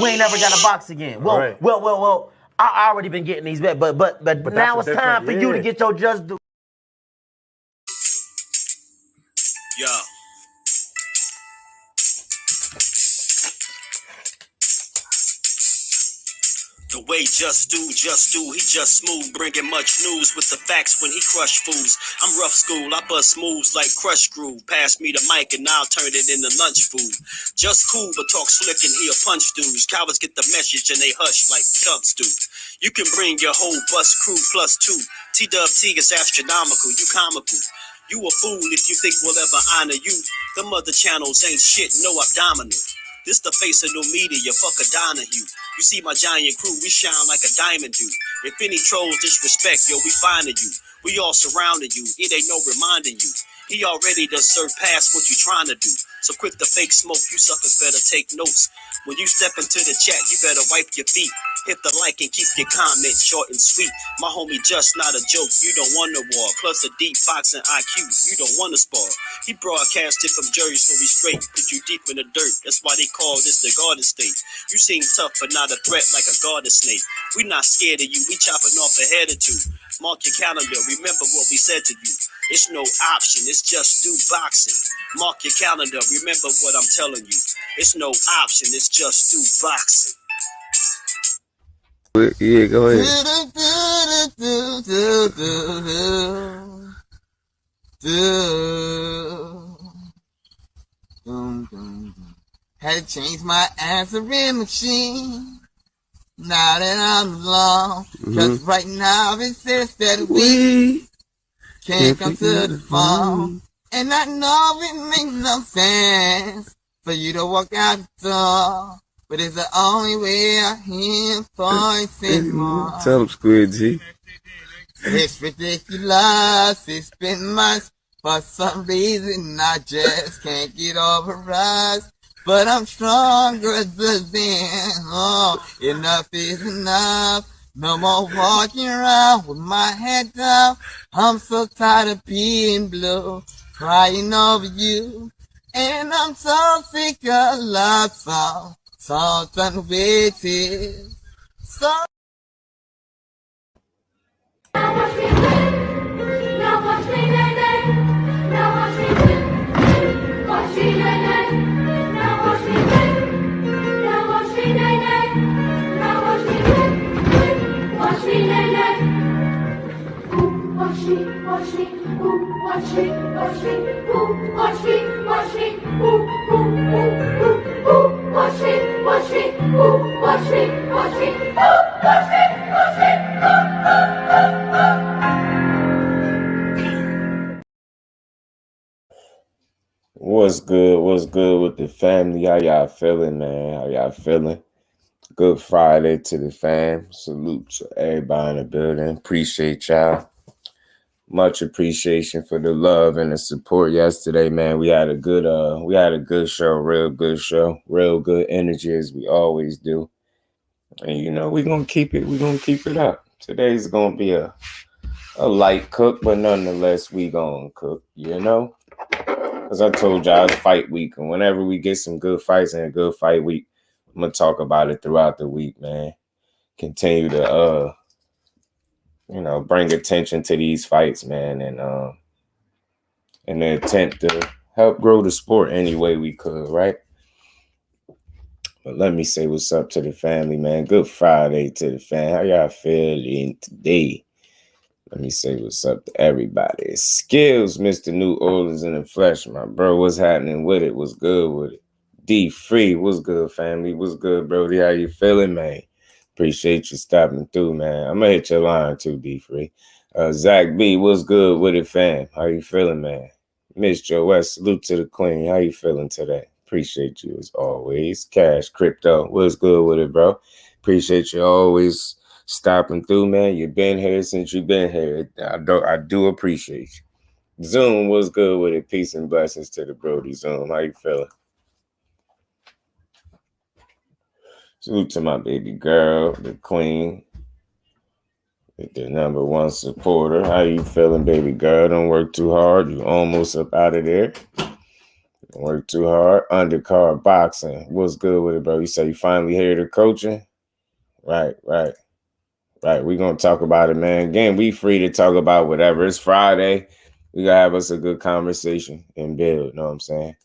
We ain't never got to box again. Well, Right. well. I already been getting these back, but now it's time for you to get your just due. Yo. The way just do, he just smooth, bringing much news with the facts when he crush fools. I'm rough school, I bust moves like crush groove. Pass me the mic and I'll turn it into lunch food. Just cool, but talk slick and he'll punch dudes. Cowards get the message and they hush like chumps do. You can bring your whole bus crew plus two. TWT is astronomical, you comical. You a fool if you think we'll ever honor you. Them other channels ain't shit, no abdominal. This the face of no media, fuck a Donahue. You see my giant crew, we shine like a diamond do. If any trolls disrespect, yo, we finding you. We all surrounding you, it ain't no reminding you. He already done surpassed what you trying to do. So quit the fake smoke, you suckers better take notes. When you step into the chat, you better wipe your feet. Hit the like and keep your comment short and sweet. My homie just not a joke, you don't want to war. Plus a deep boxing IQ, you don't want to spar. He broadcasted from Jersey, so we straight. Put you deep in the dirt, that's why they call this the Garden State. You seem tough but not a threat like a garden snake. We not scared of you, we chopping off a head or two. Mark your calendar, remember what we said to you. It's no option, it's just do boxing. Mark your calendar, remember what I'm telling you. It's no option, it's just do boxing. Yeah, go ahead. Had to change my answering machine. Now that I'm alone, cause right now it says that we can't come to the phone. And I know it makes no sense for you to walk out the door, but it's the only way I hear voice anymore. Tell him, Squid G. It's ridiculous, it's been months. For some reason I just can't get over us. But I'm stronger than oh, enough is enough. No more walking around with my head down. I'm so tired of being blue, crying over you. And I'm so sick of love songs unwaited. So now watch me win. Now watch me nay nay. Now watch me win. Watch me nay nay. Now watch me win. Now watch me nay nay. Now watch me win. Watch me nay nay. Ooh, watch me, watch me. Ooh, watch me, watch me. Ooh, watch me, watch me. Ooh, ooh, ooh, ooh, ooh. Watch me, watch me. Ooh, watch me, watch me. Ooh, watch me, watch me. Ooh, ooh, ooh, ooh. What's good? What's good with the family? How y'all feeling, man? How y'all feeling? Good Friday to the fam. Salute to everybody in the building. Appreciate y'all. Much appreciation for the love and the support yesterday, man. We had a good show, real good show, real good energy as we always do. And you know, we're gonna keep it up. Today's gonna be a light cook, but nonetheless, we gonna cook, you know? Because I told y'all it's fight week, and whenever we get some good fights and a good fight week, I'm gonna talk about it throughout the week, man. Continue to bring attention to these fights, man, and the intent to help grow the sport any way we could, right? But let me say what's up to the family, man. Good Friday to the fam. How y'all feeling today? Let me say what's up to everybody. Skills, Mr. New Orleans in the flesh, my bro. What's happening with it? What's good with it? D Free, what's good, family? What's good, Brody? How you feeling, man? Appreciate you stopping through, man. I'm gonna hit your line too, D Free. Zach B, what's good with it, fam? How you feeling, man? Miss Joe West, salute to the queen. How you feeling today? Appreciate you as always. Cash Crypto, what's good with it, bro? Appreciate you always stopping through, man. You've been here since you've been here. I do appreciate you. Zoom, what's good with it? Peace and blessings to the Brody Zoom. How you feeling? Salute to my baby girl, the queen, the number one supporter. How you feeling, baby girl? Don't work too hard. You almost up out of there. Work too hard. Undercard boxing. What's good with it, bro? You say you finally hear the coaching? Right. We're going to talk about it, man. Again, we free to talk about whatever. It's Friday. We got to have us a good conversation and build. You know what I'm saying?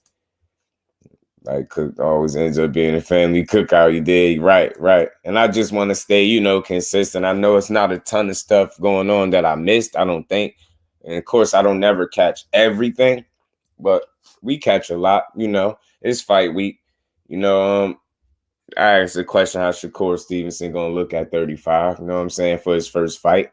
Like, cook always ends up being a family cookout. You did. Right. And I just want to stay, consistent. I know it's not a ton of stuff going on that I missed, I don't think. And, of course, I don't never catch everything. But we catch a lot, It's fight week. I asked the question, how Shakur Stevenson gonna look at 35, you know what I'm saying, for his first fight.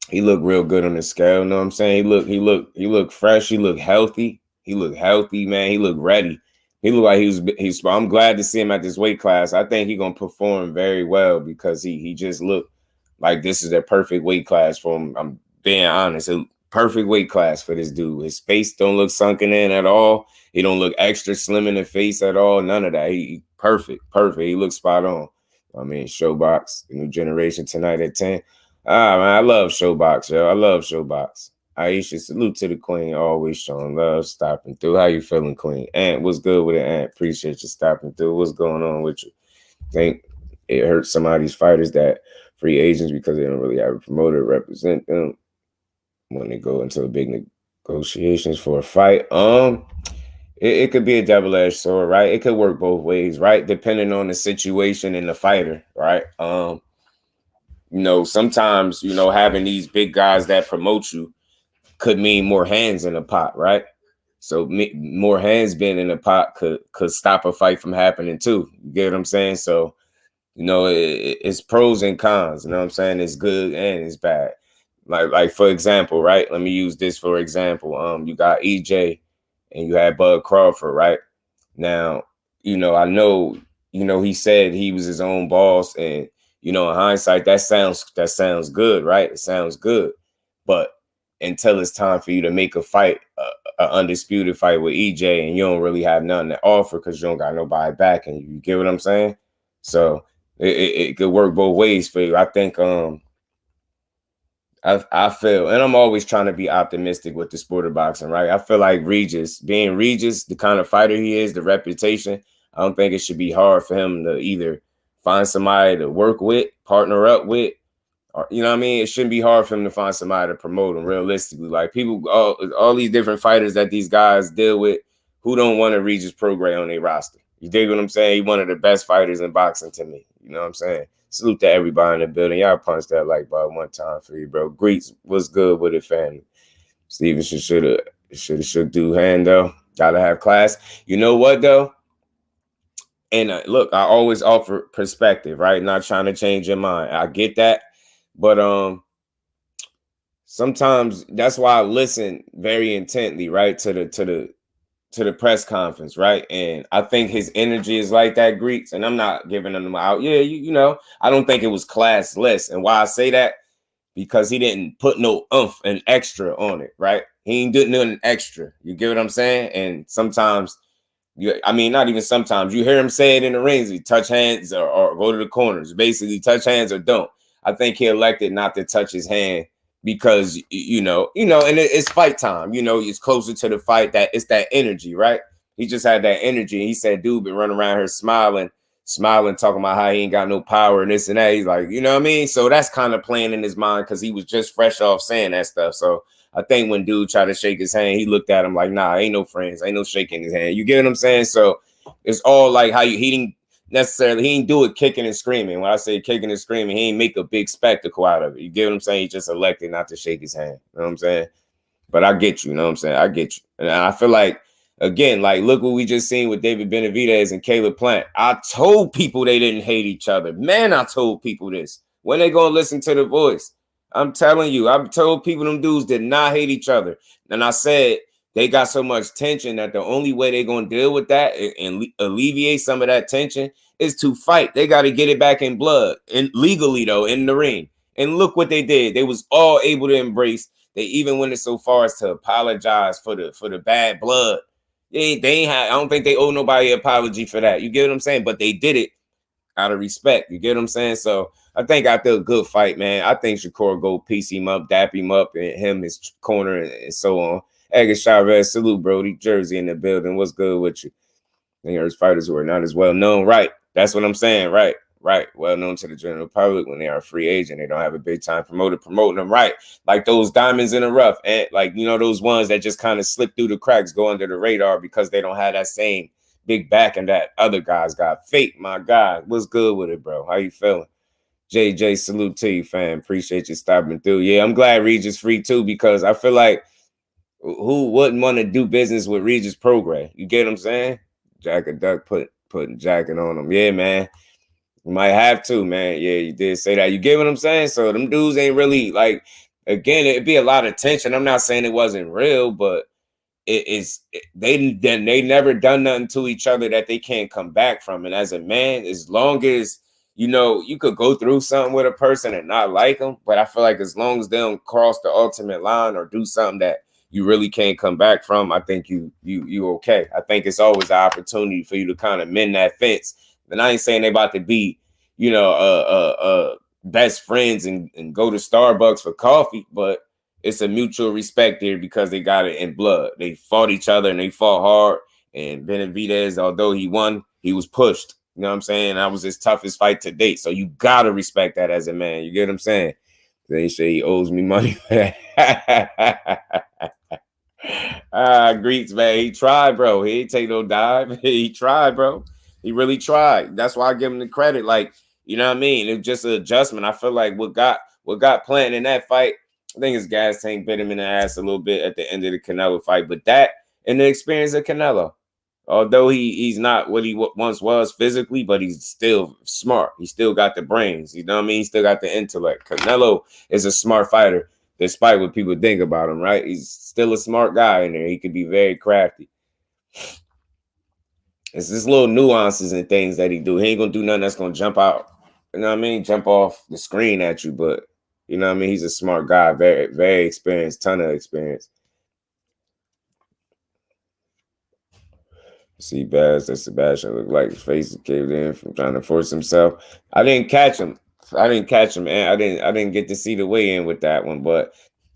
He looked real good on the scale, you know what I'm saying? He looked fresh, he looked healthy. He looked healthy, man. He looked ready. He looked like he's I'm glad to see him at this weight class. I think he's gonna perform very well because he just looked like this is a perfect weight class for him. I'm being honest. Perfect weight class for this dude. His face don't look sunken in at all. He don't look extra slim in the face at all. None of that. He perfect. He looks spot on. I mean, Showbox, the new generation tonight at 10. Man, I love Showbox, yo. I love Showbox. Aisha, salute to the queen. Always showing love, stopping through. How you feeling, queen? Ant, what's good with it, Ant? Appreciate you stopping through. What's going on with you? Think it hurts some of these fighters that free agents because they don't really have a promoter to represent them when they go into a big negotiations for a fight. It could be a double-edged sword, right? It could work both ways, right? Depending on the situation and the fighter, right? Sometimes, having these big guys that promote you could mean more hands in the pot, right? So more hands being in the pot could stop a fight from happening too. You get what I'm saying? So, it's pros and cons. You know what I'm saying? It's good and it's bad. Like for example, right? Let me use this for example. You got EJ and you had Bud Crawford, right? Now, I know, he said he was his own boss, and in hindsight, that sounds good, right? It sounds good, but until it's time for you to make a fight, an undisputed fight with EJ, and you don't really have nothing to offer because you don't got nobody back, and you get what I'm saying? So it could work both ways for you. I think I feel, and I'm always trying to be optimistic with the sport of boxing, right? I feel like Regis, the kind of fighter he is, the reputation, I don't think it should be hard for him to either find somebody to work with, partner up with, or, you know what I mean? It shouldn't be hard for him to find somebody to promote him realistically. Like people, all these different fighters that these guys deal with, who don't want a Regis PROGRAIS on their roster? You dig what I'm saying? He's one of the best fighters in boxing to me. You know what I'm saying? Salute to everybody in the building. Y'all punch that like button one time for you, bro. Greets, what's good with it, family? Stevenson should have shook dude hand though. Gotta have class. You know what though? And look, I always offer perspective, right? Not trying to change your mind. I get that, but sometimes that's why I listen very intently, right, to the press conference, right? And I think his energy is like that, Greeks, and I'm not giving him out. Yeah, I don't think it was classless. And why I say that, because he didn't put no oomph and extra on it, right? He ain't doing nothing extra. You get what I'm saying? And sometimes, not even sometimes, you hear him say it in the rings, he touch hands or go to the corners, basically touch hands or don't. I think he elected not to touch his hand because, and it's fight time, it's closer to the fight, that it's that energy, right? He just had that energy. He said, dude been running around here smiling, talking about how he ain't got no power and this and that. He's like, you know what I mean? So that's kind of playing in his mind because he was just fresh off saying that stuff. So I think when dude tried to shake his hand, he looked at him like, nah, ain't no friends, ain't no shaking his hand. You get what I'm saying? So it's all like how he didn't do it kicking and screaming. When I say kicking and screaming, he ain't make a big spectacle out of it. You get what I'm saying? He just elected not to shake his hand. You know what I'm saying? But I get you. You know what I'm saying? I get you. And I feel like, again, like, look what we just seen with David Benavidez and Caleb Plant. I told people they didn't hate each other. Man, I told people this. When they going to listen to the voice? I'm telling you, I've told people them dudes did not hate each other. And I said, they got so much tension that the only way they're going to deal with that and alleviate some of that tension is to fight. They got to get it back in blood, and legally, though, in the ring. And look what they did. They was all able to embrace. They even went so far as to apologize for the bad blood. I don't think they owe nobody an apology for that. You get what I'm saying? But they did it out of respect. You get what I'm saying? So I think after a good fight, man, I think Shakur go piece him up, dap him up, and him, his corner, and so on. Edgar Chavez, salute, Brody. Jersey in the building. What's good with you? And there's fighters who are not as well known. Right. That's what I'm saying. Right. Right. Well known to the general public when they are a free agent. They don't have a big time promoter promoting them. Right. Like those diamonds in the rough. And like, you know, those ones that just kind of slip through the cracks, go under the radar because they don't have that same big back and that other guys got. Fake, my God. What's good with it, bro? How you feeling? JJ, salute to you, fam. Appreciate you stopping through. Yeah, I'm glad Regis free too, because I feel like who wouldn't want to do business with Regis PROGRAIS? You get what I'm saying? Jack a Duck putting jacket on them. Yeah, man. You might have to, man. Yeah, you did say that. You get what I'm saying? So them dudes ain't really like, again, it'd be a lot of tension. I'm not saying it wasn't real, but they never done nothing to each other that they can't come back from. And as a man, as long as you know you could go through something with a person and not like them, but I feel like as long as they don't cross the ultimate line or do something that you really can't come back from, I think you okay. I think it's always an opportunity for you to kind of mend that fence. And I ain't saying they about to be, you know, best friends and go to Starbucks for coffee, but it's a mutual respect there because they got it in blood. They fought each other and they fought hard. And Benavidez, although he won, he was pushed. You know what I'm saying? That was his toughest fight to date. So you got to respect that as a man. You get what I'm saying? They say he owes me money. Greets, man. He tried, bro. He ain't take no dive. He tried, bro. He really tried. That's why I give him the credit. Like, you know what I mean? It was just an adjustment. I feel like what got planted in that fight, I think his gas tank bit him in the ass a little bit at the end of the Canelo fight. But that and the experience of Canelo, although he's not what he once was physically, but he's still smart. He still got the brains. You know what I mean? He still got the intellect. Canelo is a smart fighter, despite what people think about him, right? He's still a smart guy in there. He could be very crafty. It's just little nuances and things that he do. He ain't going to do nothing that's going to jump out. You know what I mean? Jump off the screen at you, but you know what I mean? He's a smart guy, very, very experienced, ton of experience. See Baz, that Sebastian looked like his face caved in from trying to force himself. I didn't catch him, man. I didn't get to see the weigh-in with that one, but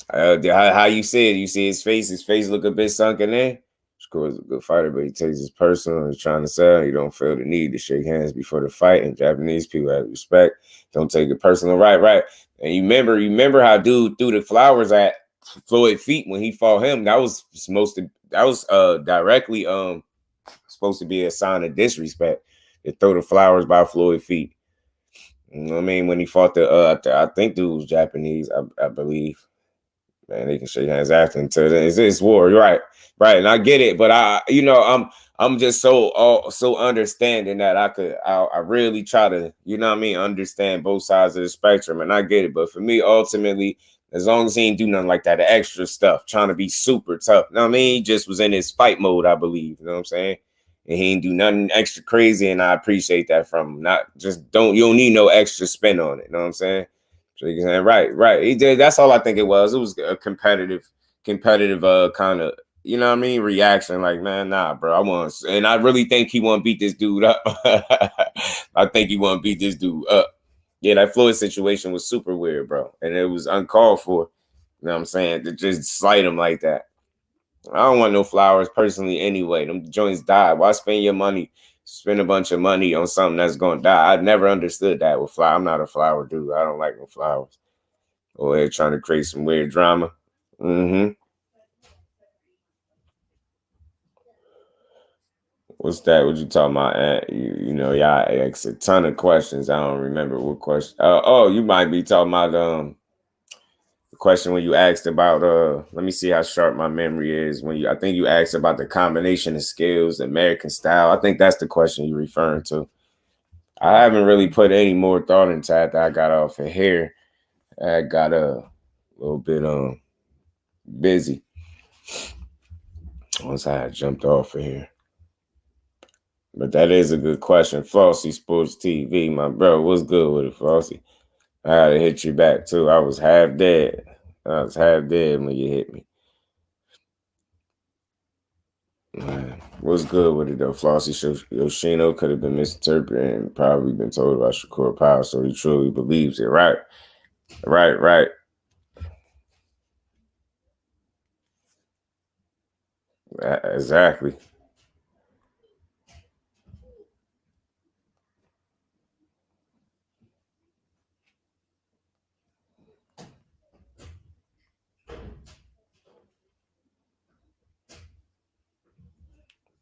how you see it, you see his face look a bit sunken in. Shakur's a good fighter, but he takes his personal and he's trying to sell. You don't feel the need to shake hands before the fight. And Japanese people have respect. Don't take it personal. Right. And you remember how dude threw the flowers at Floyd's feet when he fought him. That was directly supposed to be a sign of disrespect to throw the flowers by Floyd's feet. You know what I mean? When he fought I think dude was Japanese, I believe. Man, they can shake hands after until then. It's war, right? And I get it, but I'm just so understanding that I really try to, you know what I mean, understand both sides of the spectrum, and I get it. But for me, ultimately, as long as he ain't do nothing like that, the extra stuff, trying to be super tough. You know what I mean? He just was in his fight mode, I believe. You know what I'm saying? And he ain't do nothing extra crazy, and I appreciate that from him. You don't need no extra spin on it. You know what I'm saying? So you saying right. He did. That's all I think it was. It was a competitive kind of, you know what I mean, reaction. Like, man, nah, bro. And I really think he want to beat this dude up. I think he want to beat this dude up. Yeah, that Floyd situation was super weird, bro, and it was uncalled for. You know what I'm saying? To just slight him like that. I don't want no flowers personally anyway. Them joints die. Why spend your money? Spend a bunch of money on something that's going to die. I never understood that with flowers. I'm not a flower dude. I don't like no flowers. Oh, they're trying to create some weird drama. What's that? What you talking about? You know, y'all asked a ton of questions. I don't remember what question. You might be talking about the question when you asked about let me see how sharp my memory is. I think you asked about the combination of skills, American style. I think that's the question you're referring to. I haven't really put any more thought into that after I got off of here. I got a little bit busy once I had jumped off of here. But that is a good question. Flossie Sports TV, my bro, what's good with it, Flossie? I had to hit you back too. I was half dead. When you hit me. Man, what's good with it though? Flossie Yoshino could have been misinterpreted and probably been told about Shakur Powell, so he truly believes it. Right. Exactly.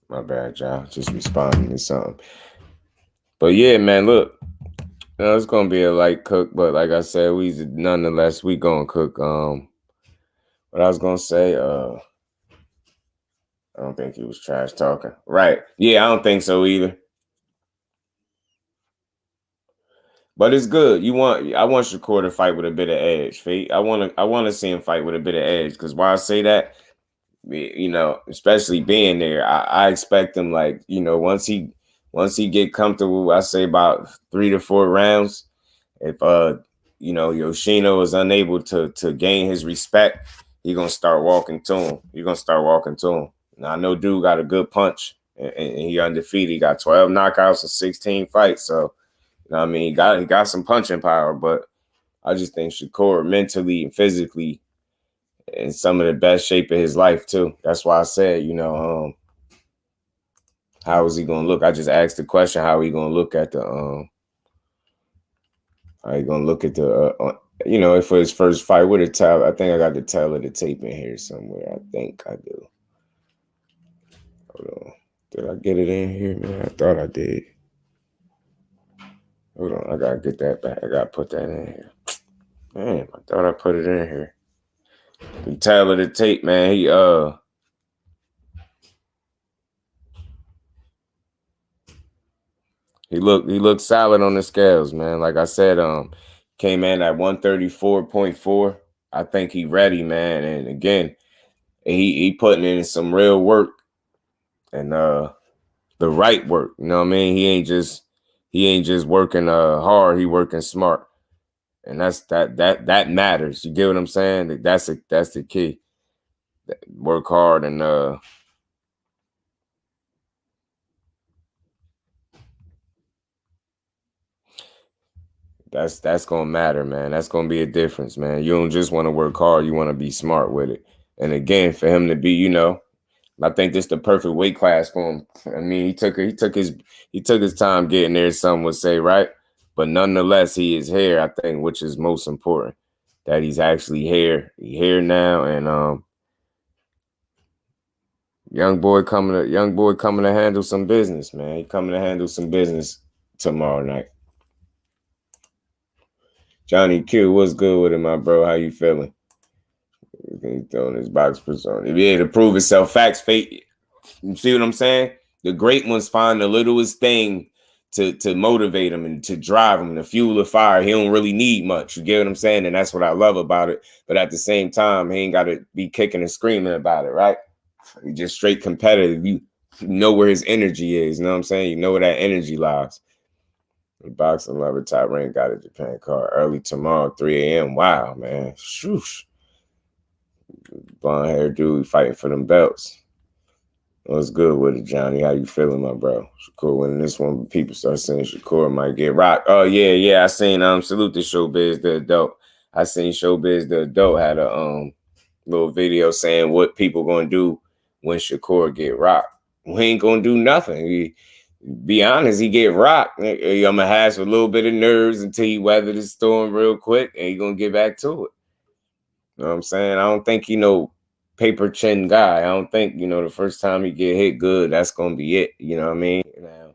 My bad, y'all. Just responding to something. But yeah, man, look. It's gonna be a light cook, but like I said, nonetheless we gonna cook. What I was gonna say, I don't think he was trash talking. Right. Yeah, I don't think so either. But it's good. I want Shakur to fight with a bit of edge, Fate. I wanna see him fight with a bit of edge. Because why I say that, especially being there, I expect him, like, once he get comfortable, I say about 3 to 4 rounds. If Yoshino is unable to gain his respect, he gonna start walking to him. Now I know dude got a good punch, and he undefeated. He got 12 knockouts and 16 fights. So I mean, he got some punching power, but I just think Shakur mentally and physically in some of the best shape of his life too. That's why I said, how is he gonna look? I just asked the question, how he gonna look at the for his first fight with a tail. I think I got the tail of the tape in here somewhere. I think I do. Hold on. Did I get it in here, man? I thought I did. Hold on. I gotta get that back. I gotta put that in here. Man, I thought I put it in here. The tail of the tape, man. He looked solid on the scales, man. Like I said, came in at 134.4. I think he ready, man. And again, he putting in some real work and the right work. You know what I mean? He ain't just working hard. He working smart, and that matters. You get what I'm saying? That's the key. Work hard and that's gonna matter, man. That's gonna be a difference, man. You don't just want to work hard. You want to be smart with it. And again, for him to be, I think this is the perfect weight class for him. I mean, he took his time getting there, some would say, right? But nonetheless, he is here, I think, which is most important. That he's actually here. He's here now, and young boy coming to handle some business, man. He coming to handle some business tomorrow night. Johnny Q, what's good with it, my bro? How you feeling? He's throwing his box persona. Yeah, to prove himself. Facts, fate. You see what I'm saying? The great ones find the littlest thing to motivate him and to drive him, to fuel the fire. He don't really need much. You get what I'm saying? And that's what I love about it. But at the same time, he ain't got to be kicking and screaming about it, right? He's just straight competitive. You know where his energy is. You know what I'm saying? You know where that energy lies. The boxing lover top rank got a Japan card early tomorrow, 3 a.m. Wow, man. Shoosh. Blonde hair dude fighting for them belts. What's good with it, Johnny? How you feeling, my bro? Shakur winning this one, but people start saying Shakur might get rocked. Oh, yeah. I seen Salute the Showbiz the Adult. I seen Showbiz the Adult had a little video saying what people gonna do when Shakur get rocked. We ain't gonna do nothing. Be honest, he get rocked. I'm gonna have a little bit of nerves until he weather the storm real quick, and he gonna get back to it. You know what I'm saying? I don't think paper chin guy. I don't think, the first time he get hit good, that's gonna be it. You know what I mean? Now,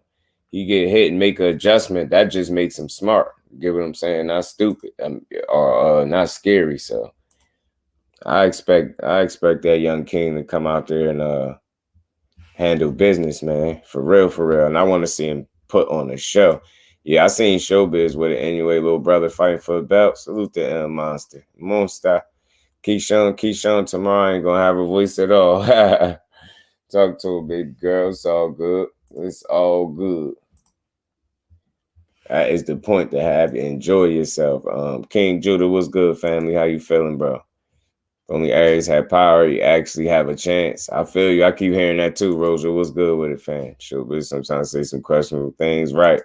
he get hit and make an adjustment, that just makes him smart. You get what I'm saying? Not stupid or not scary. So I expect that young king to come out there and handle business, man. For real. And I want to see him put on a show. Yeah, I seen Showbiz with it anyway. Little brother fighting for a belt. Salute the Monster. Keyshawn tomorrow ain't gonna have a voice at all. Talk to her, baby girl. It's all good. It's all good. That is the point, to have you enjoy yourself. King Judah, what's good, family? How you feeling, bro? If only Aries had power, you actually have a chance. I feel you. I keep hearing that too, Rosa. What's good with it, fam? She'll sometimes say some questionable things. Right.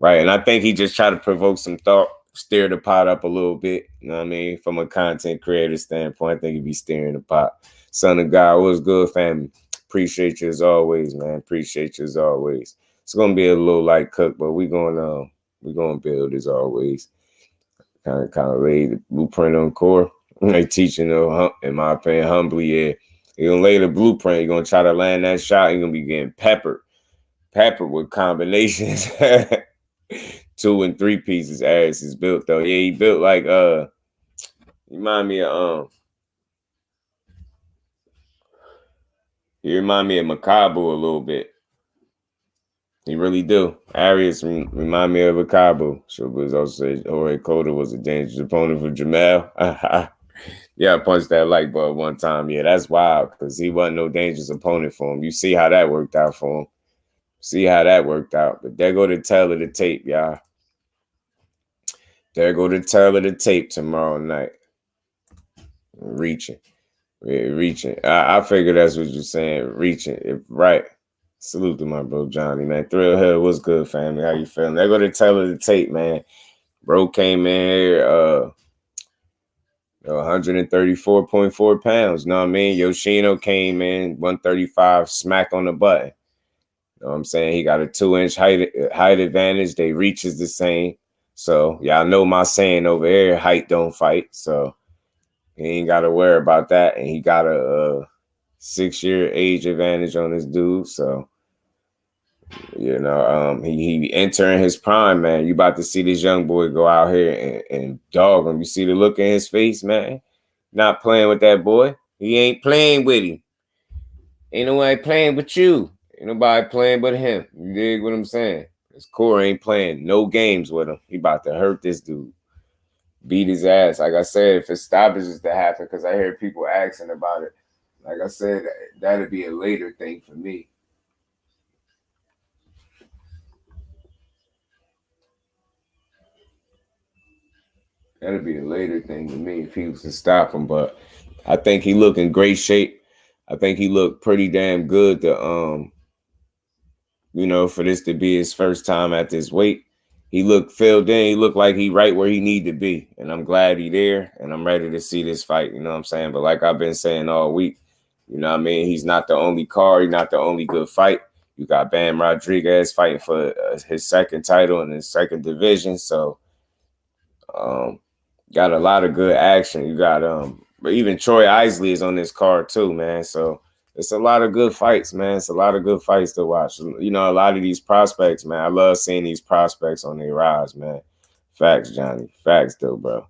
And I think he just tried to provoke some thought, stir the pot up a little bit. You know what I mean? From a content creator standpoint, I think he'd be stirring the pot. Son of God, what's good, family? Appreciate you as always, man. Appreciate you as always. It's gonna be a little light cook, but we're gonna build as always. Kind of lay the blueprint on core. They teaching, in my opinion, humbly. Yeah, you're gonna lay the blueprint. You're gonna try to land that shot. You're gonna be getting peppered with combinations. 2 and 3 pieces. Ass is built though. Yeah, he built like remind me of Makabu a little bit. He really do. Arias remind me of Makabu. So was also said Jorge Cota was a dangerous opponent for Jamal. Yeah, I punched that light bulb one time. Yeah, that's wild because he wasn't no dangerous opponent for him. You see how that worked out for him. But there go the tail of the tape, y'all. There go the tail of the tape tomorrow night. Reaching. I figure that's what you're saying. Reaching. If right. Salute to my bro Johnny, man. Thrill Hill, what's good, family? How you feeling? There go the tail of the tape, man. Bro came in here 134.4 pounds. Know what I mean? Yoshino came in 135, smack on the button. Know what I'm saying? He got a 2-inch height advantage. They reach is the same. So y'all know my saying over here, height don't fight. So he ain't got to worry about that. And he got a 6-year age advantage on this dude. So, you know, he entering his prime, man. You about to see this young boy go out here and dog him. You see the look in his face, man? Not playing with that boy. He ain't playing with him. Ain't nobody playing with you. Ain't nobody playing but him. You dig what I'm saying? His core ain't playing no games with him. He about to hurt this dude. Beat his ass. Like I said, if it stoppages to happen, because I hear people asking about it. Like I said, that'd be a later thing for me. That'd be a later thing to me if he was to stop him. But I think he look in great shape. I think he looked pretty damn good to you know, for this to be his first time at this weight. He looked filled in. He looked like he right where he need to be. And I'm glad he there. And I'm ready to see this fight. You know what I'm saying? But like I've been saying all week, you know what I mean? He's not the only card. He's not the only good fight. You got Bam Rodriguez fighting for his second title in his second division. So got a lot of good action. You got but even Troy Isley is on this card too, man. So it's a lot of good fights, man. It's a lot of good fights to watch. You know, a lot of these prospects, man. I love seeing these prospects on their rise, man. Facts, Johnny. Facts, though, bro.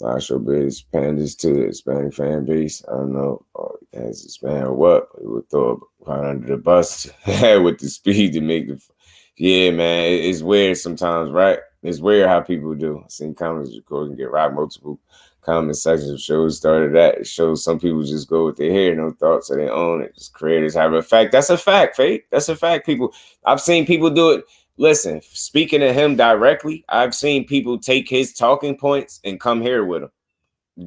I sure biz pandas to the Hispanic fan base. I don't know. As Hispanic or what? We would throw right under the bus with the speed to make the. Yeah, man. It's weird sometimes, right? It's weird how people do. I seen comments record and get right multiple comment sections shows started that. It shows some people just go with their hair, no thoughts of their own. It just creators have a fact. That's a fact, Faith. That's a fact. People, I've seen people do it. Listen, speaking to him directly, I've seen people take his talking points and come here with him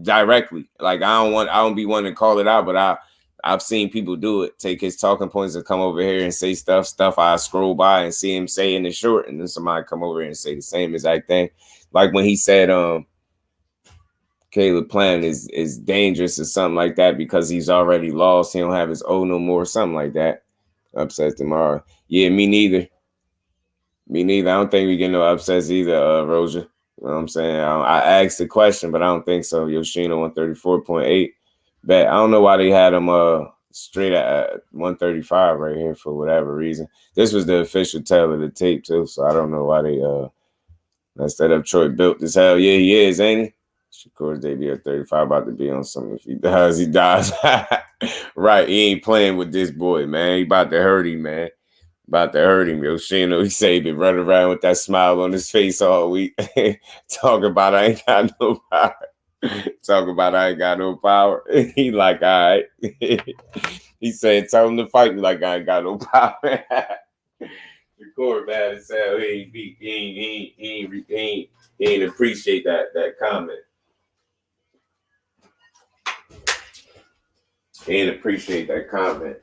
directly. Like I don't be wanting to call it out, but I've seen people do it. Take his talking points and come over here and say stuff I scroll by and see him say in the short, and then somebody come over here and say the same exact thing. Like when he said, Caleb Plant is dangerous or something like that because he's already lost. He don't have his O no more, something like that. Upsets tomorrow. Yeah, me neither. I don't think we get no upsets either, Roja. You know what I'm saying? I asked the question, but I don't think so. Yoshino 134.8. Bet. I don't know why they had him straight at 135 right here for whatever reason. This was the official tail of the tape, too, so I don't know why they messed that up. Troy built as hell. Yeah, he is, ain't he? Shakur's debut at 35, about to be on something. If he does, he dies. Right, he ain't playing with this boy, man. He about to hurt him, man. About to hurt him. Yoshino, he say he been running around with that smile on his face all week. Talking about I ain't got no power. Talking about I ain't got no power. He like, all right. He said, tell him to fight me like I ain't got no power. Shakur bad as hell. He ain't appreciate that comment. He didn't appreciate that comment.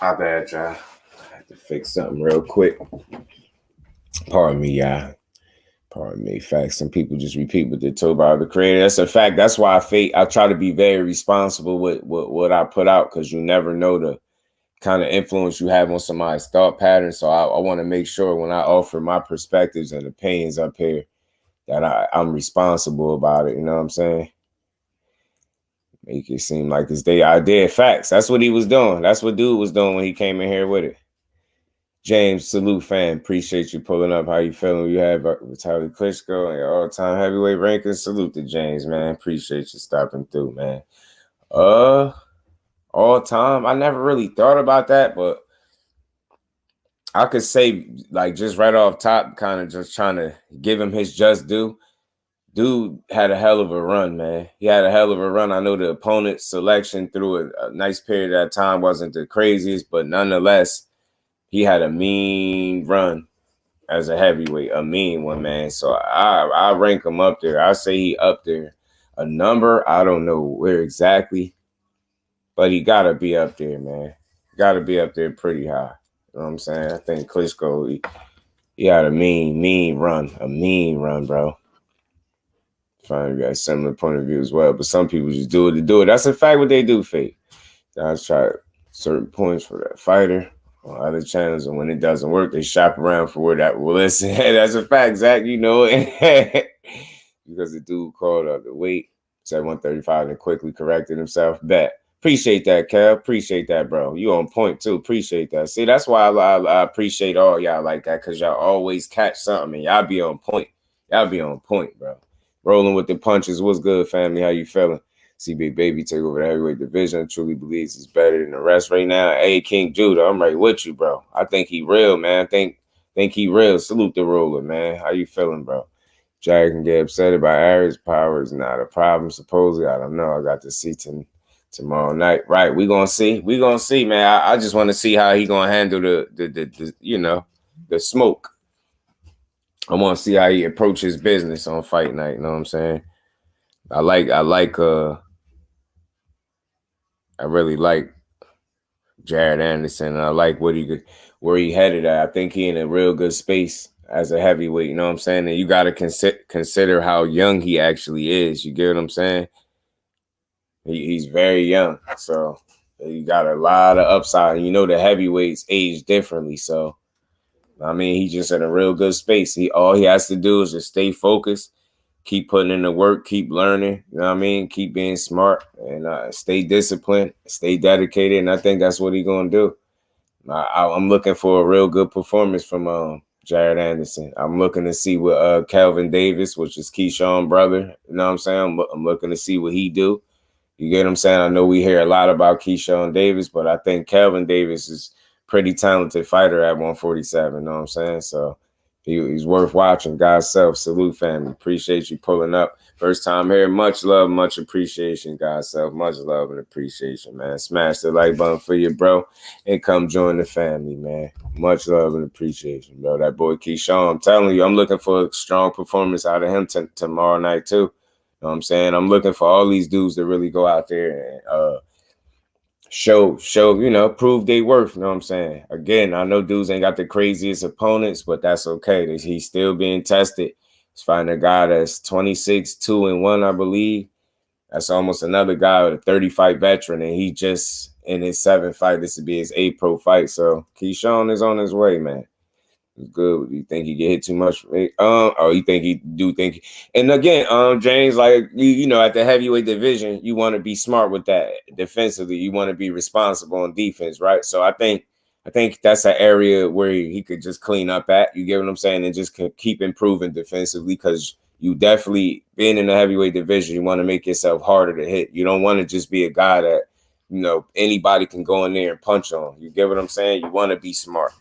My bad, y'all. I had to fix something real quick. Pardon me, y'all. Pardon me. Facts. Some people just repeat what they're told by the creator. That's a fact. That's why I try to be very responsible with what I put out, because you never know the kind of influence you have on somebody's thought pattern. So I want to make sure when I offer my perspectives and opinions up here that I'm responsible about it. You know what I'm saying? Make it seem like it's their idea. Facts. That's what he was doing. That's what dude was doing when he came in here with it. James, salute fan. Appreciate you pulling up. How you feeling? You have Vitaly Klitschko and your all-time heavyweight ranking. Salute to James, man. Appreciate you stopping through, man. All time. I never really thought about that, but I could say, like, just right off top, kind of just trying to give him his just due. Dude had a hell of a run, man. He had a hell of a run. I know the opponent selection through a nice period of time wasn't the craziest, but nonetheless, he had a mean run as a heavyweight, a mean one, man. So I rank him up there. I say he up there. A number, I don't know where exactly, but he got to be up there, man. Got to be up there pretty high. You know what I'm saying? I think Klitschko, he had a mean run, bro. Find you got a similar point of view as well, but some people just do it to do it. That's a fact what they do, Fate. Guys try certain points for that fighter on other channels, and when it doesn't work, they shop around for where that will listen. That's a fact, Zach. You know it. Because the dude called up the weight, said 135 and quickly corrected himself. Bet. Appreciate that, Cal. Appreciate that, bro. You on point too. Appreciate that. See, that's why I appreciate all y'all like that, because y'all always catch something and y'all be on point. Y'all be on point, bro. Rolling with the punches. What's good, family? How you feeling? See Big Baby take over the heavyweight division. Truly believes he's better than the rest right now. Hey, King Judah, I'm right with you, bro. I think he real, man. I think he real. Salute the roller, man. How you feeling, bro? Jack can get upset about Aries. Power is not a problem, supposedly. I don't know. I got to see tomorrow night. Right, we gonna see. We gonna see, man. I just want to see how he gonna handle the smoke. I want to see how he approaches business on fight night. You know what I'm saying? I really like Jared Anderson. And I like where he headed at. I think he in a real good space as a heavyweight. You know what I'm saying? And you got to consider how young he actually is. You get what I'm saying? He's very young. So you got a lot of upside. And you know the heavyweights age differently. So, I mean, he's just in a real good space. All he has to do is just stay focused, keep putting in the work, keep learning, you know what I mean? Keep being smart and stay disciplined, stay dedicated. And I think that's what he's going to do. I'm looking for a real good performance from Jared Anderson. I'm looking to see what Calvin Davis, which is Keyshawn's brother, you know what I'm saying? I'm looking to see what he do. You get what I'm saying? I know we hear a lot about Keyshawn Davis, but I think Calvin Davis is pretty talented fighter at 147, you know what I'm saying? So he's worth watching. God's self, salute family. Appreciate you pulling up. First time here. Much love, much appreciation, God's self. Much love and appreciation, man. Smash the like button for you, bro. And come join the family, man. Much love and appreciation, bro. That boy Keyshawn, I'm telling you, I'm looking for a strong performance out of him tomorrow night, too. You know what I'm saying? I'm looking for all these dudes to really go out there and show, prove they worth, you know what I'm saying? Again, I know dudes ain't got the craziest opponents, but that's okay. He's still being tested. He's fighting a guy that's 26-2-1, I believe. That's almost another guy with a 30-fight veteran, and he just in his 7th fight. This would be his 8th pro fight. So Keyshawn is on his way, man. It's good. You think he get hit too much? You think he do think? And again, James, like you know, at the heavyweight division, you want to be smart with that defensively. You want to be responsible on defense, right? So I think that's an area where he could just clean up at. You get what I'm saying, and just keep improving defensively, because you definitely being in the heavyweight division, you want to make yourself harder to hit. You don't want to just be a guy that anybody can go in there and punch on. You get what I'm saying? You want to be smart.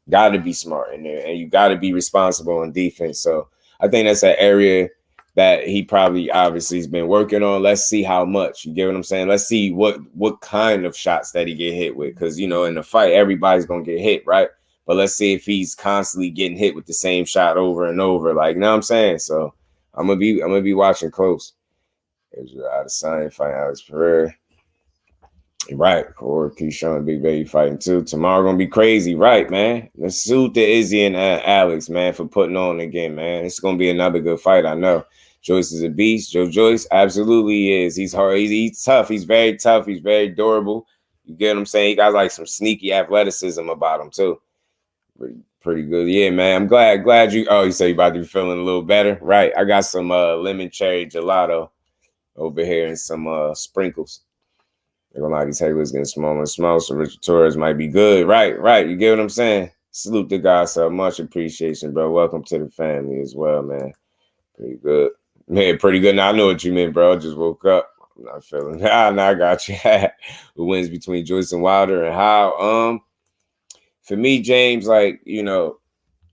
Got to be smart in there, and you got to be responsible on defense. So I think that's an area that he probably obviously has been working on. Let's see how much. You get what I'm saying? Let's see what kind of shots that he get hit with, because in the fight everybody's gonna get hit, right? But let's see if he's constantly getting hit with the same shot over and over. Like, you know what I'm saying? So I'm gonna be watching close. There's out of sign fight Alex Pereira. Right. Or Keyshawn Big Baby fighting too. Tomorrow gonna be crazy, right, man? Let's salute to Izzy and Alex, man, for putting on again, man. It's gonna be another good fight, I know. Joyce is a beast. Joe Joyce absolutely is. He's hard. He's tough. He's very tough. He's very durable. You get what I'm saying? He got like some sneaky athleticism about him too. Pretty good. Yeah, man. I'm glad you. Oh, you say you about to be feeling a little better, right? I got some lemon cherry gelato over here and some sprinkles. They're gonna lie, these heavyweights getting smaller and smaller, so Richard Torres might be good. Right. You get what I'm saying? Salute the guys, so much appreciation, bro. Welcome to the family as well, man. Pretty good. Man, pretty good. Now I know what you meant, bro. I just woke up. I'm not feeling now I got you. Who wins between Joyce and Wilder and how? For me, James, like, you know,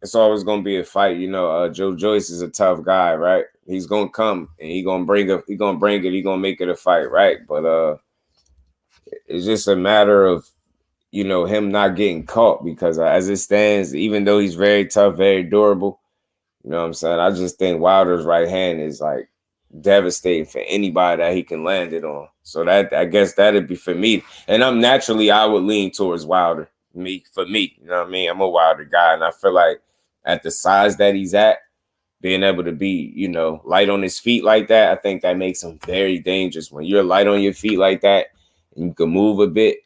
it's always gonna be a fight. You know, Joe Joyce is a tough guy, right? He's gonna come and he's gonna bring it, he's gonna make it a fight, right? But it's just a matter of, you know, him not getting caught because as it stands, even though he's very tough, very durable, you know what I'm saying? I just think Wilder's right hand is like devastating for anybody that he can land it on. So that, I guess that'd be for me. And I would lean towards Wilder. For me, you know what I mean? I'm a Wilder guy, and I feel like at the size that he's at, being able to be, you know, light on his feet like that, I think that makes him very dangerous. When you're light on your feet like that, and you can move a bit.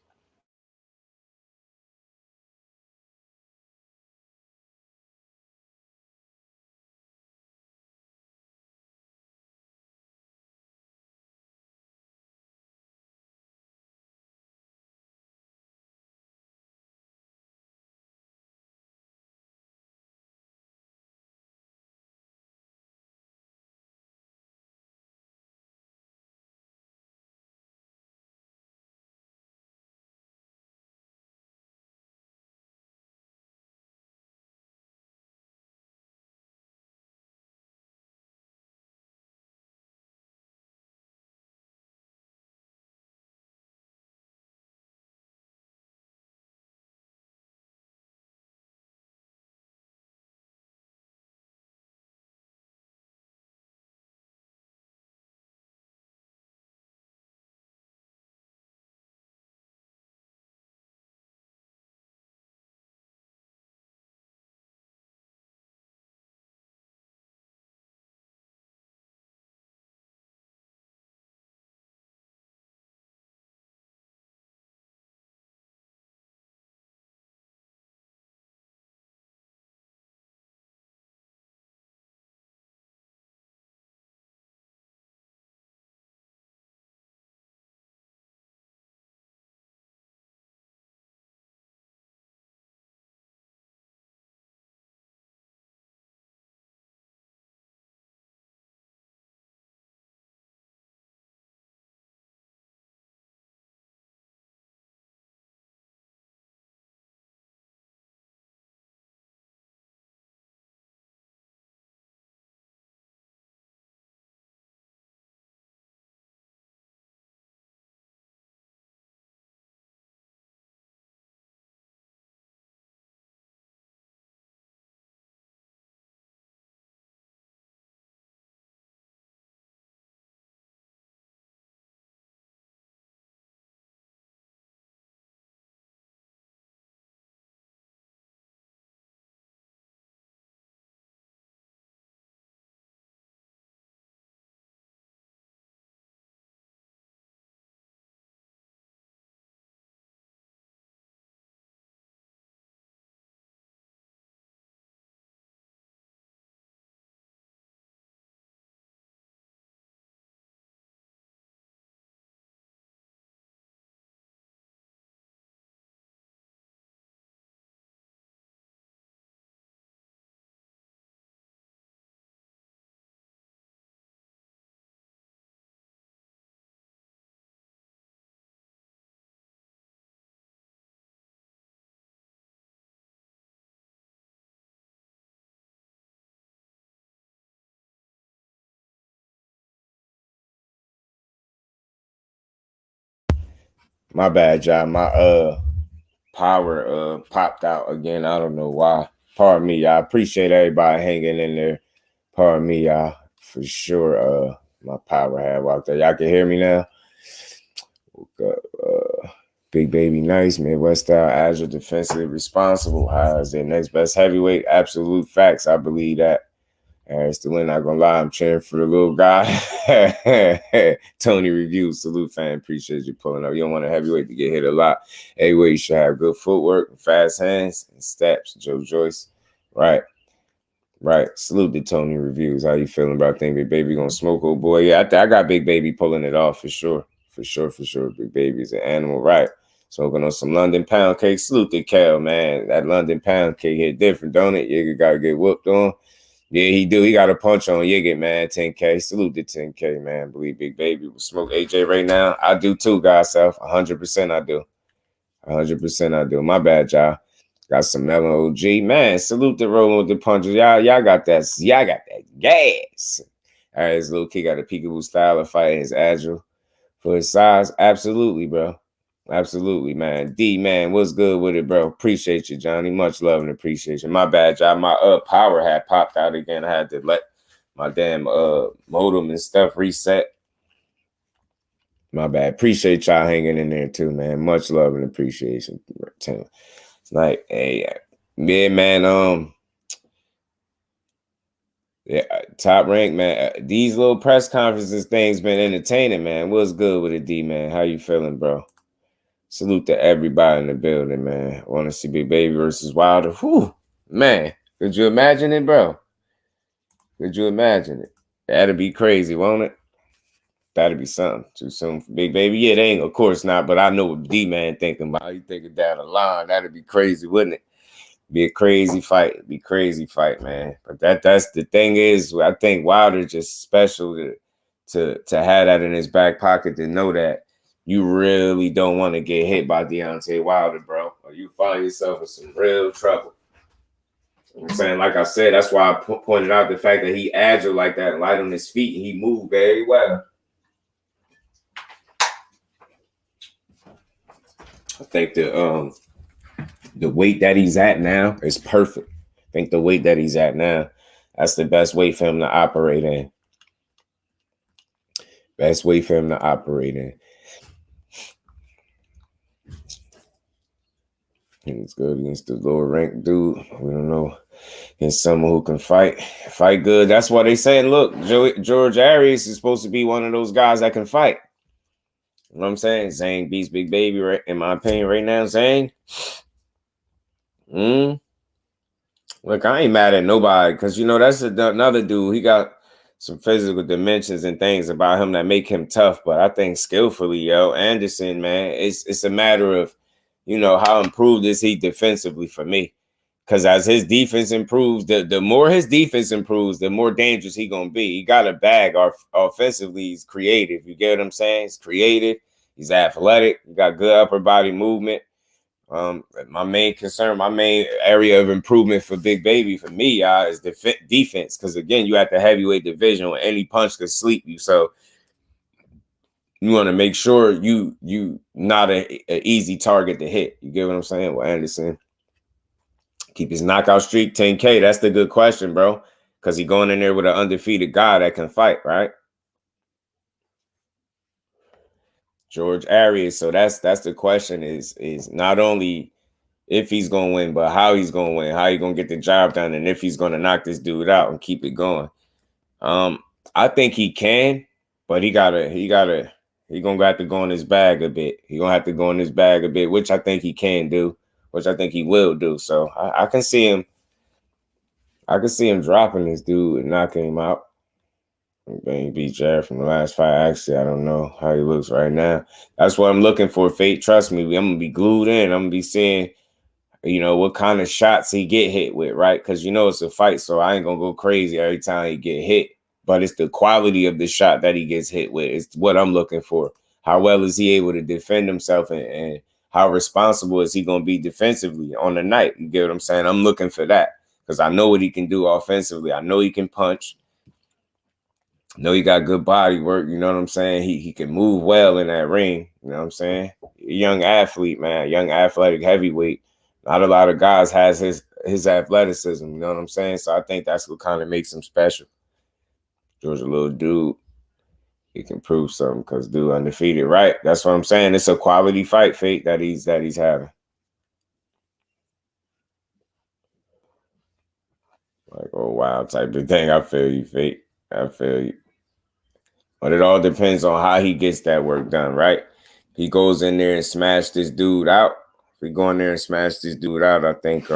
My bad, y'all. My power popped out again. I don't know why. Pardon me, y'all. Appreciate everybody hanging in there. Pardon me, y'all. For sure. My power had walked out. Y'all can hear me now. Big Baby nice, Midwest style, agile, defensive, responsible. How is their next best heavyweight? Absolute facts. I believe that. Still not gonna lie, I'm cheering for the little guy. Tony Reviews, salute fan. Appreciate you pulling up. You don't want a heavyweight to get hit a lot. Heavyweight, you should have good footwork, fast hands, and steps. Joe Joyce. Right. Salute to Tony Reviews. How you feeling about think Big Baby gonna smoke, old boy? Yeah, I got Big Baby pulling it off for sure. For sure. Big Baby's an animal, right? Smoking on some London pound cake. Salute to Kel, man. That London pound cake hit different, don't it? You gotta get whooped on. Yeah, he do. He got a punch on Yiggit, man. 10K. Salute to 10K, man. Believe Big Baby will smoke AJ right now. I do too, guys. 100% I do. 100% I do. My bad, y'all. Got some mellow OG. Man, salute to rolling with the punches. Y'all got that. Y'all got that gas. All right, this little kid got a peekaboo style of fighting. He's agile for his size. Absolutely, bro. Absolutely, man. D, man, what's good with it, bro? Appreciate you, Johnny. Much love and appreciation. My bad, y'all. My power had popped out again. I had to let my damn modem and stuff reset. My bad. Appreciate y'all hanging in there too, man. Much love and appreciation. It's like, hey, yeah, man. Yeah, Top Rank, man. These little press conferences things been entertaining, man. What's good with it, D, man? How you feeling, bro? Salute to everybody in the building, man. I want to see Big Baby versus Wilder. Whew, man. Could you imagine it, bro? Could you imagine it? That'd be crazy, won't it? That'd be something. Too soon for Big Baby. Yeah, they ain't, of course not, but I know what D-Man thinking about. He thinking down the line. That'd be crazy, wouldn't it? Be a crazy fight. It'd be a crazy fight, man. But that's the thing is, I think Wilder just special to have that in his back pocket, to know that you really don't want to get hit by Deontay Wilder, bro, or you find yourself in some real trouble. You know what I'm saying? Like I said, that's why I pointed out the fact that he agile like that, light on his feet, and he moved very well. I think the weight that he's at now is perfect. I think the weight that he's at now, that's the best weight for him to operate in. Best weight for him to operate in. He's good against the lower ranked dude. We don't know. Against someone who can fight good. That's why they saying, look, George Arias is supposed to be one of those guys that can fight. You know what I'm saying? Zane beats Big Baby, right? In my opinion, right now, Zane. Look, I ain't mad at nobody, because, you know, that's another dude. He got some physical dimensions and things about him that make him tough. But I think skillfully, Anderson, man, it's a matter of, you know, how improved is he defensively for me? Because as his defense improves, the more his defense improves, the more dangerous he gonna be. He got a bag offensively. He's creative. You get what I'm saying? He's creative. He's athletic. He got good upper body movement. My main concern, my main area of improvement for Big Baby, for me, is defense. Because again, you at the heavyweight division where any punch could sleep you. So you want to make sure you not an easy target to hit. You get what I'm saying? Well, Anderson, keep his knockout streak 10K. That's the good question, bro. Because he going in there with an undefeated guy that can fight, right? George Arias. So that's the question is not only if he's going to win, but how he's going to win, how he going to get the job done, and if he's going to knock this dude out and keep it going. I think he can, but he gonna have to go in his bag a bit. He gonna have to go in his bag a bit, which I think he can do, which I think he will do. So I can see him. I can see him dropping this dude and knocking him out. He beat Jared from the last fight. Actually, I don't know how he looks right now. That's what I'm looking for, Fate. Trust me, I'm gonna be glued in. I'm gonna be seeing, you know, what kind of shots he get hit with, right? Because you know it's a fight, so I ain't gonna go crazy every time he get hit. But it's the quality of the shot that he gets hit with. It's what I'm looking for. How well is he able to defend himself, and how responsible is he going to be defensively on the night? You get what I'm saying? I'm looking for that because I know what he can do offensively. I know he can punch. I know he got good body work. You know what I'm saying? He can move well in that ring. You know what I'm saying? Young athlete, man. Young athletic heavyweight. Not a lot of guys has his athleticism. You know what I'm saying? So I think that's what kind of makes him special. George, a little dude. he can prove something because dude undefeated, right? That's what I'm saying. It's a quality fight, Fate, that he's having. Like, oh wow, type of thing. I feel you, Fate. I feel you. But it all depends on how he gets that work done, right? He goes in there and smash this dude out. If we go in there and smash this dude out, I think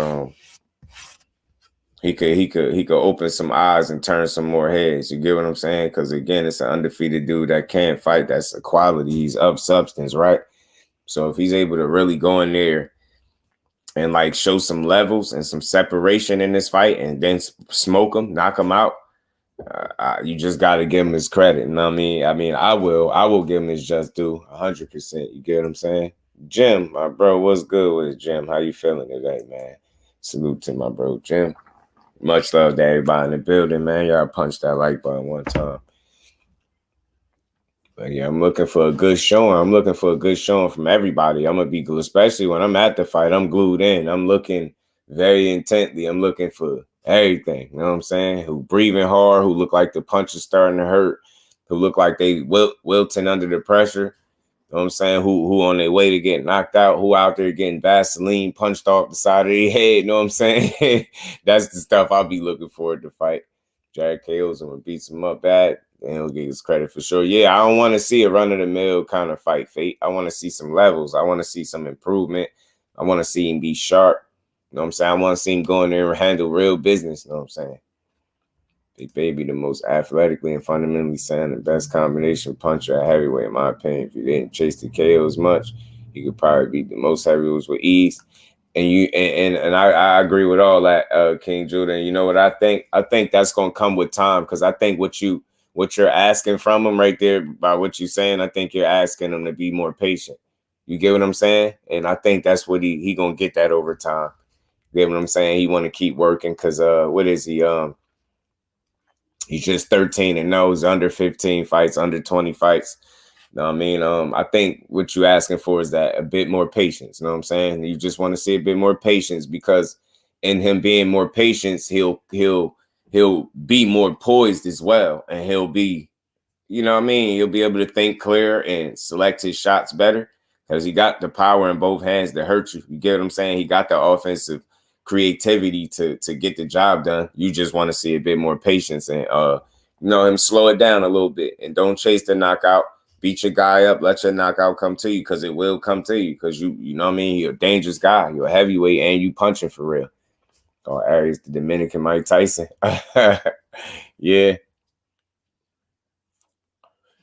he could open some eyes and turn some more heads. You get what I'm saying? Because again, it's an undefeated dude that can't fight. That's a quality. He's of substance, right? So if he's able to really go in there and like show some levels and some separation in this fight, and then smoke him, knock him out, you just got to give him his credit. You know what I mean? I will give him his just due 100%. You get what I'm saying? Jim, my bro, what's good with it, Jim? How you feeling today, man? Salute to my bro, Jim. Much love to everybody in the building, man. Y'all punch that like button one time. But yeah, I'm looking for a good showing. I'm looking for a good showing from everybody. I'm going to be glued, especially when I'm at the fight. I'm glued in. I'm looking very intently. I'm looking for everything. You know what I'm saying? Who breathing hard, who look like the punch is starting to hurt, who look like they wilting under the pressure. You know what I'm saying? Who on their way to get knocked out, who out there getting Vaseline punched off the side of their head. You know what I'm saying? That's the stuff I'll be looking forward to fight. Jared KO's and beats him up bad, and he'll get his credit for sure. Yeah, I don't want to see a run-of-the-mill kind of fight, Fate. I want to see some levels. I want to see some improvement. I want to see him be sharp. You know what I'm saying? I want to see him go in there and handle real business. You know what I'm saying? Big Baby, the most athletically and fundamentally sound and best combination puncher at heavyweight, in my opinion. If you didn't chase the KOs much, you could probably beat the most heavyweights with ease. And I agree with all that, King Judah. And you know what I think? I think that's gonna come with time, because I think what you're asking from him right there by what you're saying, I think you're asking him to be more patient. You get what I'm saying? And I think that's what he gonna get that over time. You get what I'm saying? He want to keep working because what is he? He's just 13-0. He's under 15 fights, under 20 fights. You know what I mean? I think what you're asking for is that a bit more patience. You know what I'm saying? You just want to see a bit more patience, because in him being more patient, he'll be more poised as well. And he'll be, you know what I mean? He'll be able to think clear and select his shots better, because he got the power in both hands to hurt you. You get what I'm saying? He got the offensive creativity to get the job done. You just want to see a bit more patience and him slow it down a little bit, and don't chase the knockout. Beat your guy up, let your knockout come to you, because it will come to you, because you know what I mean? You're a dangerous guy. You're a heavyweight, and you punching for real. Oh, Aries, the Dominican Mike Tyson. Yeah.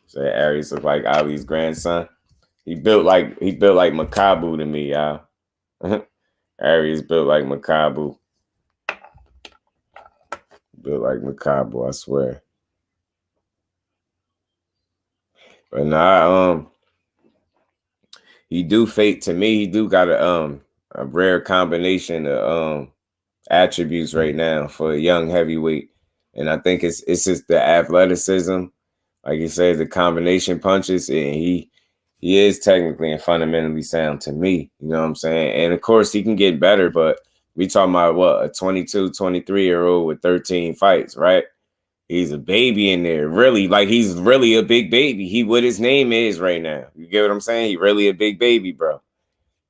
So Aries look like Ali's grandson. He built like Makabu to me, y'all. Aries built like Makabu. Built like Makabu, I swear. But nah, he do Fate to me. He do got a rare combination of attributes right now for a young heavyweight, and I think it's just the athleticism, like you said, the combination punches, and he is technically and fundamentally sound to me. You know what I'm saying? And of course, he can get better, but we talking about what, a 22, 23-year-old with 13 fights, right? He's a baby in there, really. Like, he's really a big baby. He what his name is right now. You get what I'm saying? He really a big baby, bro.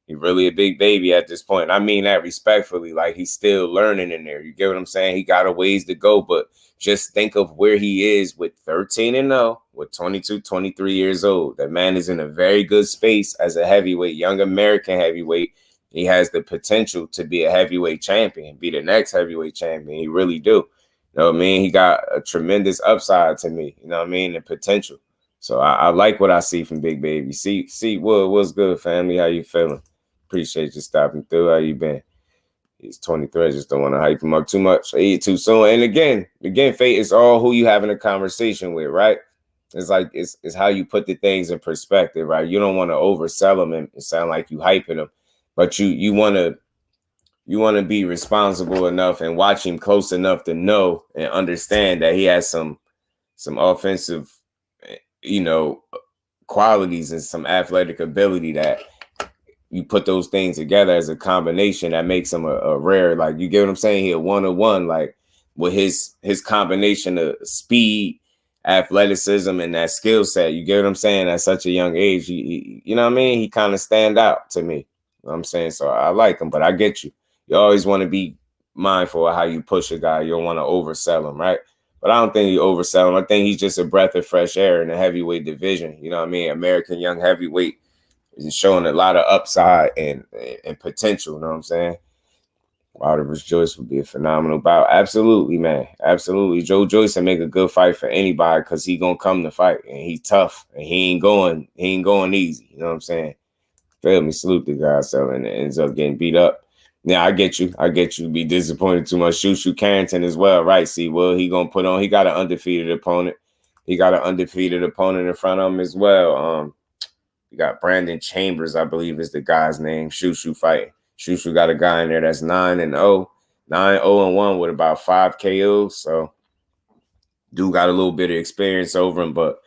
He really a big baby at this point. I mean that respectfully. Like, he's still learning in there. You get what I'm saying? He got a ways to go, but just think of where he is with 13-0, with 22, 23 years old. That man is in a very good space as a heavyweight, young American heavyweight. He has the potential to be a heavyweight champion, be the next heavyweight champion. He really do. You know what I mean? He got a tremendous upside to me. You know what I mean? The potential. So I like what I see from Big Baby. See, what's good, family? How you feeling? Appreciate you stopping through. How you been? He's 23. I just don't want to hype him up too much. I eat too soon. And again, Fate, is all who you having a conversation with, right? It's like it's how you put the things in perspective, right? You don't want to oversell them and sound like you hyping them, but you want to be responsible enough and watch him close enough to know and understand that he has some offensive, qualities and some athletic ability that you put those things together as a combination that makes him a rare, like, you get what I'm saying? He a 1-on-1, like, with his combination of speed, athleticism and that skill set. You get what I'm saying? At such a young age, you know what I mean? He kind of stand out to me. You know what I'm saying? So I like him, but I get you. You always want to be mindful of how you push a guy. You don't want to oversell him, right? But I don't think you oversell him. I think he's just a breath of fresh air in the heavyweight division. You know what I mean? American young heavyweight is showing a lot of upside and potential. You know what I'm saying? Wilder vs. Joyce would be a phenomenal bout. Absolutely, man. Absolutely. Joe Joyce can make a good fight for anybody because he gonna come to fight and he's tough and he ain't going easy. You know what I'm saying? Feel me? Salute the guy selling and ends up getting beat up. Yeah, I get you. Be disappointed too much. Shushu Carrington as well, right? See, well, he gonna put on. He got an undefeated opponent. He got an undefeated opponent in front of him as well. You got Brandon Chambers, I believe is the guy's name. Shushu fighting. Shushu got a guy in there that's 9-0, 9-0-1 with about 5 KOs. So, dude got a little bit of experience over him, but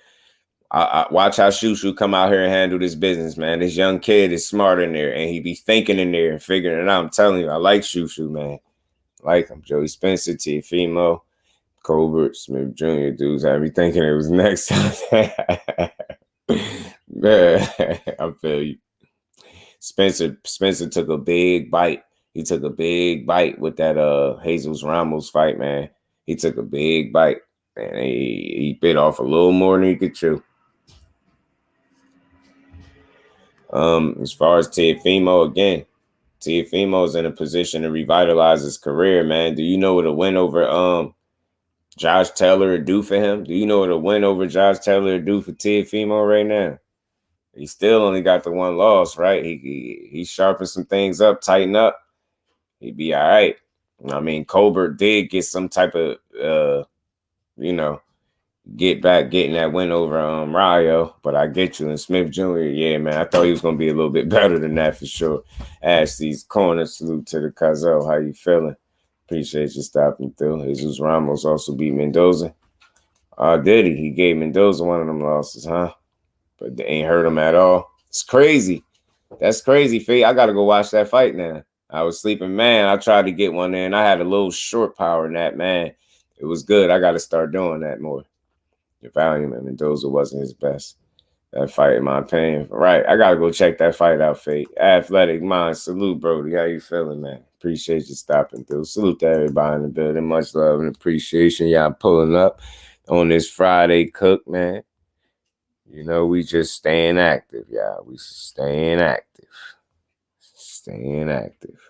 I watch how Shushu come out here and handle this business, man. This young kid is smart in there, and he be thinking in there and figuring it out. I'm telling you, I like Shushu, man. I like him. Joey Spencer, Teofimo, Colbert, Smith Jr. Dudes, I be thinking it was next time. Man, I feel you. Spencer took a big bite. He took a big bite with that Jesus Ramos fight, man. He took a big bite, and he bit off a little more than he could chew. As far as Teofimo, again, Teofimo's in a position to revitalize his career, man. Do you know what a win over Josh Taylor would do for him? Do you know what a win over Josh Taylor would do for Teofimo right now? He still only got the one loss, right? He sharpened some things up, tighten up. He'd be all right. I mean, Colbert did get some type of, getting that win over Rayo, but I get you. And Smith Jr., yeah, man, I thought he was going to be a little bit better than that for sure. Ashley's corner, salute to the Cazzo. How you feeling? Appreciate you stopping through. Jesus Ramos also beat Mendoza. Did he? He gave Mendoza one of them losses, huh? But they ain't hurt him at all. It's crazy. That's crazy, Faye. I got to go watch that fight now. I was sleeping, man. I tried to get one in. I had a little short power in that, man. It was good. I got to start doing that more. The volume and Mendoza wasn't his best. That fight, in my opinion. Right. I got to go check that fight out, Faye. Athletic Mind. Salute, Brody. How you feeling, man? Appreciate you stopping through. Salute to everybody in the building. Much love and appreciation. Y'all pulling up on this Friday cook, man. You know, we just staying active, y'all. We staying active. Staying active.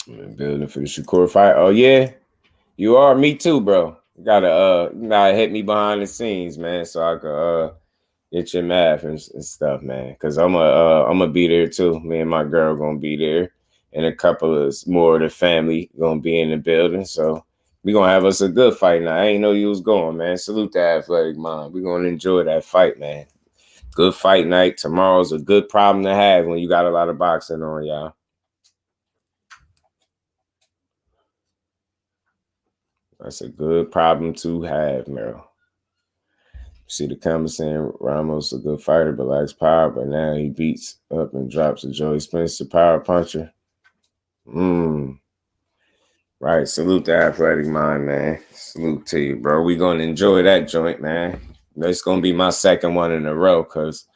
I'm in building for the Shakur fight. Oh, yeah? You are? Me too, bro. You gotta hit me behind the scenes, man, so I could get your math and stuff, man. Because I'm gonna be there, too. Me and my girl gonna be there. And a couple of more of the family gonna be in the building, so we're going to have us a good fight now. I ain't know you was going, man. Salute to Athletic Mind. We're going to enjoy that fight, man. Good fight night. Tomorrow's a good problem to have when you got a lot of boxing on, y'all. That's a good problem to have, Meryl. See the comment saying Ramos a good fighter, but lacks power, but now he beats up and drops a Joey Spencer power puncher. Right, salute to Athletic Mind, man. Salute to you, bro. We're going to enjoy that joint, man. It's going to be my second one in a row because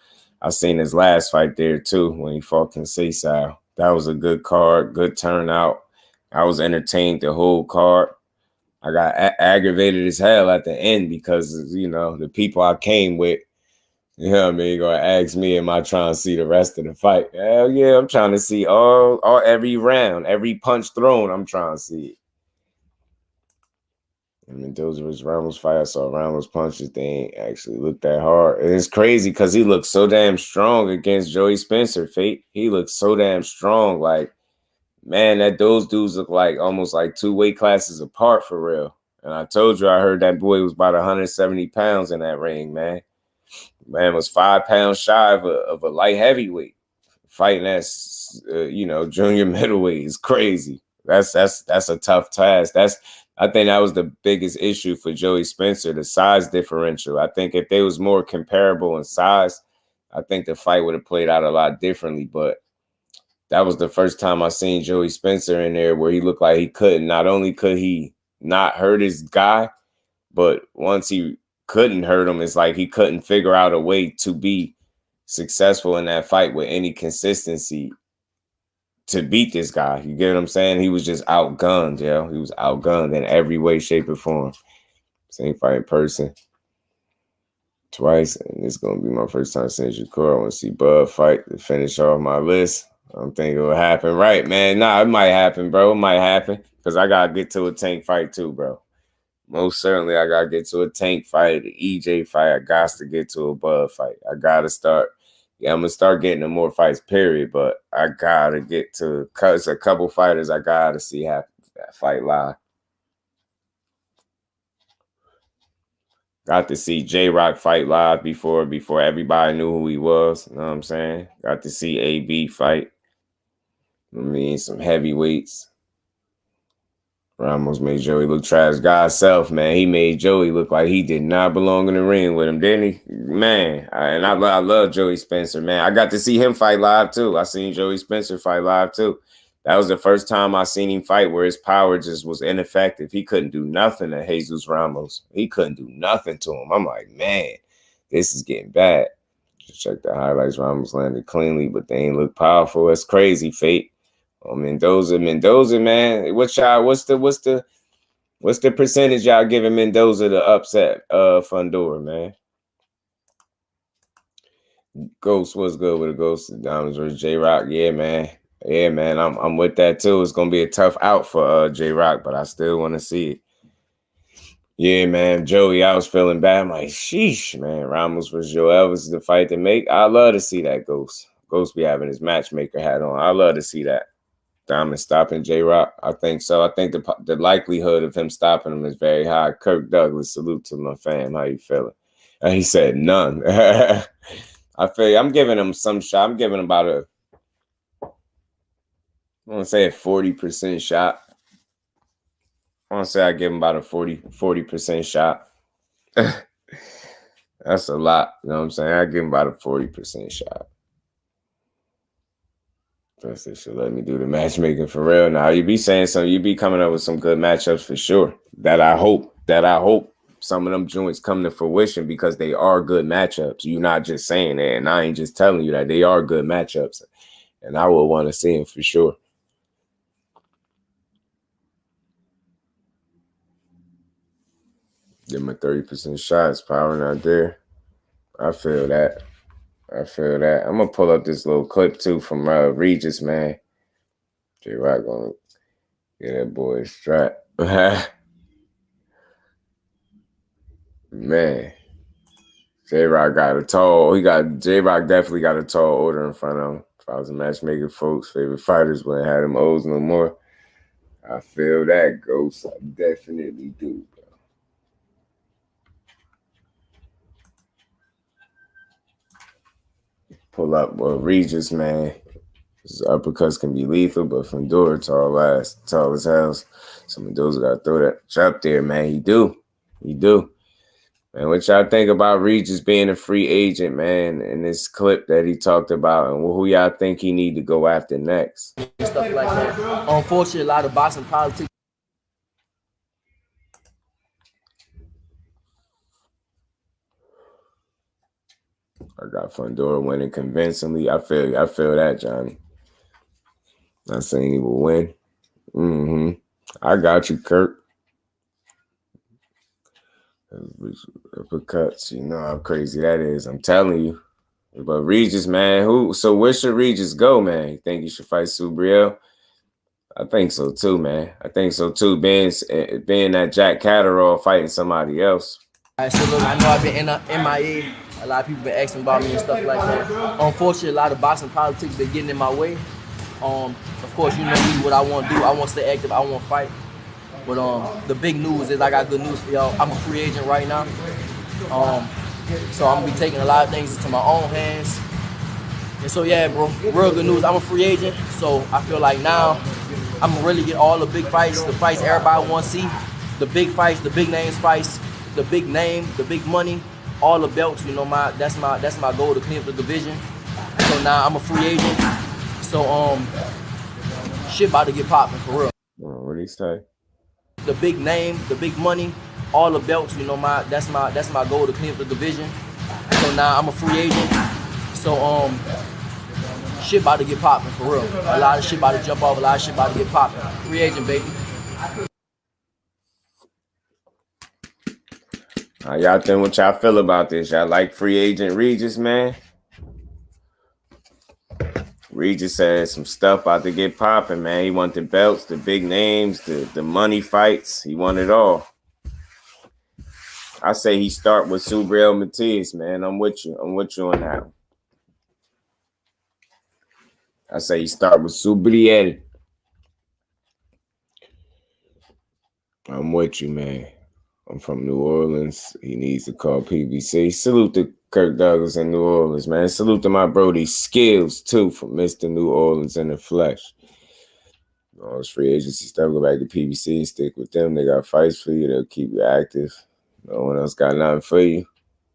I seen his last fight there, too, when he fought Conceição. That was a good card, good turnout. I was entertained the whole card. I got aggravated as hell at the end because, you know, the people I came with, you know what I mean, going to ask me, am I trying to see the rest of the fight? Hell yeah, I'm trying to see all every round, every punch thrown, I'm trying to see it. I mean, those was Ramos' fight. I saw Ramos punches. They ain't actually looked that hard. And it's crazy because he looked so damn strong against Joey Spencer, Fate. He looked so damn strong. Like, man, those dudes look like almost like 2 weight classes apart for real. And I told you, I heard that boy was about 170 pounds in that ring, man. Man was 5 pounds shy of a light heavyweight. Fighting that, junior middleweight is crazy. That's a tough task. I think that was the biggest issue for Joey Spencer, the size differential. I think if they was more comparable in size, I think the fight would have played out a lot differently. But that was the first time I seen Joey Spencer in there where he looked like he couldn't. Not only could he not hurt his guy. But once he couldn't hurt him, it's like he couldn't figure out a way to be successful in that fight with any consistency to beat this guy. You get what I'm saying? He was just outgunned, yo. He was outgunned in every way, shape, or form. Same fight in person twice, and it's gonna be my first time seeing Shakur. I want to see Bud fight to finish off my list. I don't think it will happen, right, man? Nah, it might happen, bro. It might happen because I gotta get to a Tank fight too, bro. Most certainly, I gotta get to a Tank fight, an EJ fight. I got to get to a Bud fight. I gotta start. Yeah, I'm gonna start getting to more fights, period. But I gotta get to, cause a couple fighters I gotta see happen, fight live. Got to see J-Rock fight live before everybody knew who he was. You know what I'm saying? Got to see AB fight. I mean, some heavyweights. Ramos made Joey look trash. God's self, man. He made Joey look like he did not belong in the ring with him, didn't he? Man, I love Joey Spencer, man. I got to see him fight live, too. I seen Joey Spencer fight live, too. That was the first time I seen him fight where his power just was ineffective. He couldn't do nothing to Jesus Ramos. He couldn't do nothing to him. I'm like, man, this is getting bad. Just check the highlights. Ramos landed cleanly, but they ain't look powerful. That's crazy, Fate. Oh, Mendoza, man. What's the percentage y'all giving Mendoza the upset Fundora, man? Ghost, what's good with the Ghost? Diamonds versus J-Rock. Yeah, man. Yeah, man. I'm with that too. It's gonna be a tough out for J-Rock, but I still want to see it. Yeah, man. Joey, I was feeling bad. I'm like, sheesh, man. Ramos versus Joe Elvis is the fight to make. I love to see that Ghost. Ghost be having his matchmaker hat on. I love to see that. Diamond stopping J-Rock? I think so. I think the likelihood of him stopping him is very high. Kirk Douglas, salute to my fam. How you feeling? And he said none. I feel I'm giving him some shot. I'm giving him about I want to say a 40% shot. I want to say I give him about a 40% shot. That's a lot. You know what I'm saying? I give him about a 40% shot. That's it. Should let me do the matchmaking for real. Now you be saying something. You be coming up with some good matchups for sure. That I hope some of them joints come to fruition because they are good matchups. You're not just saying that, and I ain't just telling you that. They are good matchups, and I will want to see them for sure. Give him a 30% shots. Power not there. I feel that. I'm going to pull up this little clip, too, from Regis, man. J-Rock going to get that boy a strap. Man. J-Rock got a tall. J-Rock definitely got a tall order in front of him. If I was a matchmaker, folks, favorite fighters wouldn't have them O's no more. I feel that, Ghost. I definitely do, bro. Pull up Regis, man. His uppercuts can be lethal, but Fundora tall as hell. Some of those gotta throw that up there, man. He do. Man, what y'all think about Regis being a free agent, man, in this clip that he talked about, and who y'all think he need to go after next? Stuff like that. Unfortunately, a lot of boxing politics. I got Fundora winning convincingly. I feel that, Johnny. Not saying he will win. I got you, Kurt. Uppercuts, you know how crazy that is. I'm telling you. But Regis, man, so where should Regis go, man? You think he should fight Subriel? I think so too, man. Being that Jack Catterall fighting somebody else. All right, so look, I know I've been in MIA. A lot of people been asking about me and stuff like that. Unfortunately, a lot of boxing politics been getting in my way. Of course, you know me, what I want to do. I want to stay active. I want to fight. But the big news is I got good news for y'all. I'm a free agent right now. So I'm gonna be taking a lot of things into my own hands. And so yeah, bro, real good news. I'm a free agent, so I feel like now I'm gonna really get all the big fights, the fights everybody want to see, the big fights, the big names fights, the big name, the big money, all the belts. You know, that's my goal to clean up the division. So now I'm a free agent. So shit about to get popping for real. What did he say? the big name, the big money, all the belts. You know, that's my goal to clean up the division. So now I'm a free agent. So shit about to get popping for real. A lot of shit about to jump off. A lot of shit about to get popping. Free agent, baby. How y'all think? What y'all feel about this? Y'all like free agent Regis, man? Regis said some stuff about to get popping, man. He want the belts, the big names, the money fights. He want it all. I say he start with Subriel Matias, man. I'm with you. I'm with you on that. I say he start with Subriel. I'm with you, man. I'm from New Orleans. He needs to call PBC. Salute to Kirk Douglas in New Orleans, man. Salute to my Brody Skills, too, from Mr. New Orleans in the flesh. All this free agency stuff, go back to PBC, stick with them. They got fights for you. They'll keep you active. No one else got nothing for you.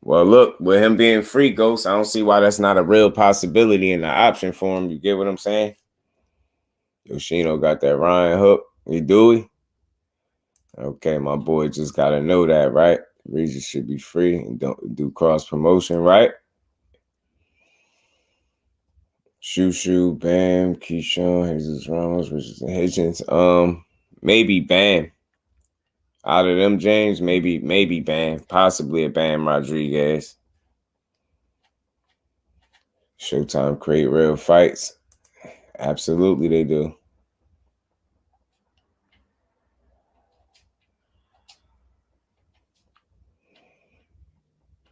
Well, look, with him being free, Ghost, I don't see why that's not a real possibility and an option for him. You get what I'm saying? Yoshino got that Ryan hook. You do it? Okay, my boy just got to know that, right? Regis should be free and don't do cross promotion, right? Shoo, Bam, Keyshawn, Jesus Ramos, Richardson, Hitchens. Maybe Bam. Out of them, James, maybe Bam. Possibly a Bam Rodriguez. Showtime create real fights. Absolutely, they do.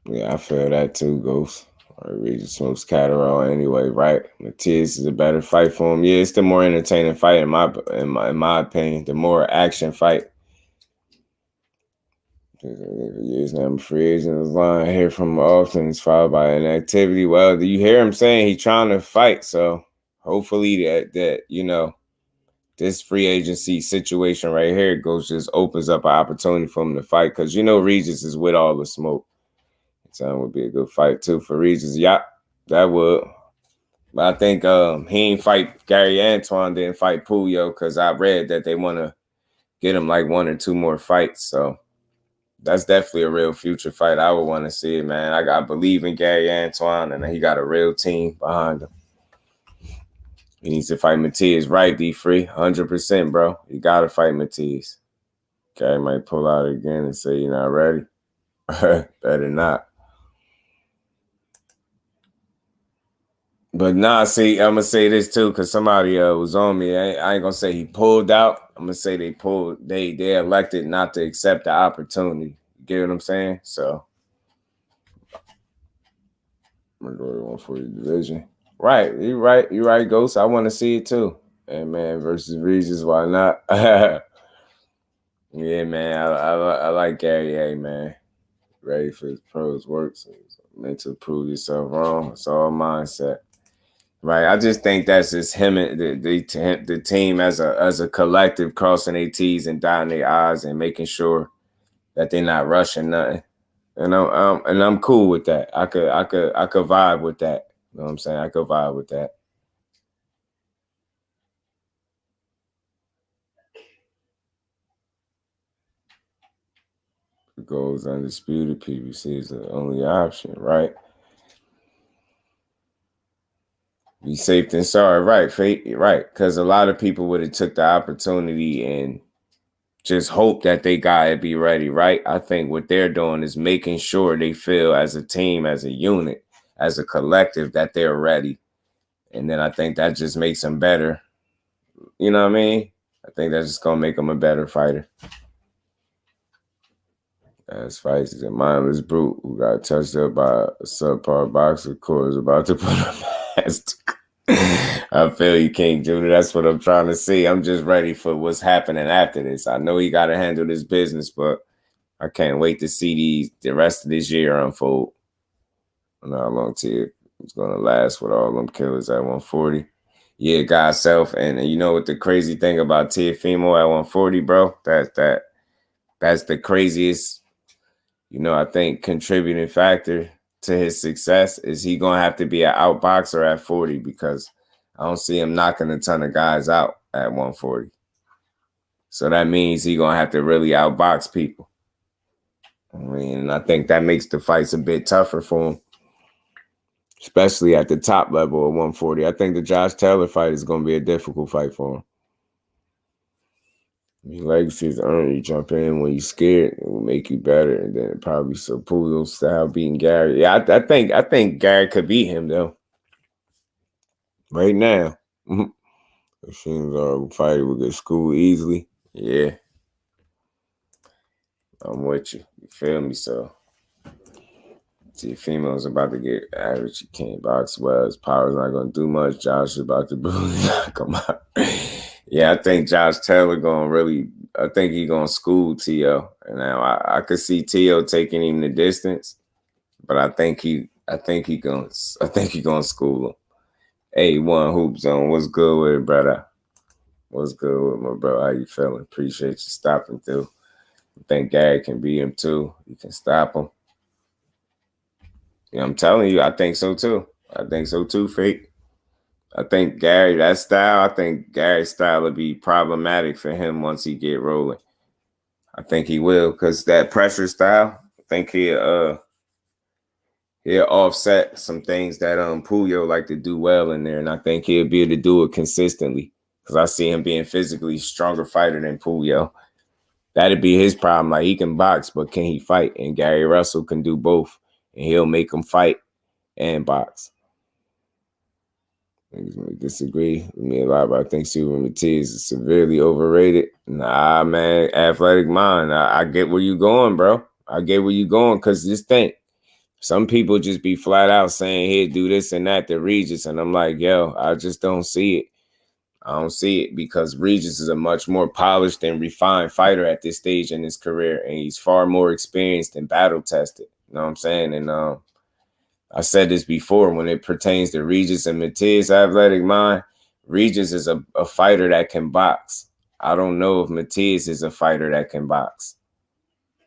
Yeah, I feel that too, Ghost. Regis smokes Catterall anyway, right? Matias is a better fight for him. Yeah, it's the more entertaining fight in my opinion. The more action fight. Years now, I'm a free agent. This line I hear from him often is followed by inactivity. Well, do you hear him saying he's trying to fight? So hopefully that you know this free agency situation right here just opens up an opportunity for him to fight because you know Regis is with all the smoke. So it would be a good fight too for Regis. Yeah, that would. But I think he ain't fight Gary Antoine, didn't fight Puyo because I read that they want to get him like 1 or 2 more fights. So that's definitely a real future fight. I would want to see it, man. I believe in Gary Antoine, and he got a real team behind him. He needs to fight Matias, right, D-Free? 100%, bro. You got to fight Matias. Gary might pull out again and say you're not ready. Better not. But nah, see, I'm going to say this too, because somebody was on me. I ain't going to say he pulled out. I'm going to say they elected not to accept the opportunity. You get what I'm saying? So, I'm going to go to 140 division. Right. You're right, Ghost. I want to see it too. And man, versus Regis, why not? Yeah, man. I like Gary A, man. Ready for his pros work. So meant to prove yourself wrong. It's all mindset. Right, I just think that's just him and the team as a collective crossing their T's and dotting their I's and making sure that they're not rushing nothing. And I'm cool with that. I could vibe with that. You know what I'm saying? I could vibe with that. The goal is undisputed. PBC is the only option, right? Be safe than sorry, right? Because a lot of people would have took the opportunity and just hope that they gotta be ready, right? I think what they're doing is making sure they feel as a team, as a unit, as a collective that they're ready. And then I think that just makes them better. You know what I mean? I think that's just gonna make them a better fighter. As fights is a mindless brute who got touched up by a subpar boxer, of course, about to put a mask. I feel you, King Judah. That's what I'm trying to see. I'm just ready for what's happening after this. I know he got to handle this business, but I can't wait to see the rest of this year unfold. I don't know how long it's going to last with all them killers at 140. Yeah, God's self. And you know what the crazy thing about Teofimo at 140, bro? That's the craziest, I think, contributing factor to his success is he going to have to be an outboxer at 40 because I don't see him knocking a ton of guys out at 140. So that means he's going to have to really outbox people. I mean, I think that makes the fights a bit tougher for him, especially at the top level of 140. I think the Josh Taylor fight is going to be a difficult fight for him. Your legacy is earned. You jump in when you're scared, it will make you better. And then probably Puyo style beating Gary. Yeah, I think Gary could beat him though. Right now. It seems our fighter will get schooled easily. Yeah. I'm with you. You feel me? So see, females about to get average. You can't box well. His power's not gonna do much. Josh is about to really knock him out. Yeah, I think Josh Taylor I think he's gonna school T.O. And now I could see T.O. taking him the distance, but I think he gonna school him. A1 Hoop Zone. What's good with it, brother? What's good with my bro? How you feeling? Appreciate you stopping through. I think Gary can beat him too. You can stop him. Yeah, I'm telling you, I think so too. Fake. I think Gary's style will be problematic for him once he get rolling. I think he will, because that pressure style, I think he'll offset some things that Puyo like to do well in there, and I think he'll be able to do it consistently. Because I see him being physically stronger fighter than Puyo. That'd be his problem. Like, he can box, but can he fight? And Gary Russell can do both, and he'll make him fight and box. Niggas may disagree with me a lot, but I think Super Matiz is severely overrated. Nah, man, athletic mind. I get where you going, bro. I get where you going, because just think. Some people just be flat out saying, here, do this and that to Regis. And I'm like, yo, I just don't see it. I don't see it, because Regis is a much more polished and refined fighter at this stage in his career. And he's far more experienced and battle tested. You know what I'm saying? And I said this before, when it pertains to Regis and Matiz athletic mind, Regis is a fighter that can box. I don't know if Matiz is a fighter that can box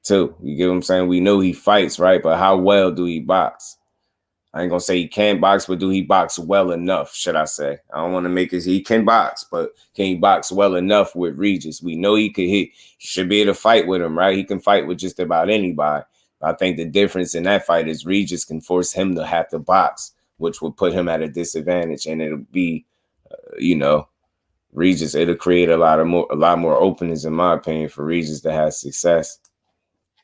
too. You get what I'm saying? We know he fights, right? But how well do he box? I ain't gonna say he can box, but do he box well enough, should I say? I don't want to make it, he can box, but can he box well enough with Regis? We know he could hit. He should be able to fight with him, right? He can fight with just about anybody. I think the difference in that fight is Regis can force him to have to box, which would put him at a disadvantage, and it'll be, Regis. It'll create a lot more openings, in my opinion, for Regis to have success.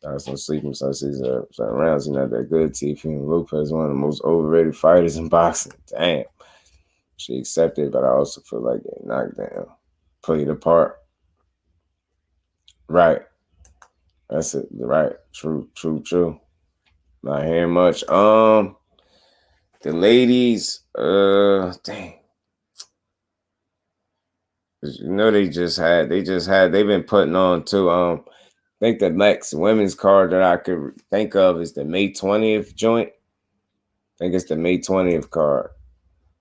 I was no sleeping, so 7 rounds. He's not that good. Teofimo Lopez, one of the most overrated fighters in boxing. Damn, she accepted, but I also feel like getting knocked down, played a part. Right. That's it. Right. True. Not hearing much. The ladies, dang. You know, they've been putting on too. I think the next women's card that I could think of is the May 20th joint. I think it's the May 20th card.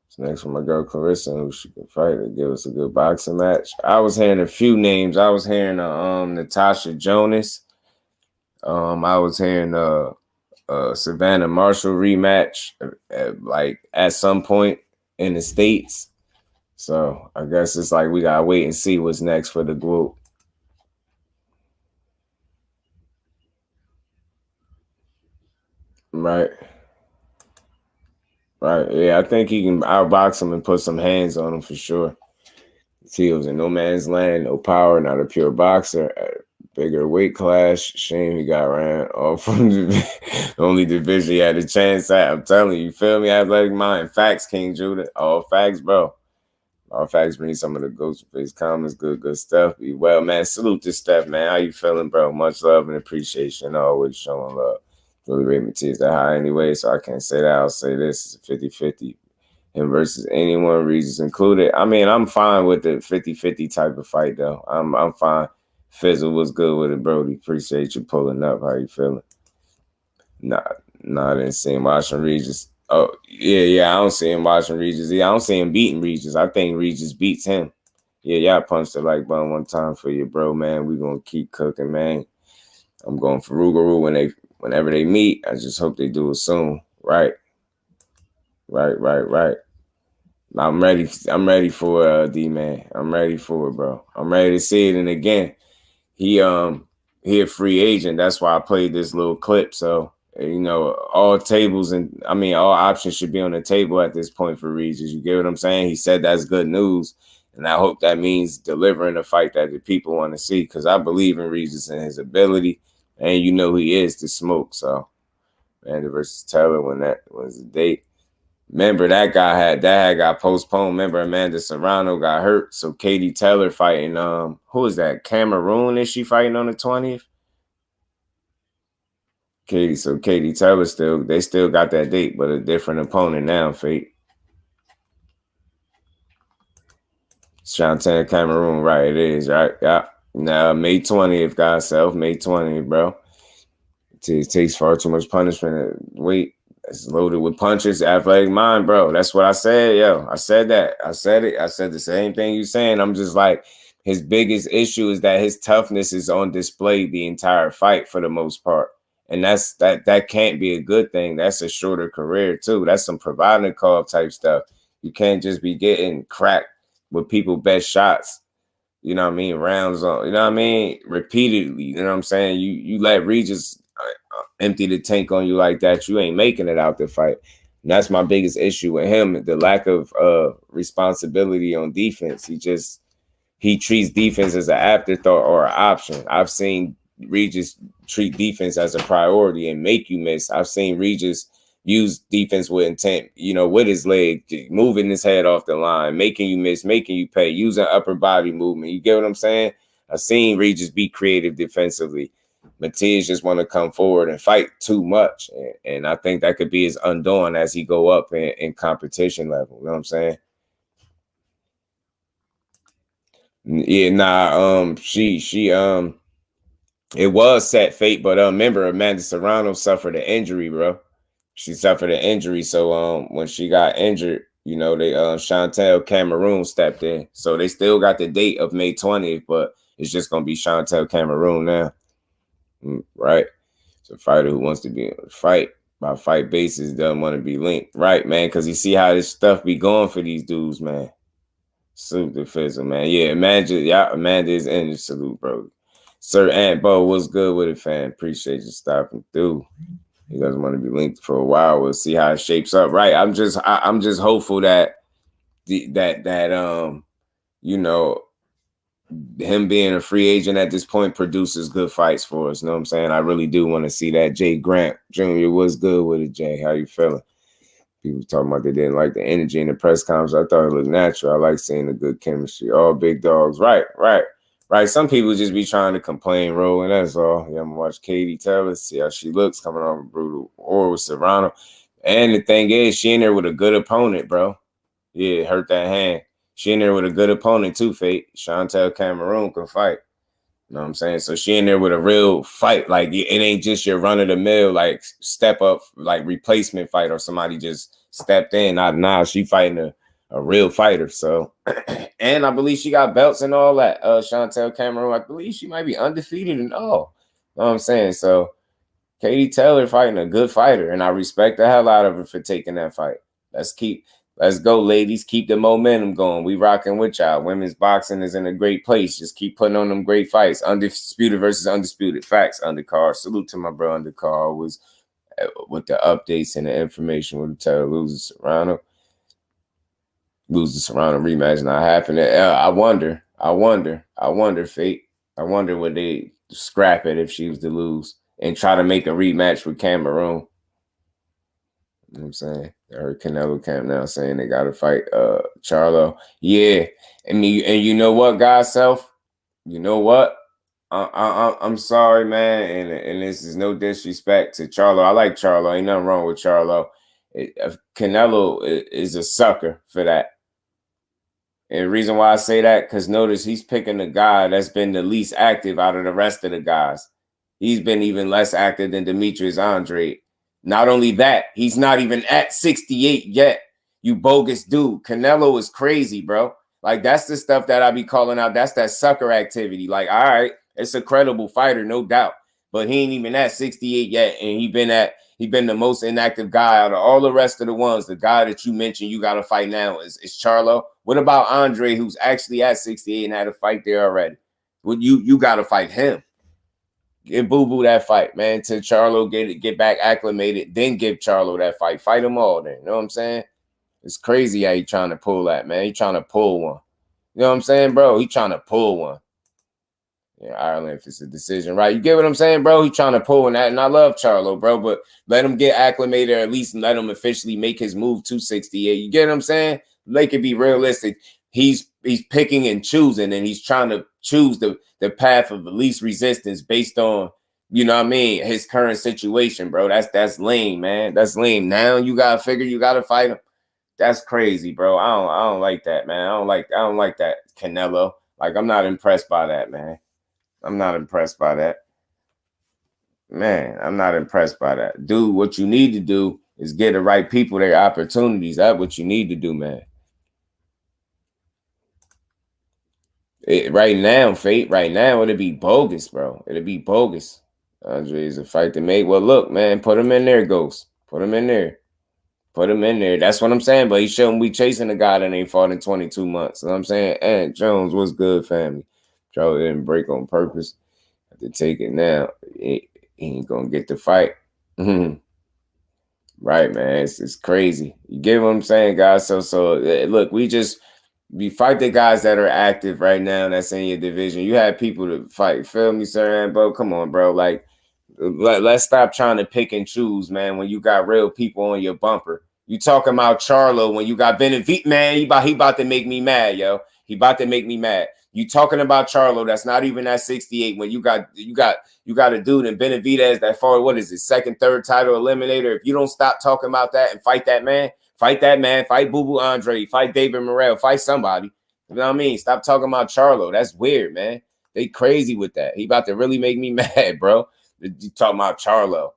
It's next for my girl Clarissa, who she can fight to give us a good boxing match. I was hearing a few names. I was hearing Natasha Jonas. I was hearing Savannah Marshall rematch at some point in the States. So I guess it's like we gotta wait and see what's next for the group. Right. Yeah, I think he can outbox him and put some hands on him for sure. He was in no man's land, no power, not a pure boxer. Bigger weight class. Shame he got ran off from the only division he had a chance at. I'm telling you, feel me? Athletic mind. Facts, King Judah. All facts, bro. All facts bring some of the ghost face comments. Good stuff. Be well, man. Salute to Steph, man. How you feeling, bro? Much love and appreciation. Always showing love. Really rate Matiz that high anyway, so I can't say that. I'll say this. It's a 50-50. Him versus anyone, Regis included. I mean, I'm fine with the 50-50 type of fight, though. I'm fine. Fizzle was good with it, Brody. Appreciate you pulling up. How you feeling? Nah, I didn't see him watching Regis. Oh, yeah, I don't see him watching Regis. Yeah, I don't see him beating Regis. I think Regis beats him. Yeah, y'all punched the like button one time for you, bro, man. We gonna keep cooking, man. I'm going for Rougarou whenever they meet. I just hope they do it soon. Right. I'm ready. I'm ready for D-Man. I'm ready for it, bro. I'm ready to see it. And again, he a free agent. That's why I played this little clip. So, you know, all tables and all options should be on the table at this point for Regis. You get what I'm saying? He said that's good news. And I hope that means delivering a fight that the people want to see, because I believe in Regis and his ability. And you know he is to smoke. So, Amanda versus Taylor, when that was the date. Remember, that had got postponed. Remember, Amanda Serrano got hurt. So Katie Taylor fighting, who is that? Cameroon, is she fighting on the 20th? Katie Taylor still got that date, but a different opponent now, Fate. Chantel Cameroon, right? It is, right? Yeah. Now, May 20th, God self, May 20th, bro. It takes far too much punishment. Wait. It's loaded with punches, athletic mind, bro. That's what I said, yo. I said that. I said it. I said the same thing you saying. I'm just like, his biggest issue is that his toughness is on display the entire fight for the most part. And that can't be a good thing. That's a shorter career, too. That's some Providnikov type stuff. You can't just be getting cracked with people best shots. You know what I mean? Rounds on, you know what I mean? Repeatedly. You know what I'm saying? You let Regis empty the tank on you like that, you ain't making it out the fight. And that's my biggest issue with him, the lack of responsibility on defense. He treats defense as an afterthought or an option. I've seen Regis treat defense as a priority and make you miss. I've seen Regis use defense with intent, you know, with his leg, moving his head off the line, making you miss, making you pay, using upper body movement. You get what I'm saying? I've seen Regis be creative defensively. Matias just want to come forward and fight too much. And I think that could be his undoing as he go up in competition level. You know what I'm saying? Yeah, nah, it was set Fate, but remember, Amanda Serrano suffered an injury, bro. She suffered an injury. So when she got injured, you know, they Chantel Cameroon stepped in. So they still got the date of May 20th, but it's just gonna be Chantel Cameroon now. Right? It's a fighter who wants to be in a fight by fight basis, doesn't want to be linked. Right, man? Because you see how this stuff be going for these dudes, man. Salute the fizzle, man. Yeah, Amanda is in the salute, bro. Sir Ant Bo, what's good with it, fam? Appreciate you stopping through. He doesn't want to be linked for a while. We'll see how it shapes up. Right. I'm just hopeful that you know, him being a free agent at this point produces good fights for us. You know what I'm saying? I really do want to see that. Jay Grant Jr. What's good with it, Jay? How you feeling? People talking about they didn't like the energy in the press conference. I thought it looked natural. I like seeing the good chemistry. All big dogs. Right. Some people just be trying to complain, Ro, and that's all. Yeah, I'm gonna watch Katie Taylor, see how she looks coming off a brutal or with Serrano. And the thing is, she in there with a good opponent, bro. Yeah, hurt that hand. She in there with a good opponent too, Fate. Chantel Cameroon can fight. You know what I'm saying? So she in there with a real fight. Like, it ain't just your run-of-the-mill, like, step up, like, replacement fight or somebody just stepped in. Nah, she fighting a real fighter. So, and I believe she got belts and all that. Chantel Cameroon, I believe she might be undefeated and all. You know what I'm saying? So, Katie Taylor fighting a good fighter, and I respect the hell out of her for taking that fight. Let's go, ladies. Keep the momentum going. We rocking with y'all. Women's boxing is in a great place. Just keep putting on them great fights. Undisputed versus undisputed. Facts, Undercard. Salute to my bro, Undercard. Was with the updates and the information with the Taylor loses Serrano. Loses Serrano rematch not happening. I wonder, Fate. I wonder would they scrap it if she was to lose and try to make a rematch with Cameroon. You know what I'm saying? I heard Canelo camp now saying they got to fight Charlo. Yeah. And you know what, God's self? You know what? I'm sorry, man. And this is no disrespect to Charlo. I like Charlo. Ain't nothing wrong with Charlo. Canelo is a sucker for that. And the reason why I say that, because notice he's picking the guy that's been the least active out of the rest of the guys. He's been even less active than Demetrius Andrade. Not only that, he's not even at 68 yet. You bogus dude. Canelo is crazy, bro. Like, that's the stuff that I be calling out. That's that sucker activity. Like, all right, it's a credible fighter, no doubt. But he ain't even at 68 yet. And He been the most inactive guy out of all the rest of the ones. The guy that you mentioned you got to fight now is Charlo. What about Andre, who's actually at 68 and had a fight there already? Well, you got to fight him. Give Boo Boo that fight, man. Till Charlo get back acclimated, then give Charlo that fight. Fight them all then. You know what I'm saying? It's crazy how he trying to pull that, man. He trying to pull one. You know what I'm saying, bro? He trying to pull one. Yeah, Ireland, if it's a decision, right? You get what I'm saying, bro? He trying to pull in that, and I love Charlo, bro, but let him get acclimated, or at least let him officially make his move to 68. You get what I'm saying? Make it be realistic. He's picking and choosing, and he's trying to choose the path of the least resistance based on, you know what I mean, his current situation, bro. That's lame, man. That's lame. Now you gotta figure you gotta fight him. That's crazy, bro. I don't like that, man. I don't like that, Canelo. Like, I'm not impressed by that, man. I'm not impressed by that. Man, I'm not impressed by that. Dude, what you need to do is get the right people their opportunities. That's what you need to do, man. Right now, Fate, right now, it'll be bogus, bro. It'll be bogus. Andre is a fight to make. Well, look, man, put him in there, Ghost. Put him in there. Put him in there. That's what I'm saying. But he shouldn't be chasing a guy that ain't fought in 22 months. You know what I'm saying? And Jones, what's good, family? Joe didn't break on purpose. Have to take it now. He ain't gonna get the fight. Right, man. It's crazy. You get what I'm saying, guys? So look, we fight the guys that are active right now that's in your division. You have people to fight. Feel me, sir? And bro, come on, bro. Like, let's stop trying to pick and choose, man, when you got real people on your bumper. You talking about Charlo when you got Benavidez, man, he about to make me mad, yo. He about to make me mad. You talking about Charlo that's not even at 68 when you got a dude in Benavidez that far, what is it, second, third title eliminator. If you don't stop talking about that and fight that man, fight Boo Boo Andre, fight David Morrell, fight somebody. You know what I mean? Stop talking about Charlo. That's weird, man. They crazy with that. He about to really make me mad, bro. You talking about Charlo.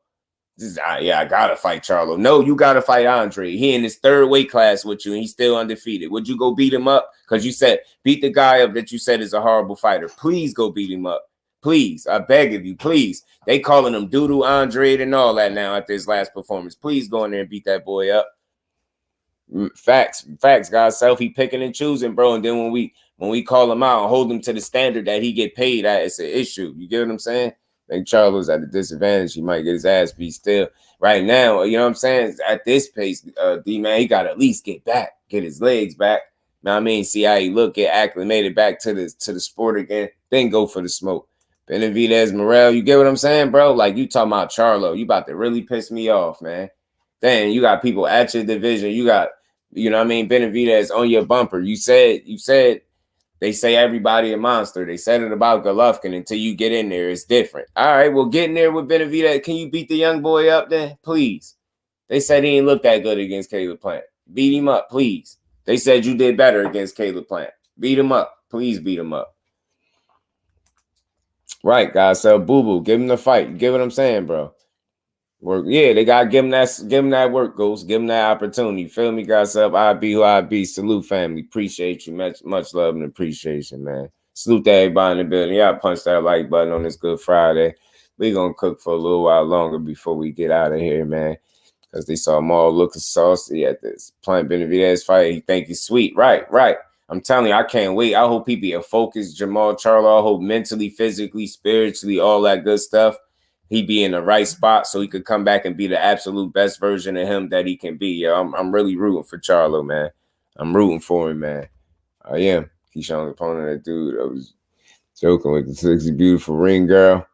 I gotta fight Charlo. No, you gotta fight Andre. He in his third weight class with you, and he's still undefeated. Would you go beat him up? Because you said beat the guy up that you said is a horrible fighter. Please go beat him up. Please, I beg of you, please. They calling him Doodoo Andre and all that now after his last performance. Please go in there and beat that boy up. Facts, guys. Selfie picking and choosing, bro. And then when we call him out and hold him to the standard that he get paid at, it's an issue. You get what I'm saying? I think Charlo's at a disadvantage. He might get his ass beat still. Right now, you know what I'm saying? At this pace, D-Man, he got to at least get his legs back. You know what I mean? See how he look, get acclimated back to the sport again, then go for the smoke. Benavidez, Morrell, you get what I'm saying, bro? Like, you talking about Charlo. You about to really piss me off, man. Then you got people at your division. You got, you know what I mean, Benavidez on your bumper. You said they say everybody a monster. They said it about Golovkin until you get in there. It's different. All right, well, get in there with Benavidez. Can you beat the young boy up then? Please. They said he didn't look that good against Caleb Plant. Beat him up, please. They said you did better against Caleb Plant. Beat him up. Please beat him up. Right, guys. So, Boo-Boo, give him the fight. You get what I'm saying, bro? Work. Yeah, they gotta give him that work, Ghost. Give him that opportunity. Feel me, guys? Up. I be who I be. Salute, family. Appreciate you. Much love and appreciation, man. Salute to everybody in the building. Y'all punch that like button on this Good Friday. We gonna cook for a little while longer before we get out of here, man. Because they saw Maul looking saucy at this Plant Benavidez fight. He think he's sweet. Right. I'm telling you, I can't wait. I hope he be a focused Jamal Charlo. I hope mentally, physically, spiritually, all that good stuff. He be in the right spot so he could come back and be the absolute best version of him that he can be. Yo, I'm really rooting for Charlo, man. I'm rooting for him, man. I am. Keyshawn's opponent, that dude, I was joking with the sexy, beautiful ring girl.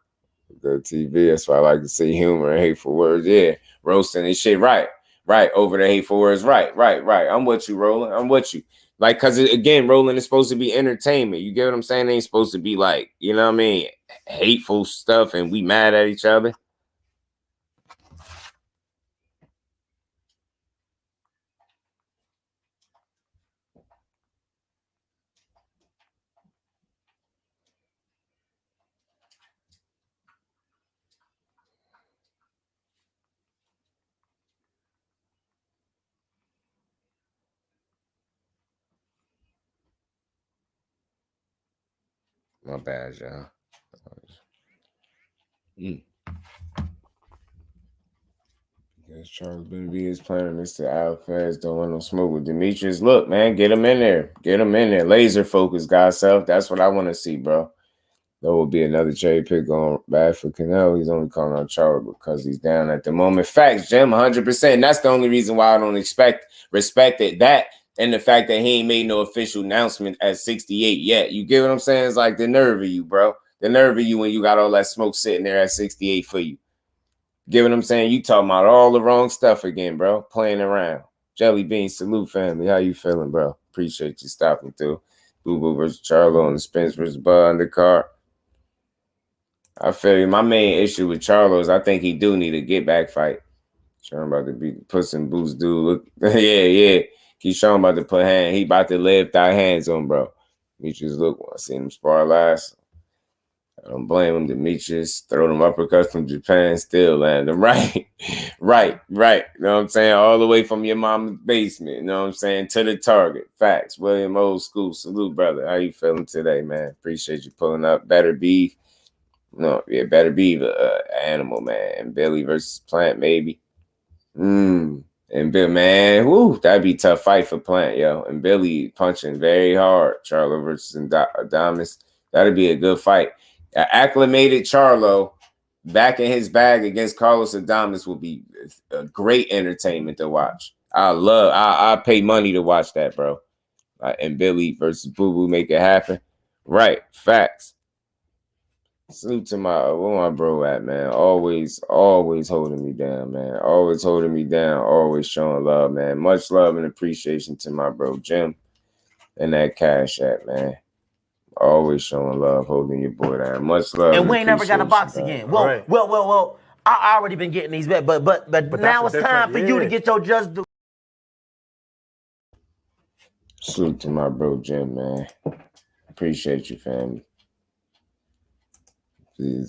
Good TV. That's why I like to see humor and hateful words. Yeah, roasting and shit. Right. Over the hateful words. Right. I'm with you, Roland. I'm with you. Like, because, again, Roland is supposed to be entertainment. You get what I'm saying? They ain't supposed to be like, you know what I mean, hateful stuff and we mad at each other. My bad, y'all. Yes, Charles B is playing Mr. Alpez. Don't want no smoke with Demetrius. Look, man, get him in there. Get him in there. Laser focus, God self. That's what I want to see, bro. There will be another cherry pick going bad for Canelo. He's only calling out Charles because he's down at the moment. Facts, Jim, 100%. And that's the only reason why I don't respect it. That and the fact that he ain't made no official announcement at 68 yet. You get what I'm saying? It's like the nerve of you, bro. The nerve of you when you got all that smoke sitting there at 68 for you. Get what I'm saying? You talking about all the wrong stuff again, bro. Playing around. Jelly Bean, salute family. How you feeling, bro? Appreciate you stopping through. Boo Boo versus Charlo on the Spence versus Bud undercard. I feel you. My main issue with Charlo is I think he do need a get back fight. Sean about to be Puss in Boots dude. Look, yeah. Keep Sean about to put hand. He about to lift our hands on, bro. Demetrius, look, when I seen him spar last. I don't blame him. Demetrius throw them uppercuts from Japan, still land them right. right. You know what I'm saying? All the way from your mama's basement. You know what I'm saying? To the target. Facts. William Old School. Salute, brother. How you feeling today, man? Appreciate you pulling up. Better beef. No, yeah, better be animal, man. And Billy versus Plant, maybe. And Bill, man, whoo, that'd be a tough fight for Plant, yo. And Billy punching very hard. Charlo versus Adames. That'd be a good fight. Acclimated Charlo back in his bag against Carlos Adames would be a great entertainment to watch. I pay money to watch that, bro. And Billy versus Boo Boo make it happen. Right, facts. Salute to where my bro at, man. Always holding me down, man. Always holding me down. Always showing love, man. Much love and appreciation to my bro Jim and that Cash App, man. Always showing love, holding your boy down. Much love. And we ain't never got to box again. Well. I already been getting these bets, but now it's time for you to get your just due. Salute to my bro Jim, man. Appreciate you, family.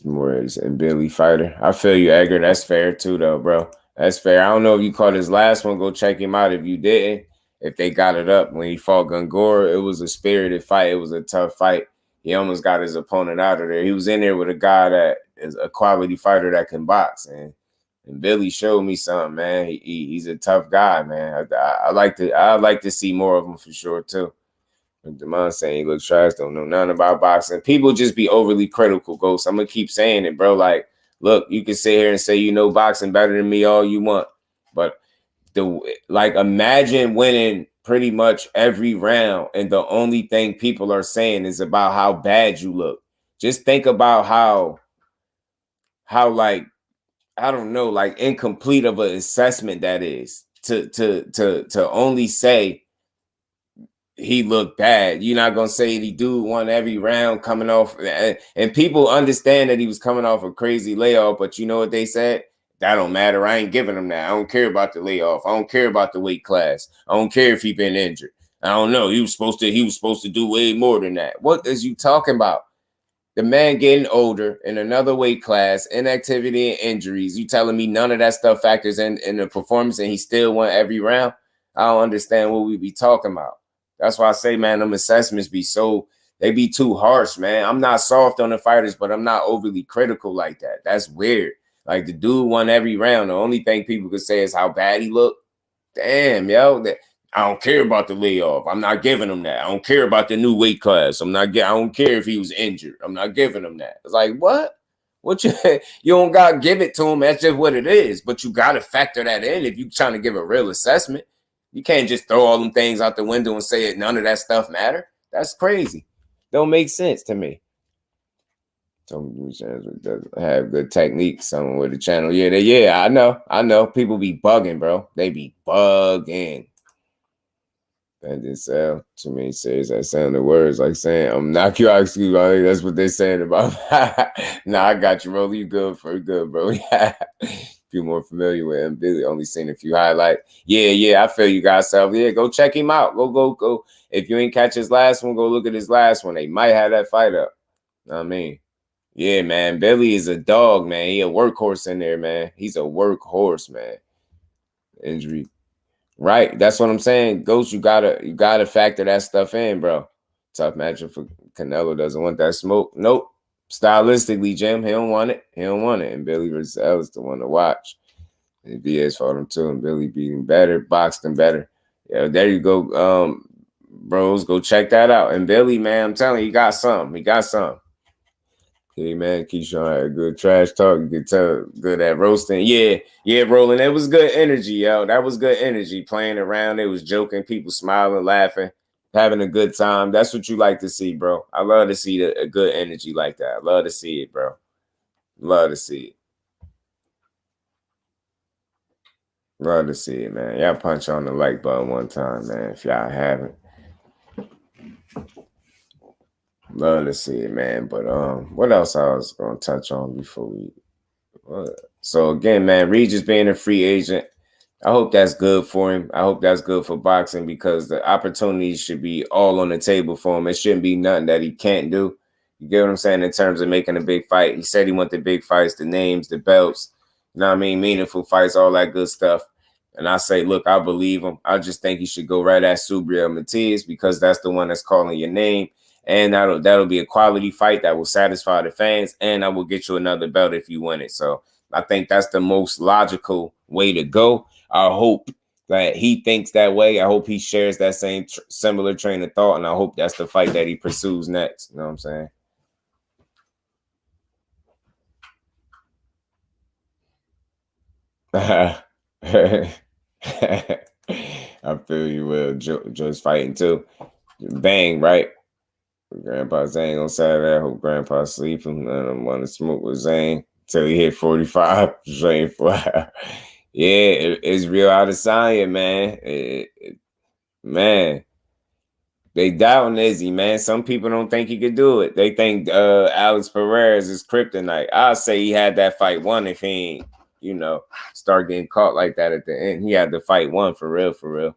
Morris and Billy Fighter. I feel you, Edgar. That's fair too, though, bro. That's fair. I don't know if you caught his last one. Go check him out if you didn't. If they got it up when he fought Gungor, it was a spirited fight. It was a tough fight. He almost got his opponent out of there. He was in there with a guy that is a quality fighter that can box. And Billy showed me something, man. He's a tough guy, man. I like to see more of him for sure too. Demond saying he looks trash, don't know nothing about boxing. People just be overly critical, Ghost. I'm going to keep saying it, bro. Like, look, you can sit here and say you know boxing better than me all you want. But, imagine winning pretty much every round and the only thing people are saying is about how bad you look. Just think about how I don't know, incomplete of an assessment that is to only say he looked bad. You're not gonna say he dude won every round coming off, and people understand that he was coming off a crazy layoff. But you know what they said? That don't matter. I ain't giving him that. I don't care about the layoff. I don't care about the weight class. I don't care if he been injured. I don't know. He was supposed to do way more than that. What is you talking about? The man getting older in another weight class, inactivity and injuries. You telling me none of that stuff factors in the performance, and he still won every round? I don't understand what we be talking about. That's why I say, man, them assessments they be too harsh, man. I'm not soft on the fighters, but I'm not overly critical like that. That's weird. Like, the dude won every round. The only thing people could say is how bad he looked. Damn, yo. I don't care about the layoff. I'm not giving him that. I don't care about the new weight class. I don't care if he was injured. I'm not giving him that. It's like, what? What you don't got to give it to him. That's just what it is. But you got to factor that in if you're trying to give a real assessment. You can't just throw all them things out the window and say none of that stuff matter. That's crazy. Don't make sense to me. Some doesn't have good technique. Someone with the channel. Yeah, I know. People be bugging, bro. They be bugging. That didn't sound too many series. That sounded words like saying, I'm knock you out. Excuse me. That's what they're saying about. Nah, I got you, bro. You good, bro. Yeah. Feel more familiar with him. Billy only seen a few highlights. Yeah, I feel you guys. Yeah, go check him out. Go. If you ain't catch his last one, go look at his last one. They might have that fight up. Know what I mean? Yeah, man. Billy is a dog, man. He a workhorse in there, man. He's a workhorse, man. Injury. Right. That's what I'm saying. Ghost, you gotta factor that stuff in, bro. Tough matchup for Canelo. Doesn't want that smoke. Nope. Stylistically, Jim, he don't want it. And Billy versus L is the one to watch. VS fought him too, and Billy beat him better, boxed him better. Yeah, there you go. Bros, go check that out. And Billy, man, I'm telling you, he got something. He got something. Hey, man, Keyshawn had a good trash talk. You could tell good at roasting. Yeah, Roland. It was good energy, yo. That was good energy. Playing around. It was joking. People smiling, laughing, having a good time. That's what you like to see, bro. I love to see a good energy like that. I love to see it, bro. Love to see it. Love to see it, man. Y'all punch on the like button one time, man, if y'all haven't. Love to see it, man. But what else I was gonna touch on before we so again, man, Regis being a free agent, I hope that's good for him. I hope that's good for boxing because the opportunities should be all on the table for him. It shouldn't be nothing that he can't do. You get what I'm saying? In terms of making a big fight. He said he wanted the big fights, the names, the belts, you know what I mean? Meaningful fights, all that good stuff. And I say, look, I believe him. I just think he should go right at Subriel Matias because that's the one that's calling your name. And that'll be a quality fight that will satisfy the fans. And I will get you another belt if you win it. So I think that's the most logical way to go. I hope that he thinks that way. I hope he shares that same similar train of thought. And I hope that's the fight that he pursues next. You know what I'm saying? I feel you, Will. Joe's fighting too. Bang, right? Grandpa Zane on Saturday. I hope Grandpa sleeping. I don't want to smoke with Zane till he hit 45. Zane fly. Yeah, it's real out of Adesanya, man. Man, they doubting Izzy, man. Some people don't think he could do it. They think Alex Perez is kryptonite. I'll say he had that fight won if he ain't, start getting caught like that at the end. He had the fight won for real, for real.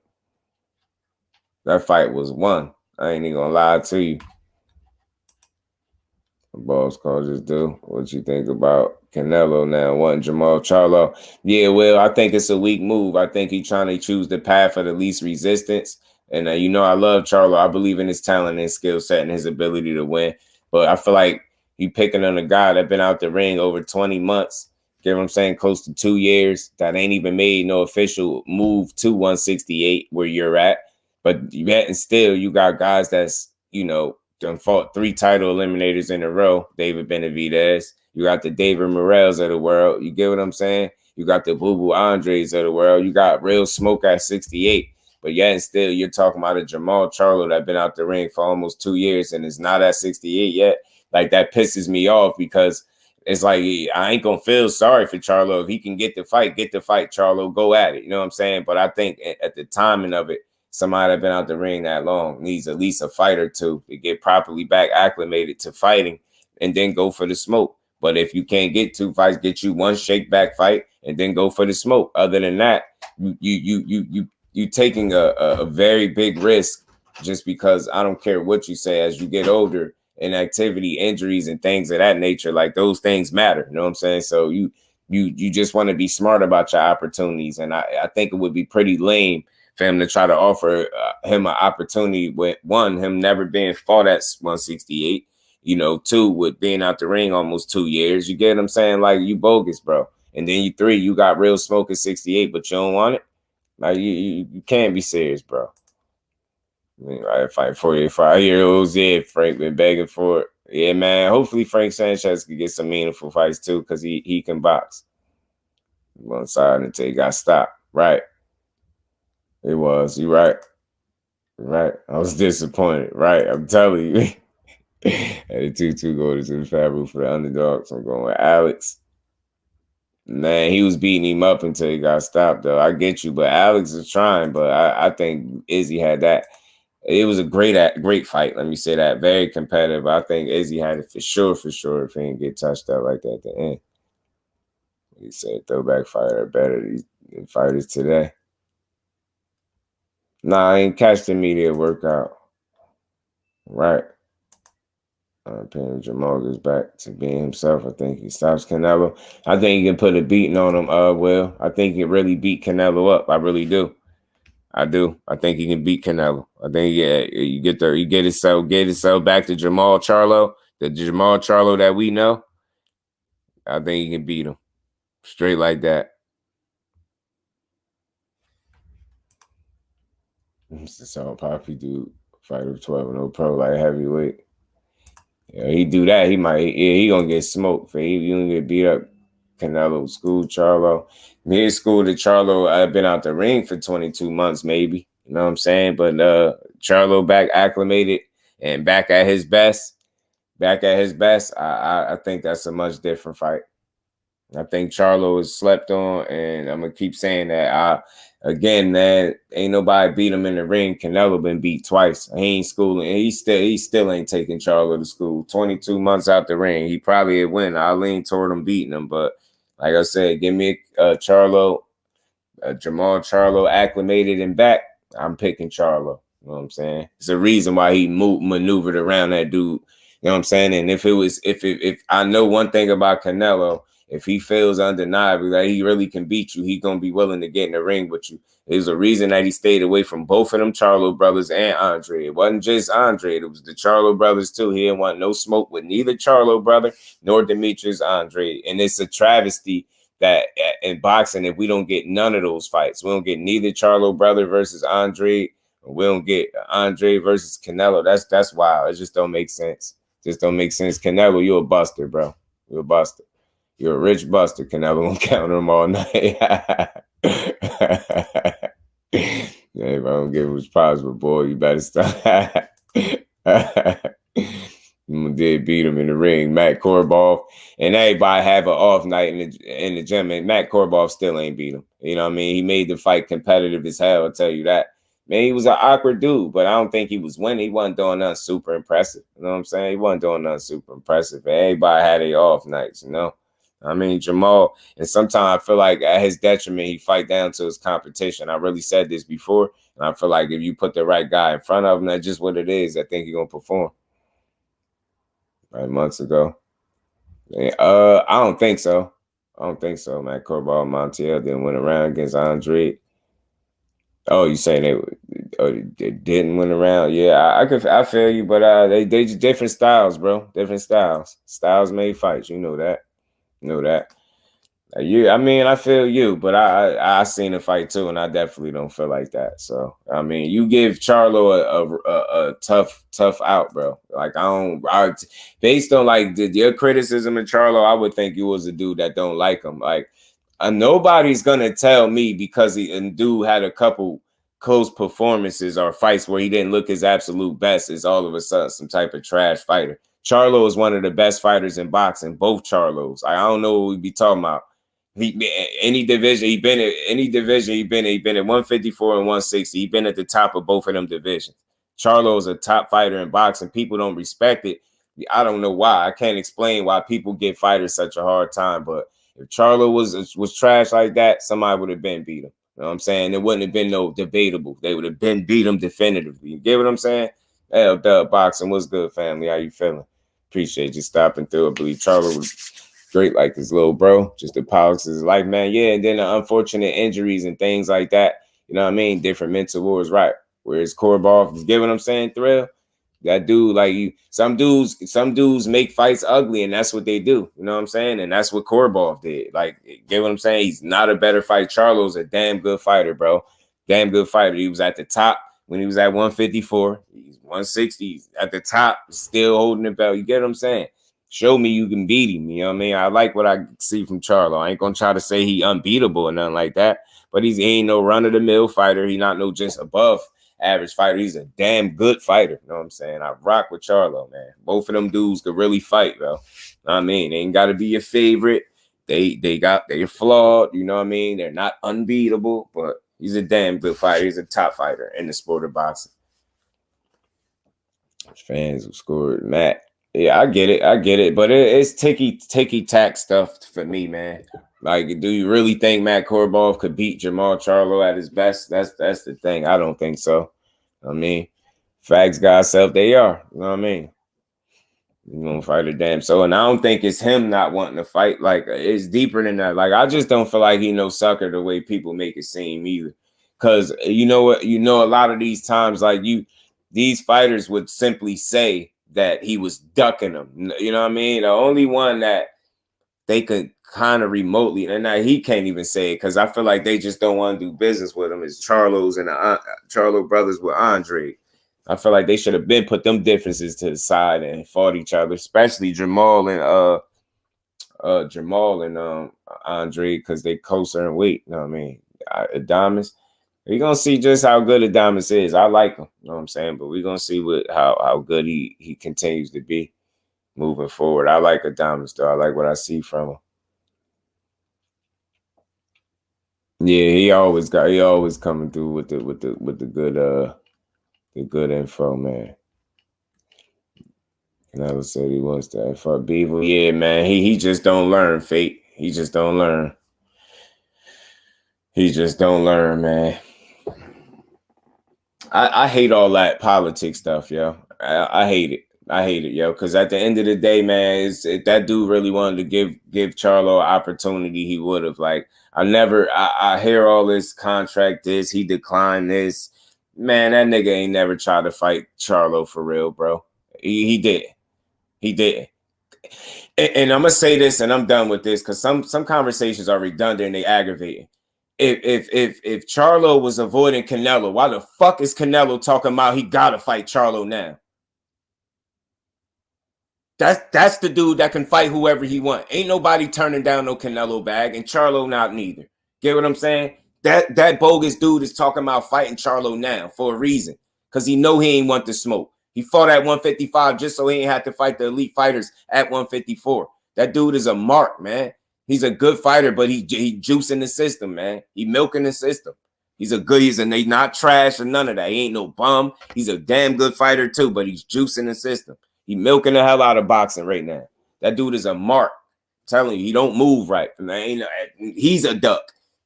That fight was won. I ain't even gonna lie to you. Boss call just do. What you think about Canelo now wanting Jamal Charlo? Yeah, well, I think it's a weak move. I think he's trying to choose the path of the least resistance. And I love Charlo. I believe in his talent and skill set and his ability to win. But I feel like he picking on a guy that been out the ring over 20 months. You know what I'm saying? Close to 2 years that ain't even made no official move to 168 where you're at. But yet and still, you got guys that's, done fought 3 title eliminators in a row. David Benavidez. You got the David Morrells of the world. You get what I'm saying? You got the Boo Boo Andres of the world. You got real smoke at 68. But yet and still, you're talking about a Jamal Charlo that been out the ring for almost 2 years and is not at 68 yet. Like, that pisses me off because it's like, I ain't going to feel sorry for Charlo. If he can get the fight, Charlo. Go at it. You know what I'm saying? But I think at the timing of it, somebody that been out the ring that long needs at least a fight or two to get properly back acclimated to fighting and then go for the smoke. But if you can't get 2 fights, get you 1 shake back fight and then go for the smoke. Other than that, you taking a very big risk just because I don't care what you say as you get older and activity, injuries and things of that nature, like those things matter. You know what I'm saying? So you just want to be smart about your opportunities. And I think it would be pretty lame for him to try to offer him an opportunity with, 1, him never being fought at 168, 2, with being out the ring almost 2 years. You get what I'm saying? Like, you bogus, bro. And then 3, you got real smoke at 68, but you don't want it. Like, you can't be serious, bro. I mean, I fight 45-year-olds. Yeah, Frank been begging for it. Yeah, man. Hopefully Frank Sanchez can get some meaningful fights too, because he can box. One side until he got stopped. Right. It was. You right. Right. I was disappointed. Right. I'm telling you. Had a 2-2 go to the fat roof for the underdogs. I'm going with Alex. Man, he was beating him up until he got stopped, though. I get you, but Alex is trying. But I think Izzy had that. It was a great fight. Let me say that. Very competitive. I think Izzy had it for sure if he didn't get touched up like that at the end. He said throwback fighter better than fighters today. Nah, I ain't catch the media workout. Right. Jamal goes back to being himself. I think he stops Canelo. I think he can put a beating on him, Will. I think he can really beat Canelo up. I really do. I do. I think he can beat Canelo. I think you get himself back to Jamal Charlo, the Jamal Charlo that we know. I think he can beat him straight like that. So Poppy do fight with 12-0 pro like heavyweight. Yeah, he do that. He gonna get smoked. He gonna get beat up. Canelo schooled Charlo. Me schooled to Charlo. I've been out the ring for 22 months, maybe. You know what I'm saying? But Charlo back acclimated and back at his best. I think that's a much different fight. I think Charlo is slept on, and I'm gonna keep saying that. Again, man, ain't nobody beat him in the ring. Canelo been beat twice. He ain't schooling. He still ain't taking Charlo to school. 22 months out the ring, he probably would win. I lean toward him beating him, but like I said, give me Charlo, Jamal Charlo acclimated and back. I'm picking Charlo. You know what I'm saying? It's a reason why he maneuvered around that dude. You know what I'm saying? And if I know one thing about Canelo, if he feels undeniably that he really can beat you, he's going to be willing to get in the ring with you. There's a reason that he stayed away from both of them Charlo brothers and Andre. It wasn't just Andre. It was the Charlo brothers, too. He didn't want no smoke with neither Charlo brother nor Demetrius Andre. And it's a travesty that in boxing, if we don't get none of those fights, we don't get neither Charlo brother versus Andre, or we don't get Andre versus Canelo. That's wild. It just don't make sense. Just don't make sense. Canelo, you're a buster, bro. You're a buster. You're a rich buster. Canelo gonna count them all night. Yeah, if I don't give him his prize, but boy, you better stop. Did beat him in the ring. Matt Korobov and everybody have an off night in the gym, and Matt Korobov still ain't beat him. You know what I mean? He made the fight competitive as hell, I'll tell you that. Man, he was an awkward dude, but I don't think he was winning. He wasn't doing nothing super impressive. You know what I'm saying? He wasn't doing nothing super impressive. And everybody had their off nights, you know? I mean, Jamal, and sometimes I feel like at his detriment, he fight down to his competition. I really said this before, and I feel like if you put the right guy in front of him, that's just what it is. I think he's going to perform. Right, months ago. I don't think so. Matt Korobov Montiel didn't win a round against Andre. Oh, you saying they didn't win a round? Yeah, I feel you, but they just different styles, bro. Different styles. Styles made fights. You know that. I mean, I feel you, but I seen a fight too, and I definitely don't feel like that. So I mean, you give Charlo a tough out, bro. Like based on like your criticism of Charlo, I would think you was a dude that don't like him. Like nobody's gonna tell me because dude had a couple close performances or fights where he didn't look his absolute best is all of a sudden some type of trash fighter. Charlo is one of the best fighters in boxing, both Charlos. I don't know what we be talking about. Any division he been at 154 and 160. He been at the top of both of them divisions. Charlo is a top fighter in boxing. People don't respect it. I don't know why. I can't explain why people give fighters such a hard time. But if Charlo was trash like that, somebody would have been beat him. You know what I'm saying? There wouldn't have been no debatable. They would have been beat him definitively. You get what I'm saying? Hey, Dub Boxing, what's good, family? How you feeling? Appreciate you stopping through. I believe Charlo was great like his little bro. Just the politics of his life, man. Yeah, and then the unfortunate injuries and things like that. You know what I mean? Different mental wars, right? Whereas Korobov, you get what I'm saying, Thrill? That dude, like you, some dudes make fights ugly, and that's what they do. You know what I'm saying? And that's what Korobov did. Like, get what I'm saying? He's not a better fighter. Charlo's a damn good fighter, bro. Damn good fighter. He was at the top when he was at 154. He's 160. He's at the top, still holding the belt. You get what I'm saying? Show me you can beat him. You know what I mean? I like what I see from Charlo. I ain't gonna try to say he unbeatable or nothing like that, but he ain't no run-of-the-mill fighter. He not no just above average fighter. He's a damn good fighter. You know what I'm saying? I rock with Charlo, man. Both of them dudes could really fight, bro. You know what I mean? They ain't got to be your favorite. They're flawed. You know what I mean? They're not unbeatable, but he's a damn good fighter. He's a top fighter in the sport of boxing. Fans who scored Matt. Yeah, I get it. But it's ticky-tack stuff for me, man. Like, do you really think Matt Korobov could beat Jamal Charlo at his best? That's the thing. I don't think so. I mean, facts God self, they are. You know what I mean? You're going to fight a damn so. And I don't think it's him not wanting to fight. Like, it's deeper than that. Like, I just don't feel like he no sucker the way people make it seem either. Because you know what? You know, a lot of these times, like these fighters would simply say that he was ducking them. You know what I mean? The only one that they could kind of remotely, and now he can't even say it because I feel like they just don't want to do business with him. It's Charlo's and the Charlo brothers with Andre. I feel like they should have been put them differences to the side and fought each other, especially Jamal and Andre, because they closer in weight. You know what I mean? Adamas. We're gonna see just how good Adamas is. I like him, you know what I'm saying? But we're gonna see how good he continues to be moving forward. I like Adamas though. I like what I see from him. Yeah, he always coming through with the good info, man. Canelo said he wants to fuck Beaver. Yeah, man. He just don't learn, Fate. He just don't learn. He just don't learn, man. I hate all that politics stuff, yo. I hate it. I hate it, yo. Because at the end of the day, man, if that dude really wanted to give Charlo an opportunity, he would have. Like, I hear all this contract, this, he declined this. Man, that nigga ain't never tried to fight Charlo for real, bro. He did. He did. And I'm gonna say this, and I'm done with this, because some conversations are redundant and they aggravating. If Charlo was avoiding Canelo, why the fuck is Canelo talking about he gotta fight Charlo now? That's the dude that can fight whoever he want. Ain't nobody turning down no Canelo bag, and Charlo not neither. Get what I'm saying? That bogus dude is talking about fighting Charlo now for a reason, because he know he ain't want the smoke. He fought at 155 just so he ain't have to fight the elite fighters at 154. That dude is a mark, man. He's a good fighter, but he juicing the system, man. He milking the system. He's not trash or none of that. He ain't no bum. He's a damn good fighter too, but he's juicing the system. He milking the hell out of boxing right now. That dude is a mark. I'm telling you, he don't move right. He's a duck.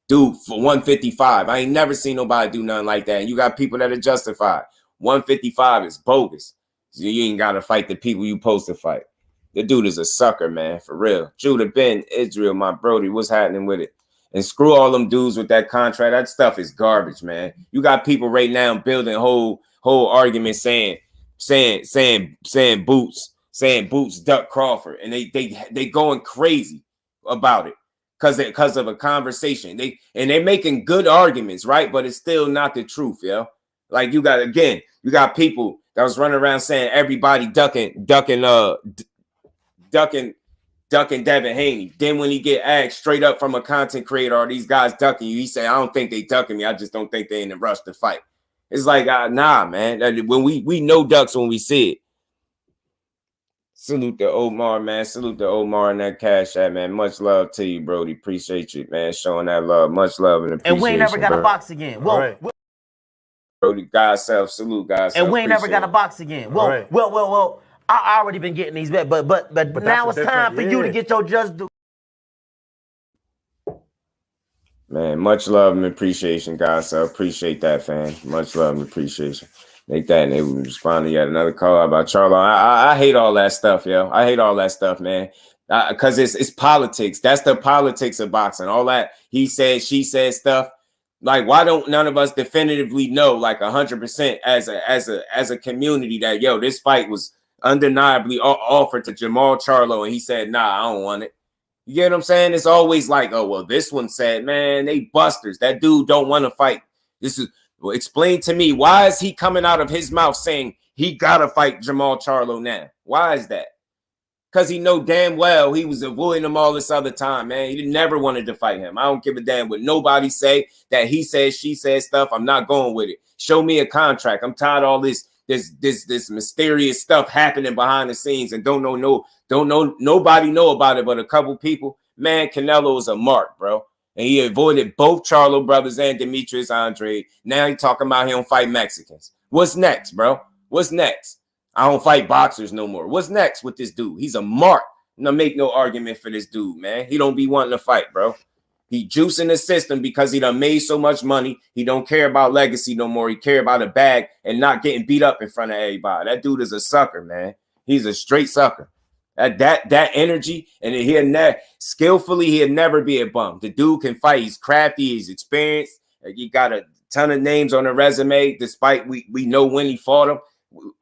Dude, for 155. I ain't never seen nobody do nothing like that. And you got people that are justified. 155 is bogus. So you ain't got to fight the people you supposed to fight. The dude is a sucker, man, for real. Judah Ben, Israel, my Brody, what's happening with it? And screw all them dudes with that contract. That stuff is garbage, man. You got people right now building whole arguments saying Boots duck Crawford, and they going crazy about it because of a conversation. They're making good arguments, right? But it's still not the truth, yo. Like you got people that was running around saying everybody ducking Devin Haney. Then when he get asked straight up from a content creator, are these guys ducking you? He say, I don't think they ducking me. I just don't think they in a rush to fight. It's like, nah, man. When we know ducks when we see it. Salute to Omar, man. Salute to Omar and that Cash App, man. Much love to you, Brody. Appreciate you, man. Showing that love. Much love and appreciation. And we ain't never got a box again. Well, right. Brody, God's self. Salute, God's self. And we ain't never got a box again. Well, right. well. I already been getting these, but now it's time for you to get your just due. Man, much love and appreciation, guys. So appreciate that, fam. Much love and appreciation. Make that, and they would respond to yet another call about Charlo. I hate all that stuff, yo. I hate all that stuff, man. Because it's politics. That's the politics of boxing. All that he said, she said stuff. Like, why don't none of us definitively know, like 100% as a community that, yo, this fight was undeniably offered to Jamal Charlo, and he said, nah, I don't want it. You get what I'm saying? It's always like, oh, well, this one said, man, they busters. That dude don't want to fight. Explain to me, why is he coming out of his mouth saying he got to fight Jamal Charlo now? Why is that? Because he know damn well he was avoiding him all this other time, man. He never wanted to fight him. I don't give a damn what nobody say, that he said, she said stuff. I'm not going with it. Show me a contract. I'm tired of all this mysterious stuff happening behind the scenes and don't know nobody know about it but a couple people. Man, Canelo is a mark, bro. And he avoided both Charlo brothers and Demetrius Andre. Now he talking about he don't fight Mexicans. What's next, bro? What's next? I don't fight boxers no more. What's next with this dude? He's a mark. I'm gonna make no argument for this dude, man. He don't be wanting to fight, bro. He juicing the system because he done made so much money. He don't care about legacy no more. He care about a bag and not getting beat up in front of everybody. That dude is a sucker, man. He's a straight sucker. That energy, and he'll never be a bum. The dude can fight. He's crafty. He's experienced. He got a ton of names on the resume, despite we know when he fought him.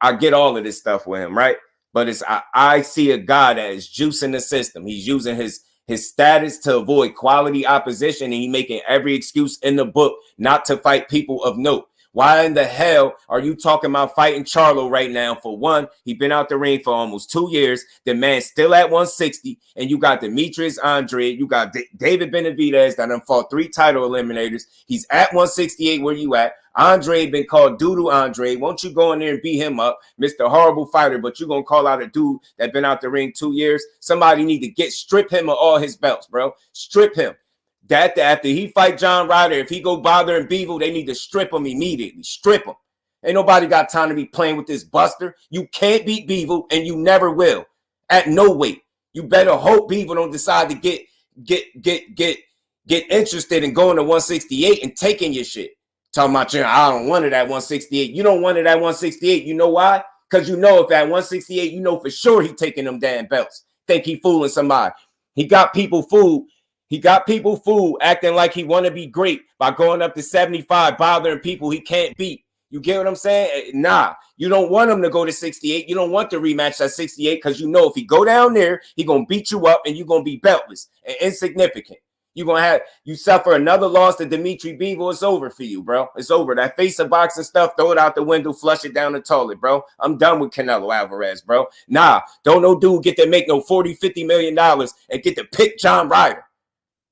I get all of this stuff with him, right? But I see a guy that is juicing the system. He's using his his status to avoid quality opposition, and he making every excuse in the book not to fight people of note. Why in the hell are you talking about fighting Charlo right now? For one, he been out the ring for almost 2 years. The man's still at 160, and you got Demetrius Andrade, you got David Benavidez that done fought 3 title eliminators. He's at 168. Where you at? Andre been called Doodoo Andre. Won't you go in there and beat him up, Mr. Horrible Fighter? But you gonna call out a dude that been out the ring 2 years? Somebody need to strip him of all his belts, bro. Strip him. That after he fight John Ryder, if he go bothering Beevil, they need to strip him immediately. Strip him. Ain't nobody got time to be playing with this buster. You can't beat Beevil, and you never will. At no weight. You better hope Beevil don't decide to get interested in going to 168 and taking your shit. Talking about, I don't want it at 168. You don't want it at 168. You know why? Because you know if at 168, you know for sure he taking them damn belts. Think he fooling somebody. He got people fooled. He got people fooled acting like he want to be great by going up to 75, bothering people he can't beat. You get what I'm saying? Nah, you don't want him to go to 68. You don't want the rematch at 68 because you know if he go down there, he going to beat you up and you're going to be beltless and insignificant. You're going to you suffer another loss to Dimitri Bivol. It's over for you, bro. It's over. That face of boxing stuff, throw it out the window, flush it down the toilet, bro. I'm done with Canelo Alvarez, bro. Nah, don't no dude get to make no $40, $50 million and get to pick John Ryder.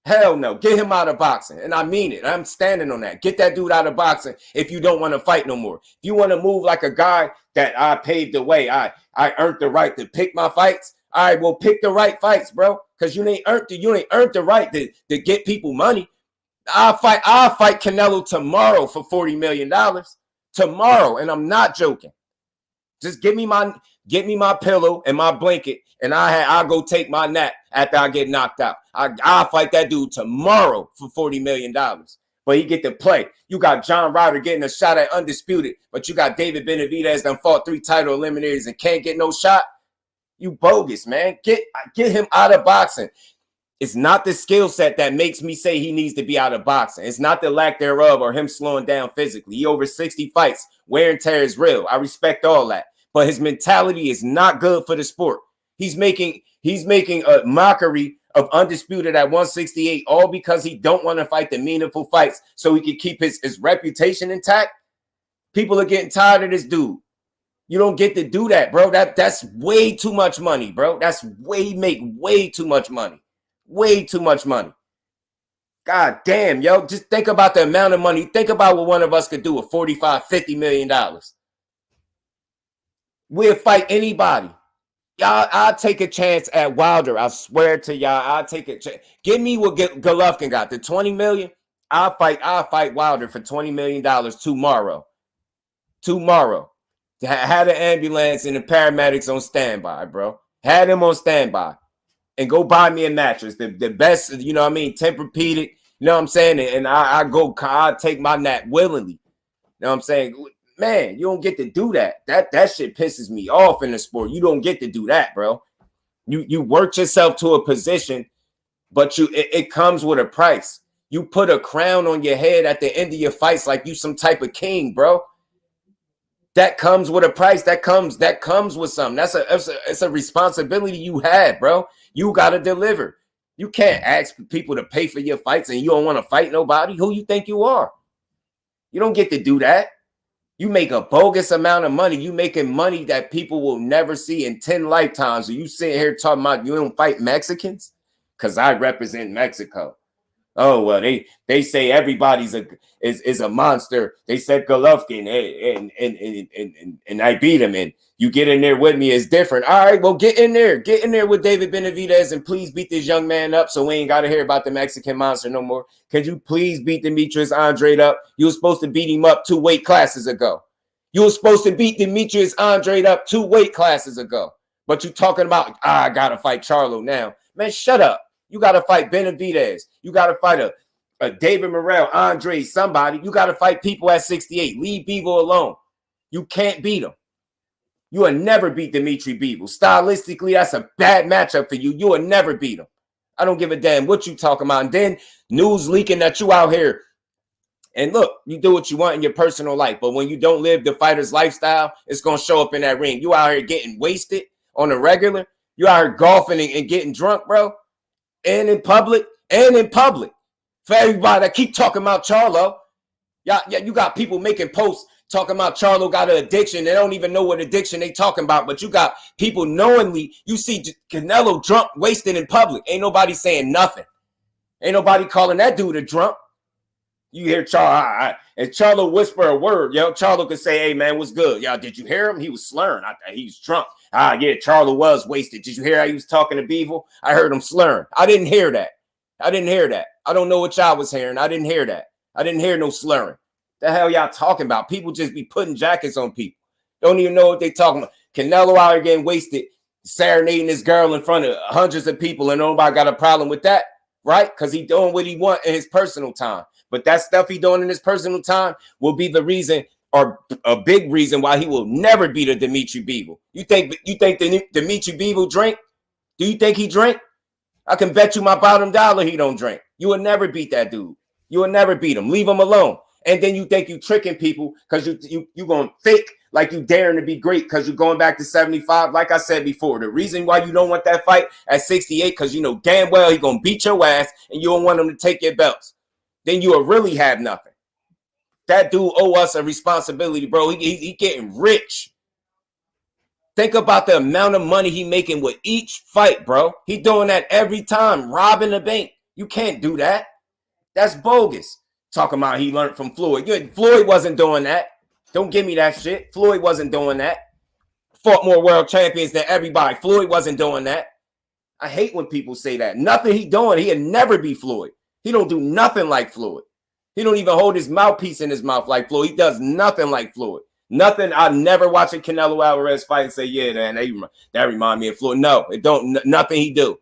Hell no. Get him out of boxing. And I mean it. I'm standing on that. Get that dude out of boxing if you don't want to fight no more. If you want to move like a guy that I paved the way, I earned the right to pick my fights. All right, well, pick the right fights, bro. Because you ain't earned the right to get people money. I'll fight Canelo tomorrow for $40 million. Tomorrow. And I'm not joking. Just give me my pillow and my blanket, and I'll go take my nap after I get knocked out. I'll fight that dude tomorrow for $40 million. But he get to play. You got John Ryder getting a shot at undisputed, but you got David Benavidez that fought 3 title eliminators and can't get no shot. You bogus, man. Get him out of boxing. It's not the skill set that makes me say he needs to be out of boxing. It's not the lack thereof or him slowing down physically. He over 60 fights. Wear and tear is real. I respect all that. But his mentality is not good for the sport. He's making a mockery of undisputed at 168, all because he don't want to fight the meaningful fights so he can keep his reputation intact. People are getting tired of this dude. You don't get to do that, bro. That's way too much money, bro. That's way too much money. Way too much money. God damn, yo. Just think about the amount of money. Think about what one of us could do with $45, $50 million. We'll fight anybody. Y'all, I'll take a chance at Wilder. I swear to y'all, I'll take a chance. Give me what Golovkin got, the $20 million. I'll fight Wilder for $20 million tomorrow. Tomorrow. Had an ambulance and the paramedics on standby, bro. Had them on standby. And go buy me a mattress. The best, you know what I mean, Tempur-Pedic, you know what I'm saying? And I'll take my nap willingly. You know what I'm saying? Man, you don't get to do that. That shit pisses me off in the sport. You don't get to do that, bro. You worked yourself to a position, but it comes with a price. You put a crown on your head at the end of your fights like you some type of king, bro. That comes with a price. That comes with something. It's a responsibility you had, bro. You gotta deliver. You can't ask people to pay for your fights and you don't want to fight nobody. Who you think you are? You don't get to do that. You make a bogus amount of money. You making money that people will never see in 10 lifetimes. Are you sitting here talking about you don't fight Mexicans? Because I represent Mexico. Oh, well, they say everybody's is a monster. They said Golovkin and I beat him. And you get in there with me is different. All right, well, get in there. Get in there with David Benavidez and please beat this young man up so we ain't got to hear about the Mexican monster no more. Could you please beat Demetrius Andrade up? You were supposed to beat him up 2 weight classes ago. You were supposed to beat Demetrius Andrade up 2 weight classes ago. But you talking about, I got to fight Charlo now. Man, shut up. You got to fight Benavidez. You got to fight a David Morrell, Andre, somebody. You got to fight people at 68. Leave Bivol alone. You can't beat him. You will never beat Dimitri Bivol. Stylistically, that's a bad matchup for you. You will never beat him. I don't give a damn what you talking about. And then news leaking that you out here. And look, you do what you want in your personal life. But when you don't live the fighter's lifestyle, it's going to show up in that ring. You out here getting wasted on a regular. You out here golfing and getting drunk, bro. and in public. For everybody that keep talking about Charlo, yeah, you got people making posts talking about Charlo got an addiction. They don't even know what addiction they talking about, but you got people knowingly. You see Canelo drunk, wasted in public. Ain't nobody saying nothing. Ain't nobody calling that dude a drunk. You hear Charlo, and Charlo whisper a word. Yo, Charlo could say, "Hey man, what's good? Y'all, did you hear him? He was slurring. He was drunk. Yeah, Charlo was wasted. Did you hear how he was talking to Beevil? I heard him slurring. I didn't hear that. I don't know what y'all was hearing. I didn't hear that. I didn't hear no slurring. The hell y'all talking about? People just be putting jackets on people. Don't even know what they talking about. Canelo out here getting wasted, serenading this girl in front of hundreds of people, and nobody got a problem with that, right? Because he doing what he want in his personal time. But that stuff he doing in his personal time will be the reason, or a big reason, why he will never beat a Dimitri Bivol. You think Dimitri Bivol drink? Do you think he drink? I can bet you my bottom dollar he don't drink. You will never beat that dude. You will never beat him. Leave him alone. And then you think you tricking people because you going to fake like you daring to be great because you're going back to 75. Like I said before, the reason why you don't want that fight at 68, because you know damn well he going to beat your ass and you don't want him to take your belts. Then you will really have nothing. That dude owe us a responsibility, bro. He getting rich. Think about the amount of money he making with each fight, bro. He doing that every time, robbing the bank. You can't do that. That's bogus. Talking about he learned from Floyd. Floyd wasn't doing that. Don't give me that shit. Floyd wasn't doing that. Fought more world champions than everybody. Floyd wasn't doing that. I hate when people say that. Nothing he doing. He'd never be Floyd. He don't do nothing like Floyd. He don't even hold his mouthpiece in his mouth like Floyd. He does nothing like Floyd. Nothing. I never watch a Canelo Alvarez fight and say, yeah, man, that remind me of Floyd. No, it don't. Nothing he do.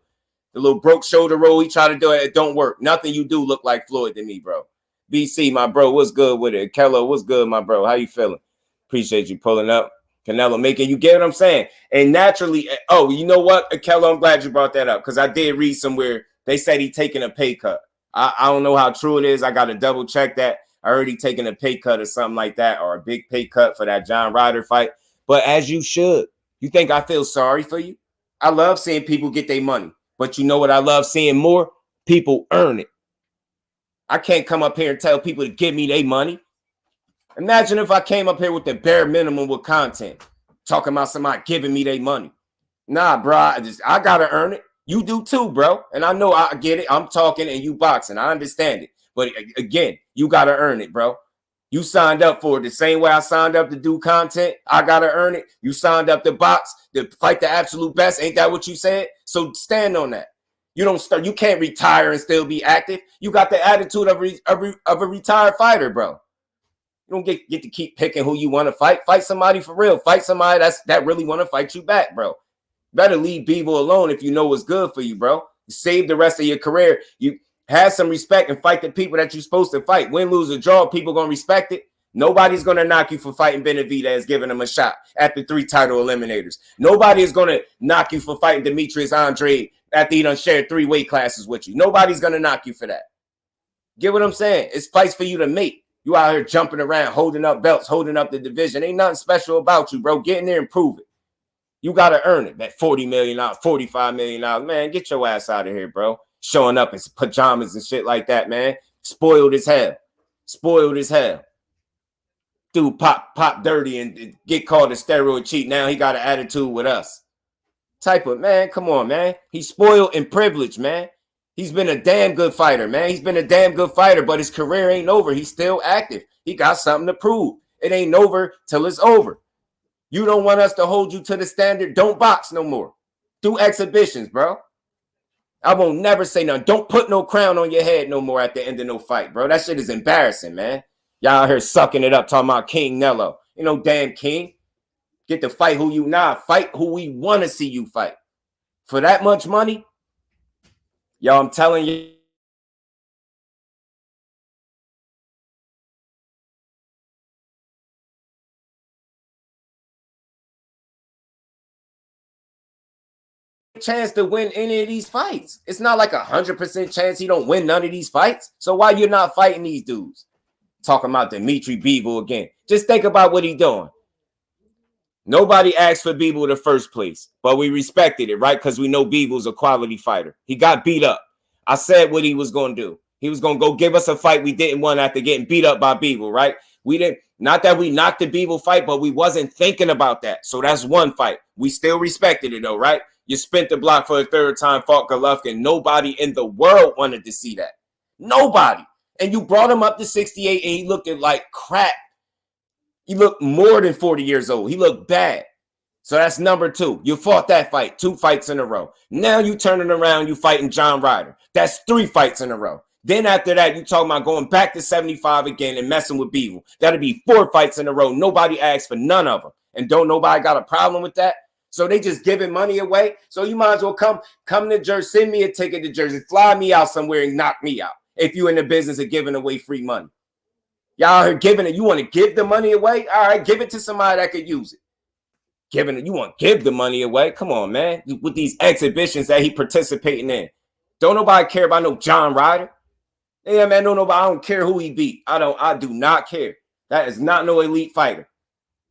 The little broke shoulder roll he try to do, it don't work. Nothing you do look like Floyd to me, bro. BC, my bro, what's good with it? Kello, what's good, my bro? How you feeling? Appreciate you pulling up. Canelo making, you get what I'm saying? And naturally, oh, you know what, Kello, I'm glad you brought that up because I did read somewhere they said he taking a pay cut. I don't know how true it is. I got to double check that. I heard he taking a pay cut or something like that, or a big pay cut for that John Ryder fight. But as you should. You think I feel sorry for you? I love seeing people get their money. But you know what I love seeing more? People earn it. I can't come up here and tell people to give me their money. Imagine if I came up here with the bare minimum with content, talking about somebody giving me their money. Nah, bro, I got to earn it. You do too, bro. And I know I get it. I'm talking and you boxing. I understand it. But again, you got to earn it, bro. You signed up for it the same way I signed up to do content. I got to earn it. You signed up to box, to fight the absolute best. Ain't that what you said? So stand on that. You don't start. You can't retire and still be active. You got the attitude of a retired fighter, bro. You don't get to keep picking who you want to fight. Fight somebody for real. Fight somebody that really want to fight you back, bro. Better leave Bivol alone if you know what's good for you, bro. Save the rest of your career. You have some respect and fight the people that you're supposed to fight. Win, lose, or draw, people going to respect it. Nobody's going to knock you for fighting Benavidez, giving him a shot at the 3 title eliminators. Nobody is going to knock you for fighting Demetrius Andrade after he done shared 3 weight classes with you. Nobody's going to knock you for that. Get what I'm saying? It's fights for you to make. You out here jumping around, holding up belts, holding up the division. Ain't nothing special about you, bro. Get in there and prove it. You got to earn it. That $40 million, $45 million. Man, get your ass out of here, bro. Showing up in pajamas and shit like that, man. Spoiled as hell. Spoiled as hell. Dude pop dirty and get called a steroid cheat. Now he got an attitude with us. Type of, man, come on, man. He's spoiled and privileged, man. He's been a damn good fighter, man. He's been a damn good fighter, but his career ain't over. He's still active. He got something to prove. It ain't over till it's over. You don't want us to hold you to the standard. Don't box no more. Do exhibitions, bro. I won't never say nothing. Don't put no crown on your head no more at the end of no fight, bro. That shit is embarrassing, man. Y'all out here sucking it up, talking about King Nello. You know, damn king. Get to fight who you fight who we want to see you fight. For that much money, yo, I'm telling you. Chance to win any of these fights. It's not like 100% chance he don't win none of these fights. So why you not fighting these dudes? Talking about Dimitri Bivol again. Just think about what he doing. Nobody asked for Bivol in the first place, but we respected it, right? Because we know Bivol's a quality fighter. He got beat up. I said what he was going to do. He was going to go give us a fight we didn't want after getting beat up by Bevel, right? We didn't, not that we knocked the Bevel fight, but we wasn't thinking about that. So that's one fight. We still respected it though, right? You spent the block for a third time, fought Golovkin. Nobody in the world wanted to see that. Nobody. And you brought him up to 68 and he looked like crap. He looked more than 40 years old. He looked bad. So that's number 2. You fought that fight 2 fights in a row. Now you turning around, you fighting John Ryder. That's 3 fights in a row. Then after that, you talking about going back to 75 again and messing with Bevel. That'll be 4 fights in a row. Nobody asked for none of them. And don't nobody got a problem with that? So they just giving money away. So you might as well come to Jersey, send me a ticket to Jersey, fly me out somewhere and knock me out. If you in the business of giving away free money. Y'all are giving it. You want to give the money away? All right, give it to somebody that could use it. Giving it, you want to give the money away? Come on, man. With these exhibitions that he participating in. Don't nobody care about no John Ryder. Yeah, man, no, I don't care who he beat. I do not care. That is not no elite fighter.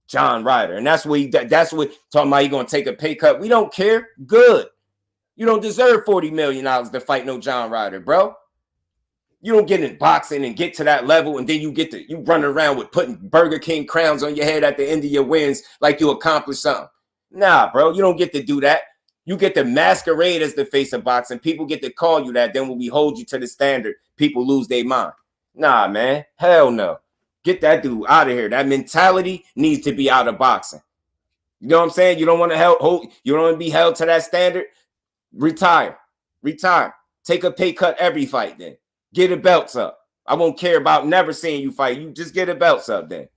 John Ryder. And that's what talking about he gonna take a pay cut. We don't care. Good. You don't deserve $40 million to fight no John Ryder, bro. You don't get in boxing and get to that level, and then you run around with putting Burger King crowns on your head at the end of your wins like you accomplished something. Nah, bro, you don't get to do that. You get to masquerade as the face of boxing. People get to call you that. Then when we hold you to the standard, people lose their mind. Nah, man, hell no. Get that dude out of here. That mentality needs to be out of boxing. You know what I'm saying? You don't want to you don't want to be held to that standard. Retire. Take a pay cut every fight then. Get the belts up. I won't care about never seeing you fight. You just get the belts up then.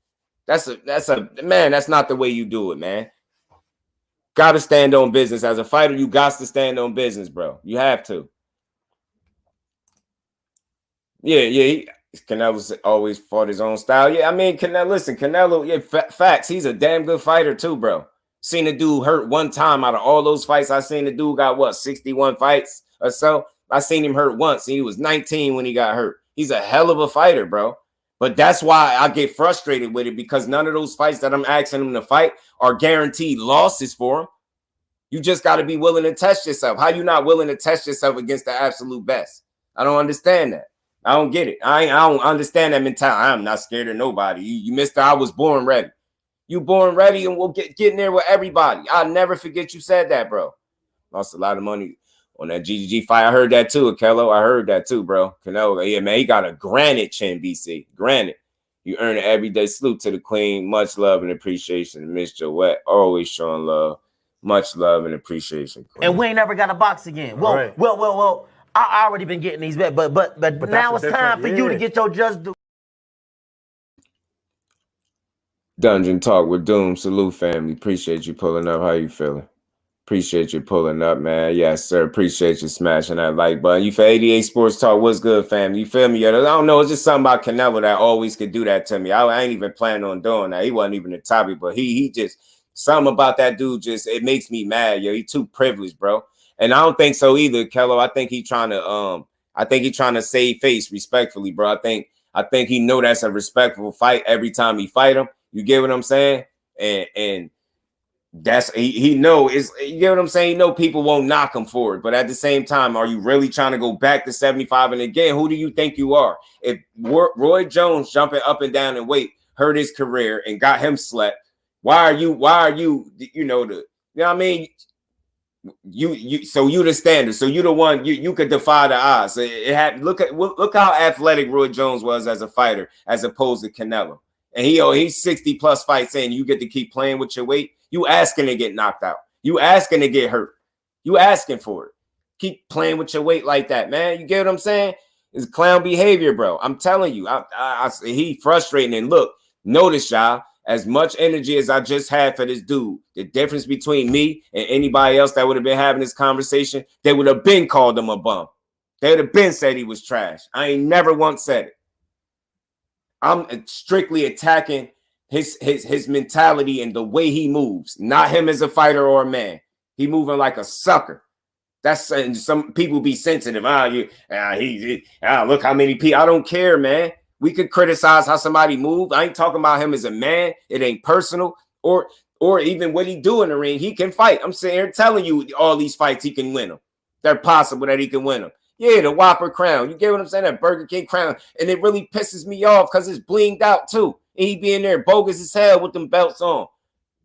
That's not the way you do it, man. Got to stand on business. As a fighter, you got to stand on business, bro. You have to. Yeah. Canelo's always fought his own style. Yeah, I mean, Canelo, yeah, facts. He's a damn good fighter too, bro. Seen the dude hurt one time out of all those fights. I seen the dude got 61 fights or so. I seen him hurt once. He was 19 when he got hurt. He's a hell of a fighter, bro. But that's why I get frustrated with it, because none of those fights that I'm asking him to fight are guaranteed losses for him. You just got to be willing to test yourself. How you not willing to test yourself against the absolute best? I don't understand that. I don't get it. I don't understand that mentality. I'm not scared of nobody. You Mr. I was born ready. You born ready, and we'll get in there with everybody. I'll never forget you said that, bro. Lost a lot of money on that GGG fight. I heard that too, Akello. I heard that too, bro. Canelo, yeah, man, he got a granite chin, BC. Granted. You earn an everyday salute to the queen. Much love and appreciation. Miss Joette, always showing love. Much love and appreciation, queen. And we ain't never got a box again. Well. I already been getting these bets, but now it's time for you to get your just due. Dungeon Talk with Doom. Salute, family. Appreciate you pulling up. How you feeling? Appreciate you pulling up, man. Yes, sir. Appreciate you smashing that like button. You for 88 Sports Talk. What's good, family? You feel me? I don't know. It's just something about Canelo that always could do that to me. I ain't even planning on doing that. He wasn't even the topic, but he just, something about that dude just, it makes me mad, yo. He too privileged, bro. And I don't think so either, Kello. I think he trying to save face respectfully, bro. I think he know that's a respectful fight every time he fight him. You get what I'm saying? And that's he know is, you get what I'm saying? He know people won't knock him for it, but at the same time, are you really trying to go back to 75? And again, who do you think you are? If Roy Jones jumping up and down in weight hurt his career and got him slept, why are you know what I mean? So you the standard. So you the one you could defy the odds. Look how athletic Roy Jones was as a fighter as opposed to Canelo. And he's 60 plus fights in. You get to keep playing with your weight. You asking to get knocked out. You asking to get hurt. You asking for it. Keep playing with your weight like that, man. You get what I'm saying? It's clown behavior, bro. I'm telling you. He frustrating. And look, notice, y'all. As much energy as I just had for this dude, the difference between me and anybody else that would have been having this conversation, they would have been called him a bum. They would have been said he was trash. I ain't never once said it. I'm strictly attacking his mentality and the way he moves, not him as a fighter or a man. He moving like a sucker. That's some people be sensitive. Look how many people. I don't care, man. We could criticize how somebody moved. I ain't talking about him as a man. It ain't personal or even what he do in the ring. He can fight. I'm sitting here telling you all these fights, he can win them. They're possible that he can win them. Yeah, the Whopper crown. You get what I'm saying? That Burger King crown. And it really pisses me off because it's blinged out too. And he be in there bogus as hell with them belts on.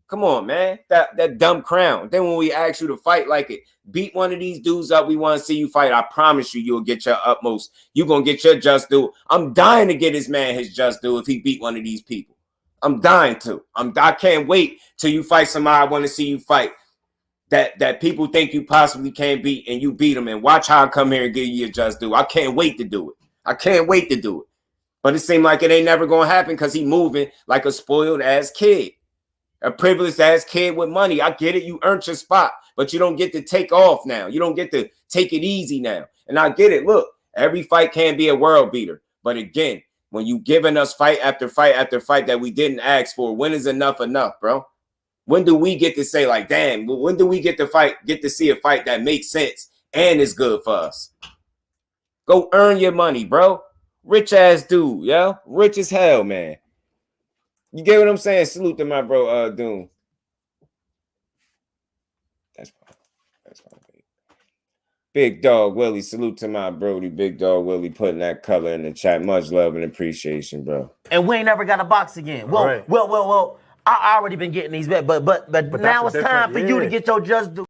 Come on, man. That dumb crown. Then when we ask you to fight like it, beat one of these dudes up. We want to see you fight. I promise you, you'll get your utmost. You're going to get your just due. I'm dying to get this man his just due if he beat one of these people. I'm dying to. I can't wait till you fight somebody I want to see you fight. That people think you possibly can't beat and you beat them, and watch how I come here and give you your just due. I can't wait to do it. I can't wait to do it. But it seemed like it ain't never going to happen because he moving like a spoiled ass kid. A privileged ass kid with money. I get it. You earned your spot, but you don't get to take off now. You don't get to take it easy now. And I get it. Look, every fight can't be a world beater. But again, when you giving us fight after fight after fight that we didn't ask for, when is enough, bro? When do we get to say like, damn, when do we get to see a fight that makes sense and is good for us? Go earn your money, bro. Rich ass dude, yo. Rich as hell, man. You get what I'm saying? Salute to my bro, Doom. That's fine. Big Dog Willie. Salute to my Brody. Big Dog Willie putting that color in the chat. Much love and appreciation, bro. And we ain't never got a box again. Well. I already been getting these back, but now it's time for you to get your just due.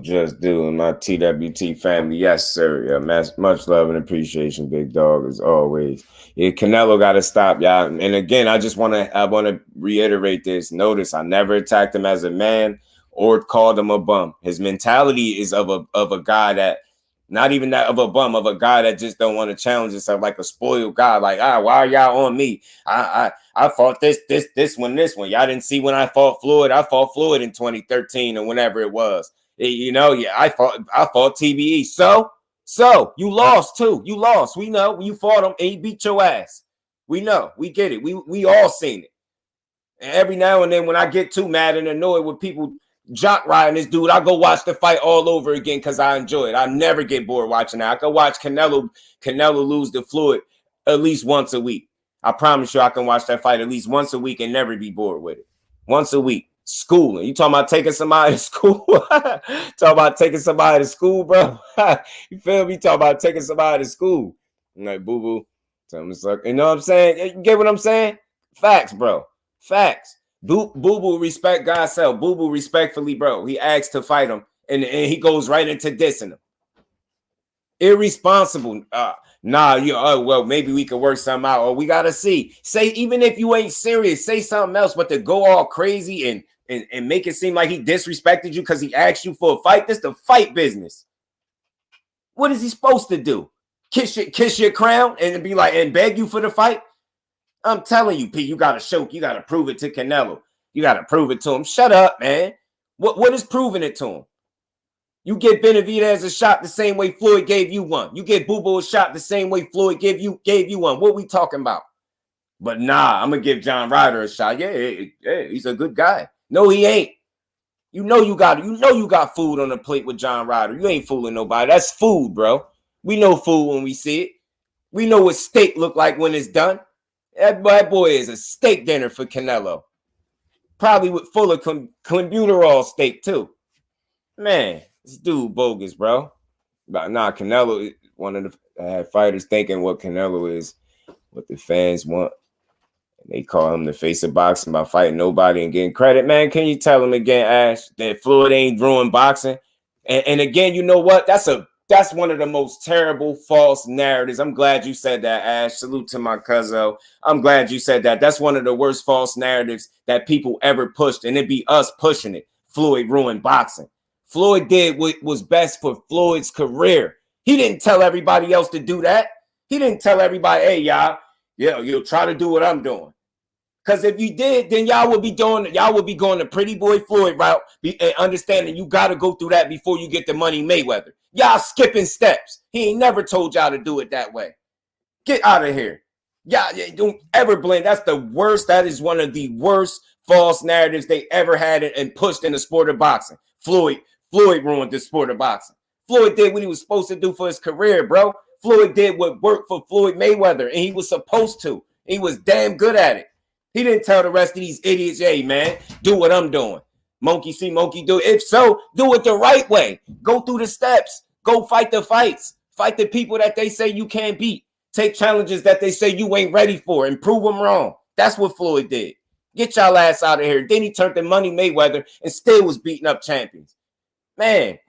Just doing my TWT family. Yes, sir. Yeah, much love and appreciation, Big Dog, as always. Yeah, Canelo got to stop, y'all. And again, I want to reiterate this. Notice I never attacked him as a man or called him a bum. His mentality is of a guy that, not even that of a bum, of a guy that just don't want to challenge himself, like a spoiled guy. Like, why are y'all on me? I fought this one. Y'all didn't see when I fought Floyd. I fought Floyd in 2013 or whenever it was. I fought TBE. So you lost too. You lost. We know you fought him and he beat your ass. We know. We get it. We all seen it. And every now and then when I get too mad and annoyed with people jock riding this dude, I go watch the fight all over again because I enjoy it. I never get bored watching that. I can watch Canelo lose to Floyd at least once a week. I promise you I can watch that fight at least once a week and never be bored with it. Once a week. Schooling. You talking about taking somebody to school? Talking about taking somebody to school, bro? You feel me? Talking about taking somebody to school. I'm like, boo-boo. Tell me suck. You know what I'm saying? You get what I'm saying? Facts, bro. Facts. Boo-boo respect God's self. Boo-boo respectfully, bro. He asked to fight him, and he goes right into dissing him. Irresponsible. Well, maybe we could work something out, or we got to see. Say, even if you ain't serious, say something else, but to go all crazy and make it seem like he disrespected you because he asked you for a fight. This the fight business. What is he supposed to do? Kiss your crown and be like, and beg you for the fight? I'm telling you, Pete, you got to prove it to Canelo. You got to prove it to him. Shut up, man. What is proving it to him? You get Benavidez a shot the same way Floyd gave you one. You get Boo Boo a shot the same way Floyd gave you one. What we talking about? But nah, I'm gonna give John Ryder a shot. Yeah, he's a good guy. No, he ain't. You know you got food on the plate with John Ryder. You ain't fooling nobody. That's food, bro. We know food when we see it. We know what steak look like when it's done. That boy is a steak dinner for Canelo. Probably with full of clenbuterol steak too. Man, this dude bogus, bro. But nah, Canelo, one of the fighters thinking what Canelo is, what the fans want. They call him the face of boxing by fighting nobody and getting credit. Man, can you tell him again, Ash, that Floyd ain't ruined boxing? And again, you know what? That's one of the most terrible false narratives. I'm glad you said that, Ash. Salute to my cousin. I'm glad you said that. That's one of the worst false narratives that people ever pushed, and it be us pushing it. Floyd ruined boxing. Floyd did what was best for Floyd's career. He didn't tell everybody else to do that. He didn't tell everybody, hey, you'll try to do what I'm doing. Because if you did, then y'all would be going the pretty boy Floyd route, and understanding you got to go through that before you get the Money Mayweather. Y'all skipping steps. He ain't never told y'all to do it that way. Get out of here. Y'all don't ever blame. That's the worst. That is one of the worst false narratives they ever had and pushed in the sport of boxing. Floyd ruined the sport of boxing. Floyd did what he was supposed to do for his career, bro. Floyd did what worked for Floyd Mayweather, and he was supposed to. He was damn good at it. He didn't tell the rest of these idiots, hey, man, do what I'm doing. Monkey see, monkey do. If so, do it the right way. Go through the steps. Go fight the fights. Fight the people that they say you can't beat. Take challenges that they say you ain't ready for and prove them wrong. That's what Floyd did. Get y'all ass out of here. Then he turned to Money Mayweather and still was beating up champions. Man.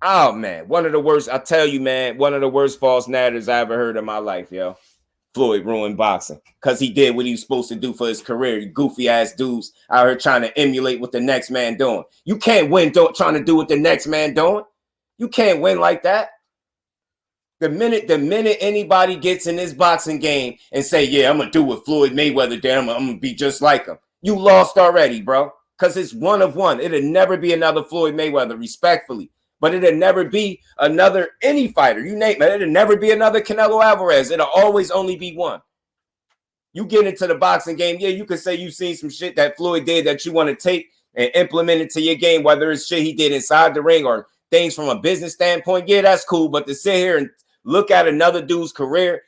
Oh, man. One of the worst, I tell you, man, one of the worst false narratives I ever heard in my life, yo. Floyd ruined boxing because he did what he was supposed to do for his career. You goofy ass dudes out here trying to emulate what the next man doing. You can't win trying to do what the next man doing. You can't win like that. The minute anybody gets in this boxing game and say, yeah, I'm going to do what Floyd Mayweather did, I'm going to be just like him. You lost already, bro, because it's one of one. It'll never be another Floyd Mayweather, respectfully. But it'll never be another any fighter. You name it. It'll never be another Canelo Alvarez. It'll always only be one. You get into the boxing game, yeah, you can say you've seen some shit that Floyd did that you want to take and implement it to your game, whether it's shit he did inside the ring or things from a business standpoint. Yeah, that's cool. But to sit here and look at another dude's career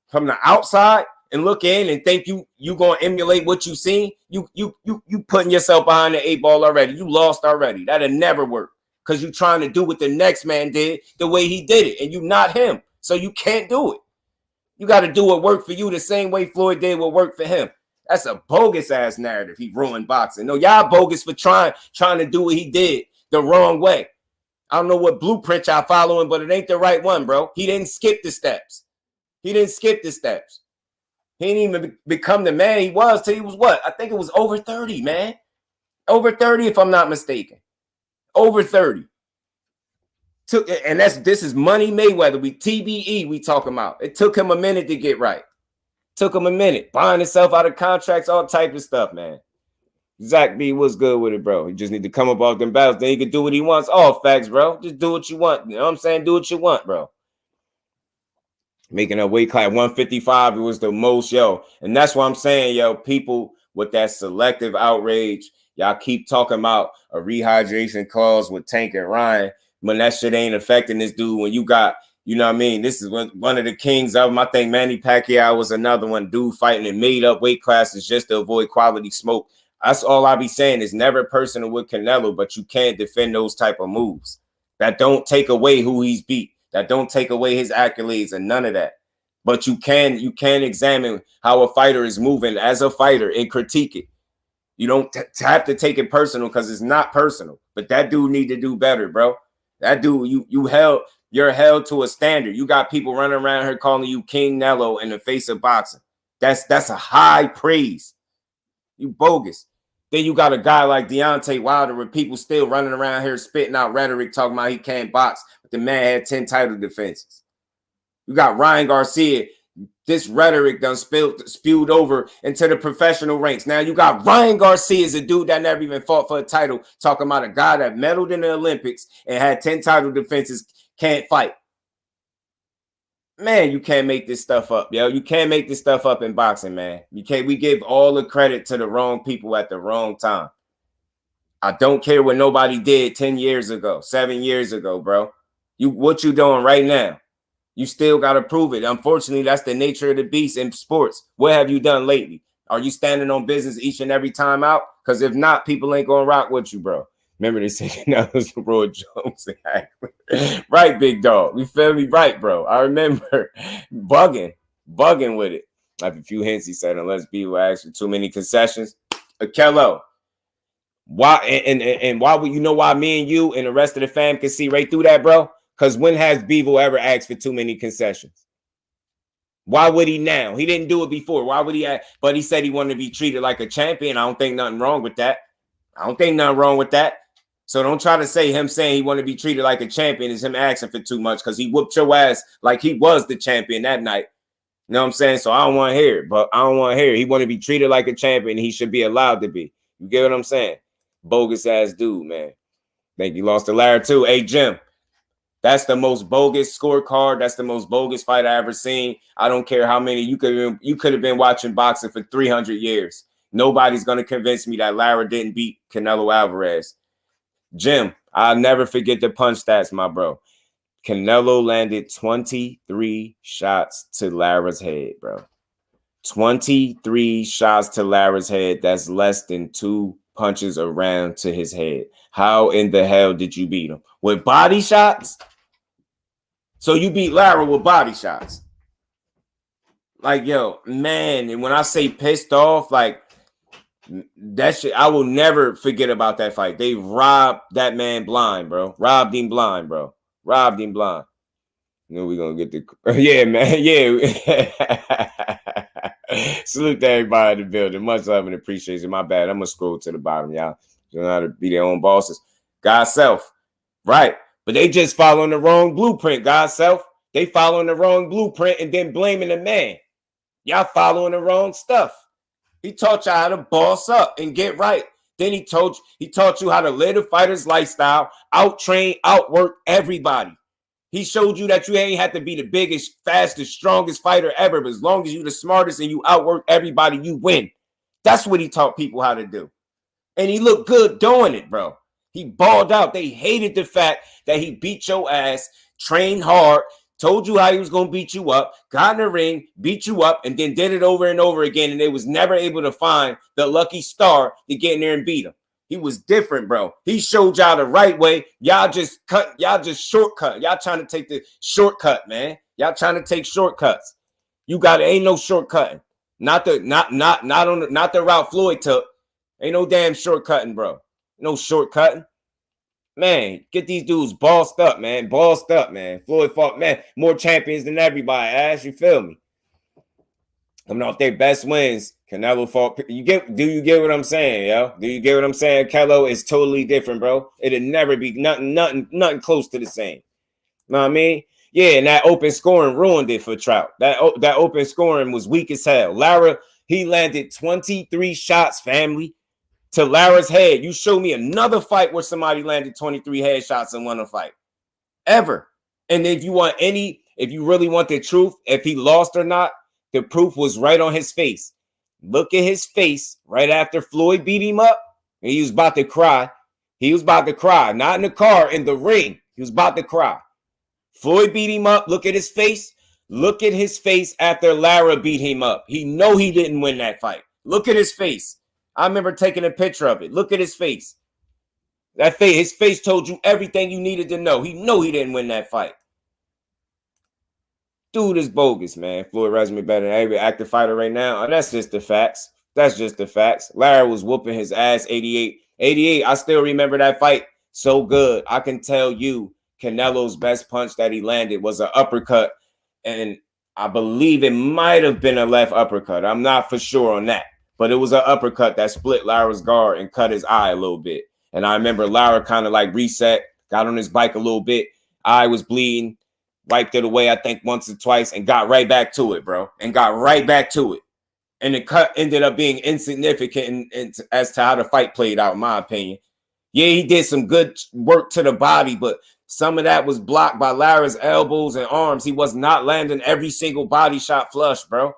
from the outside and look in and think you gonna emulate what you seen, you putting yourself behind the 8 ball already. You lost already. That'll never work. Because you're trying to do what the next man did the way he did it. And you not him. So you can't do it. You got to do what worked for you the same way Floyd did what worked for him. That's a bogus ass narrative. He ruined boxing. No, y'all bogus for trying to do what he did the wrong way. I don't know what blueprint y'all following, but it ain't the right one, bro. He didn't skip the steps. He didn't even become the man he was till he was what? I think it was over 30, man. Over 30, if I'm not mistaken. Over 30. And this is Money Mayweather. TBE we talking about. It took him a minute to get right. Took him a minute. Buying himself out of contracts, all type of stuff, man. Zach B, what's good with it, bro? He just need to come up off them battles. Then he can do what he wants. All facts, bro. Just do what you want. You know what I'm saying? Do what you want, bro. Making a weight class 155, it was the most, yo. And that's what I'm saying, yo. People with that selective outrage, y'all keep talking about a rehydration clause with Tank and Ryan when that shit ain't affecting this dude. When you got, you know what I mean? This is one of the kings of them. I think Manny Pacquiao was another one, dude fighting in made up weight classes just to avoid quality smoke. That's all I be saying. It's never personal with Canelo, but you can't defend those type of moves. That don't take away who he's beat. That don't take away his accolades and none of that. But you can examine how a fighter is moving as a fighter and critique it. You don't have to take it personal because it's not personal. But that dude need to do better, bro. That dude, you're held to a standard. You got people running around here calling you King Nello in the face of boxing. That's a high praise. You bogus. Then you got a guy like Deontay Wilder with people still running around here spitting out rhetoric talking about he can't box, but the man had 10 title defenses. You got Ryan Garcia. This rhetoric done spewed over into the professional ranks. Now you got Ryan Garcia is a dude that never even fought for a title, talking about a guy that medaled in the Olympics and had 10 title defenses, can't fight. Man, you can't make this stuff up, yo. You can't make this stuff up in boxing, man. You can't. We give all the credit to the wrong people at the wrong time. I don't care what nobody did 10 years ago, 7 years ago, bro. What you doing right now? You still got to prove it. Unfortunately, that's the nature of the beast in sports. What have you done lately? Are you standing on business each and every time out? Because if not, people ain't going to rock with you, bro. Remember they said that was Roy Jones. Right, big dog. You feel me? Right, bro. I remember bugging with it. I have a few hints. He said, unless people ask for too many concessions. Kello, why and why would you know why me and you and the rest of the fam can see right through that, bro? Because when has Bevo ever asked for too many concessions? Why would he now? He didn't do it before. Why would he? But he said he wanted to be treated like a champion. I don't think nothing wrong with that. So don't try to say him saying he want to be treated like a champion is him asking for too much because he whooped your ass like he was the champion that night. You know what I'm saying? So I don't want to hear it, but I don't want to hear it. He want to be treated like a champion. He should be allowed to be. You get what I'm saying? Bogus ass dude, man. Think you lost to Larry too. Hey, Jim. That's the most bogus scorecard. That's the most bogus fight I ever seen. I don't care how many you could have been watching boxing for 300 years. Nobody's going to convince me that Lara didn't beat Canelo Alvarez. Jim, I'll never forget the punch stats, my bro. Canelo landed 23 shots to Lara's head, bro. 23 shots to Lara's head. That's less than 2 punches around to his head. How in the hell did you beat him? With body shots? So you beat Lara with body shots. Like, yo, man, and when I say pissed off, like, that shit, I will never forget about that fight. They robbed that man blind, bro. Robbed him blind, bro. Robbed him blind. You know, we're going to get the... Yeah, man. Yeah. Salute to everybody in the building. Much love and appreciation. My bad. I'm going to scroll to the bottom, y'all. You know how to be their own bosses. God's self. Right. But they just following the wrong blueprint, God's self. They following the wrong blueprint and then blaming the man. Y'all following the wrong stuff. He taught you how to boss up and get right. Then he taught you how to live the fighter's lifestyle, out-train, outwork everybody. He showed you that you ain't have to be the biggest, fastest, strongest fighter ever, but as long as you the smartest and you outwork everybody, you win. That's what he taught people how to do. And he looked good doing it, bro. He balled out. They hated the fact that he beat your ass, trained hard, told you how he was going to beat you up, got in the ring, beat you up, and then did it over and over again, and they was never able to find the lucky star to get in there and beat him. He was different, bro. He showed y'all the right way. Y'all just shortcut. Y'all trying to take the shortcut, man. Y'all trying to take shortcuts. You got it. Ain't no shortcutting. Not the route Floyd took. Ain't no damn shortcutting, bro. No shortcutting. Man, get these dudes bossed up, man. Bossed up, man. Floyd fought, man, more champions than everybody, Ash. You feel me? Coming off their best wins, Canelo fought. Do you get what I'm saying, yo? Do you get what I'm saying? Canelo is totally different, bro. It'll never be nothing close to the same. Know what I mean? Yeah, and that open scoring ruined it for Trout. That open scoring was weak as hell. Lara, he landed 23 shots, family, to Lara's head. You show me another fight where somebody landed 23 headshots and won a fight. Ever. And if you really want the truth, if he lost or not, the proof was right on his face. Look at his face right after Floyd beat him up. And he was about to cry. He was about to cry. Not in the car, in the ring. He was about to cry. Floyd beat him up. Look at his face. Look at his face after Lara beat him up. He know he didn't win that fight. Look at his face. I remember taking a picture of it. Look at his face. That face, his face told you everything you needed to know. He know he didn't win that fight. Dude is bogus, man. Floyd Resme better than every active fighter right now. And that's just the facts. That's just the facts. Lara was whooping his ass 88. 88, I still remember that fight so good. I can tell you Canelo's best punch that he landed was an uppercut. And I believe it might have been a left uppercut. I'm not for sure on that. But it was an uppercut that split Lara's guard and cut his eye a little bit. And I remember Lara kind of like reset, got on his bike a little bit. Eye was bleeding. Wiped it away, I think, once or twice and got right back to it, bro. And got right back to it. And the cut ended up being insignificant as to how the fight played out, in my opinion. Yeah, he did some good work to the body, but some of that was blocked by Lara's elbows and arms. He was not landing every single body shot flush, bro.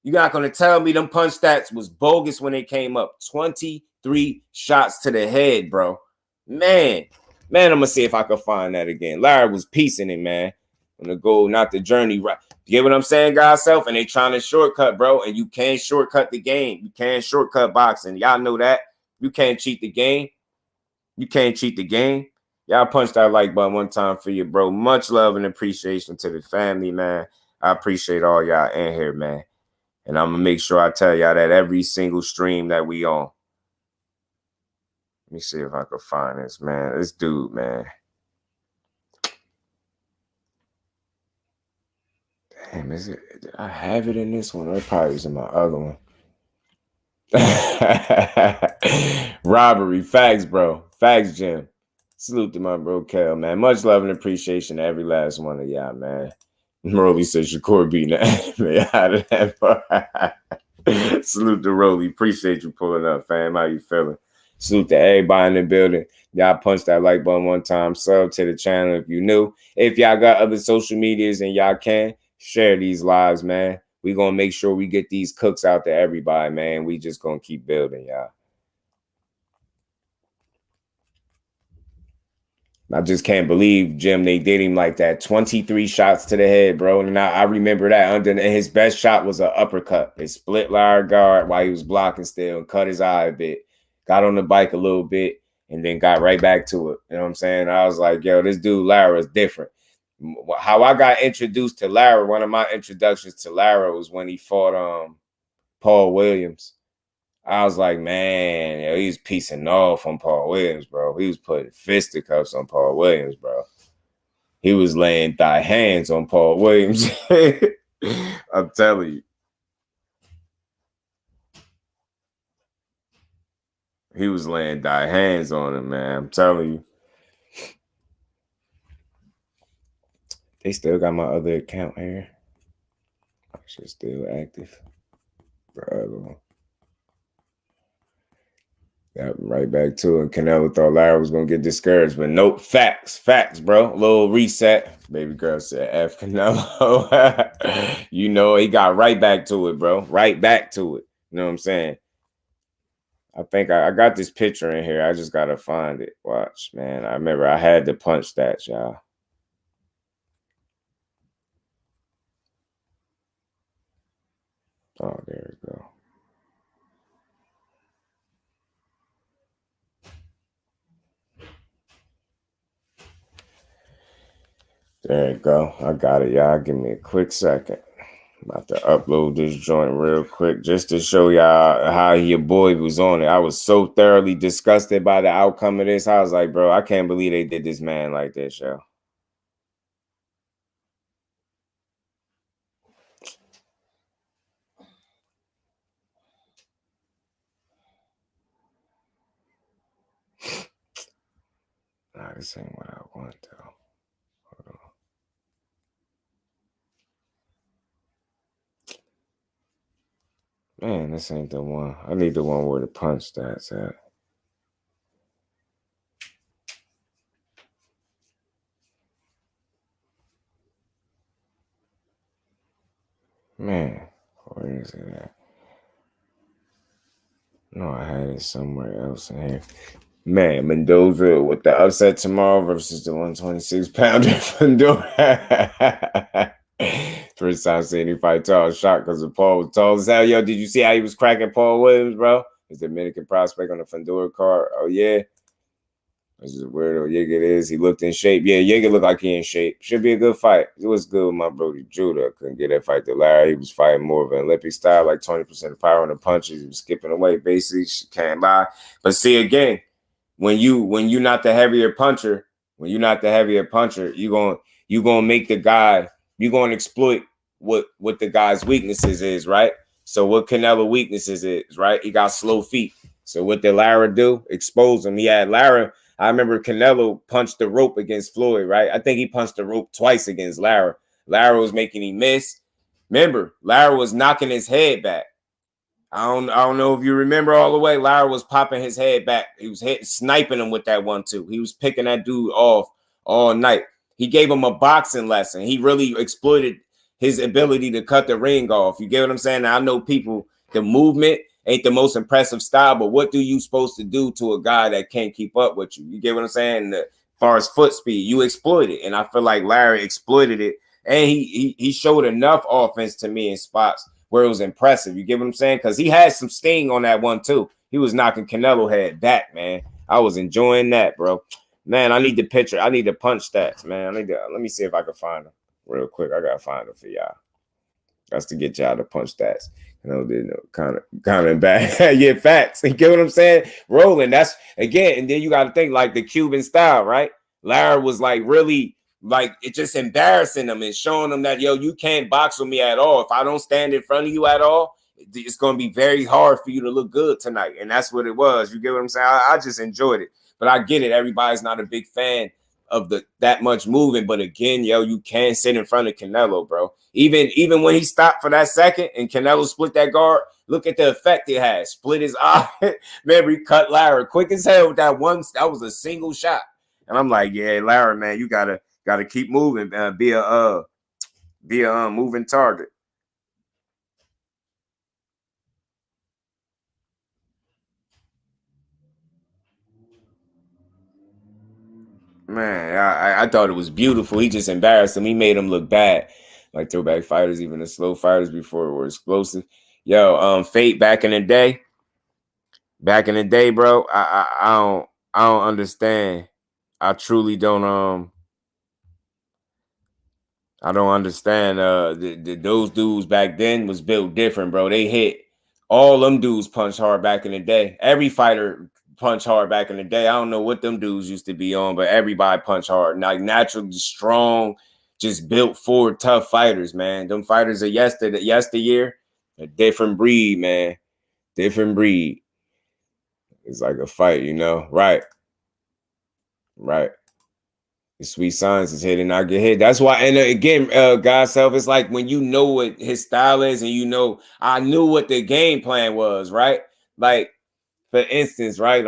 You're not going to tell me them punch stats was bogus when they came up. 23 shots to the head, bro. Man, I'm going to see if I can find that again. Lara was piecing it, man. On the goal, not the journey. Right. You get what I'm saying, God's self? And they trying to shortcut, bro. And you can't shortcut the game. You can't shortcut boxing. Y'all know that. You can't cheat the game. You can't cheat the game. Y'all punch that like button one time for you, bro. Much love and appreciation to the family, man. I appreciate all y'all in here, man. And I'm going to make sure I tell y'all that every single stream that we on. Let me see if I can find this, man. This dude, man. Damn, is it? I have it in this one. Or it probably is in my other one. Robbery. Facts, bro. Facts, Jim. Salute to my bro, Kel, man. Much love and appreciation to every last one of y'all, man. Rolly says Shakur beating the anime out of that part. Salute to Rolly. Appreciate you pulling up, fam. How you feeling? Salute to everybody in the building. Y'all punch that like button one time. Sub to the channel if you new. If y'all got other social medias and y'all can, share these lives, man. We going to make sure we get these cooks out to everybody, man. We just going to keep building, y'all. I just can't believe, Jim, they did him like that. 23 shots to the head, bro. And I remember that. And his best shot was an uppercut. They split Lara guard while he was blocking still and cut his eye a bit. got on the bike a little bit, and then got right back to it. You know what I'm saying? I was like, yo, this dude Lara is different. How I got introduced to Lara, one of my introductions to Lara was when he fought Paul Williams. I was like, man, yo, he was piecing off on Paul Williams, bro. He was putting fisticuffs on Paul Williams, bro. He was laying thigh hands on Paul Williams. I'm telling you. He was laying thigh hands on him, man. I'm telling you. They still got my other account here. I should still active. Bro. Got right back to it. Canelo thought Lara was going to get discouraged, but nope. Facts, bro. A little reset. Baby girl said, F Canelo. You know, he got right back to it, bro. Right back to it. You know what I'm saying? I think I got this picture in here. I just got to find it. Watch, man. I remember I had the punch stats, y'all. Oh, there we go. There you go. I got it, y'all. Give me a quick second. I'm about to upload this joint real quick just to show y'all how your boy was on it. I was so thoroughly disgusted by the outcome of this. I was like, bro, I can't believe they did this man like this, yo. Nah, this ain't what I want, though. Hold on. Man, this ain't the one. I need the one where the punch stats at. Man, where is it at? No, I had it somewhere else in here. Man, Mendoza with the upset tomorrow versus the 126-pounder Fundora. First time seeing him fight tall. Shocked because Paul was tall as hell. Yo, did you see how he was cracking Paul Williams, bro? His Dominican prospect on the Fundora card. Oh, yeah. This is weirdo Yeager is. He looked in shape. Yeah, Yeager looked like he in shape. Should be a good fight. It was good with my brody Judah. Couldn't get that fight to Larry. He was fighting more of an Olympic style, like 20% of power on the punches. He was skipping away, basically. Can't lie. But see, again, when you're not the heavier puncher, you're gonna make the guy, you're gonna exploit what the guy's weaknesses is, right? So what Canelo weaknesses is, right? He got slow feet. So what did Lara do? Expose him. He had Lara. I remember Canelo punched the rope against Floyd, right? I think he punched the rope twice against Lara. Lara was making him miss. Remember, Lara was knocking his head back. I don't know if you remember all the way. Lara was popping his head back. He was sniping him with that 1-2. He was picking that dude off all night. He gave him a boxing lesson. He really exploited his ability to cut the ring off. You get what I'm saying? Now, I know people, the movement ain't the most impressive style, but what do you supposed to do to a guy that can't keep up with you? You get what I'm saying? As far as foot speed, you exploit it. And I feel like Larry exploited it. And he showed enough offense to me in spots where it was impressive. You get what I'm saying? Because he had some sting on that one, too. He was knocking Canelo head back, man. I was enjoying that, bro. Man, I need the picture. I need the punch stats, man. Let me see if I can find them real quick. I got to find them for y'all. That's to get y'all the punch stats. Kind of bad. Yeah, facts. You get what I'm saying? Rolling. That's again, and then you got to think like the Cuban style, right? Lara was like really like it just embarrassing them and showing them that, yo, you can't box with me at all. If I don't stand in front of you at all, it's going to be very hard for you to look good tonight. And that's what it was. You get what I'm saying? I just enjoyed it. But I get it. Everybody's not a big fan of that much moving. But again, yo, you can't sit in front of Canelo, bro. Even when he stopped for that second and Canelo split that guard, look at the effect it had. Split his eye. Remember, he cut Lara quick as hell with that one. That was a single shot. And I'm like, yeah, Lara, man, you gotta keep moving, be a moving target. Man, I thought it was beautiful. He just embarrassed him. He made him look bad. Like throwback fighters, even the slow fighters before were explosive. Yo, Fate back in the day. Back in the day, bro, I don't understand. I truly don't I don't understand. Those dudes back then was built different, bro. They hit all them dudes punch hard back in the day. Every fighter punch hard back in the day. I don't know what them dudes used to be on, but everybody punch hard. Like naturally strong, just built for tough fighters, man. Them fighters of yesteryear, a different breed, man. Different breed. It's like a fight, you know? Right. Right. The sweet science is hit and I get hit. That's why, and again, God's self, it's like when you know what his style is, and you know, I knew what the game plan was, right? Like, for instance, right?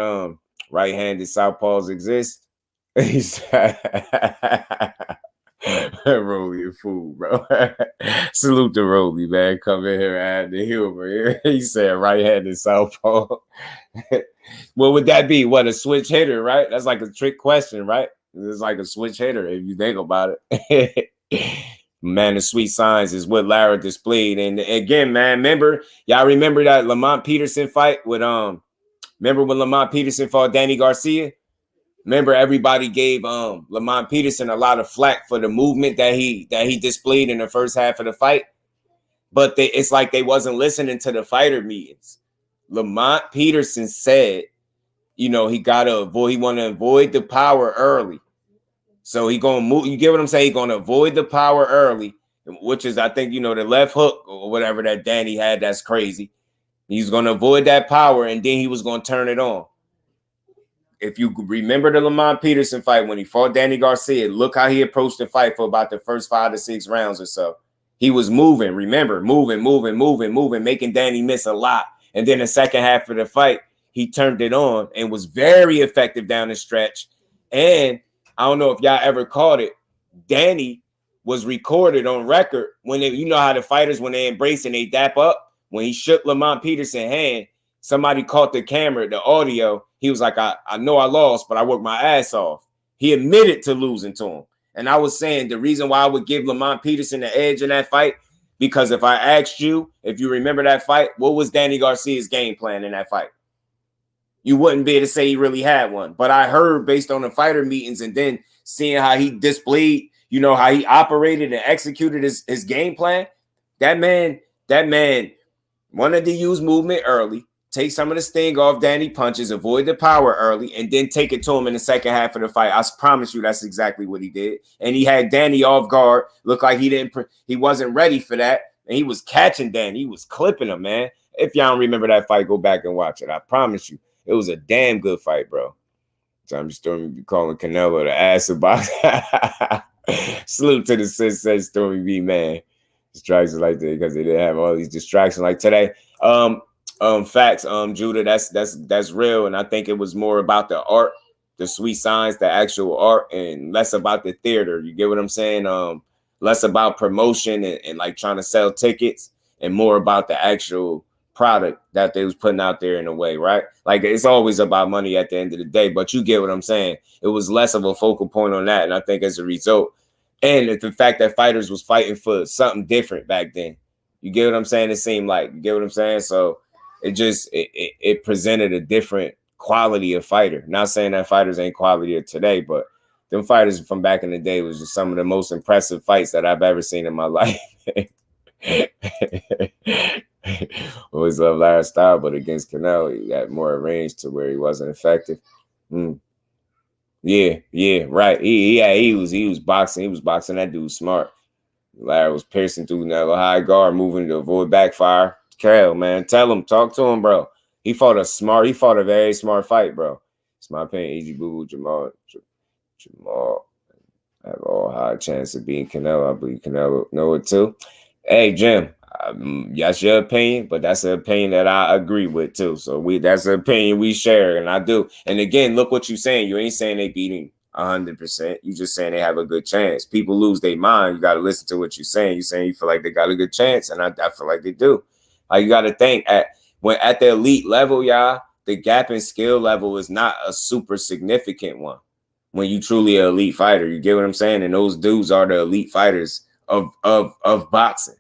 Right-handed southpaws exist. He said, Rolly a fool, bro. Salute to Rolly, man. Come in here and add the humor. He said right-handed southpaw. What would that be? What, a switch hitter, right? That's like a trick question, right? It's like a switch hitter if you think about it. Man, the sweet signs is what Lara displayed. And again, man, y'all remember that Lamont Peterson fight with remember when Lamont Peterson fought Danny Garcia? Remember, everybody gave Lamont Peterson a lot of flack for the movement that he displayed in the first half of the fight. But it's like they wasn't listening to the fighter meetings. Lamont Peterson said, you know, he want to avoid the power early. So he gonna move. You get what I'm saying? He gonna avoid the power early, which is, I think, you know, the left hook or whatever that Danny had. That's crazy. He's gonna avoid that power, and then he was gonna turn it on. If you remember the Lamont Peterson fight when he fought Danny Garcia, look how he approached the fight for about the first 5 to 6 rounds or so. He was moving, remember, moving, making Danny miss a lot. And then the second half of the fight, he turned it on and was very effective down the stretch. And I don't know if y'all ever caught it, Danny was recorded on record when you know how the fighters, when they embrace and they dap up, when he shook Lamont Peterson's hand, somebody caught the camera, the audio. He was like, I know I lost, but I worked my ass off. He admitted to losing to him. And I was saying the reason why I would give Lamont Peterson the edge in that fight, because if I asked you, if you remember that fight, what was Danny Garcia's game plan in that fight? You wouldn't be able to say he really had one. But I heard, based on the fighter meetings and then seeing how he displayed, you know, how he operated and executed his game plan, that man wanted to use movement early, take some of the sting off Danny punches, avoid the power early, and then take it to him in the second half of the fight. I promise you that's exactly what he did. And he had Danny off guard. Looked like he wasn't ready for that. And he was catching Danny. He was clipping him, man. If y'all don't remember that fight, go back and watch it. I promise you. It was a damn good fight, bro. Tommy Stormy be calling Canelo the ass of boxing. Salute to the Sensei Stormy B, man. Distractions like that because they didn't have all these distractions like today. Facts, Judah, that's real. And I think it was more about the art, the sweet signs, the actual art, and less about the theater. You get what I'm saying? Less about promotion and like trying to sell tickets, and more about the actual product that they was putting out there in a way, right? Like, it's always about money at the end of the day, but you get what I'm saying. It was less of a focal point on that. And I think as a result, and the fact that fighters was fighting for something different back then, you get what I'm saying? It seemed like, you get what I'm saying? So it presented a different quality of fighter. Not saying that fighters ain't quality of today, but them fighters from back in the day was just some of the most impressive fights that I've ever seen in my life. Always loved Larry's style, but against Canelo, he got more range to where he wasn't effective. Yeah, right. He was boxing. He was boxing. That dude smart. Larry was piercing through that high guard, moving to avoid backfire. Cal, man, talk to him, bro. He fought a very smart fight, bro. It's my opinion. Easy Boo Jamal have all high chance of beating Canelo. I believe Canelo know it too. Hey, Jim, that's your opinion, but that's an opinion that I agree with too. So that's an opinion we share, and I do. And again, look what you're saying. You ain't saying they beating 100%. You just saying they have a good chance. People lose their mind. You got to listen to what you're saying. You're saying you feel like they got a good chance, and I feel like they do. Like, you got to think at the elite level, y'all, the gap in skill level is not a super significant one. When you truly an elite fighter, you get what I'm saying? And those dudes are the elite fighters of boxing.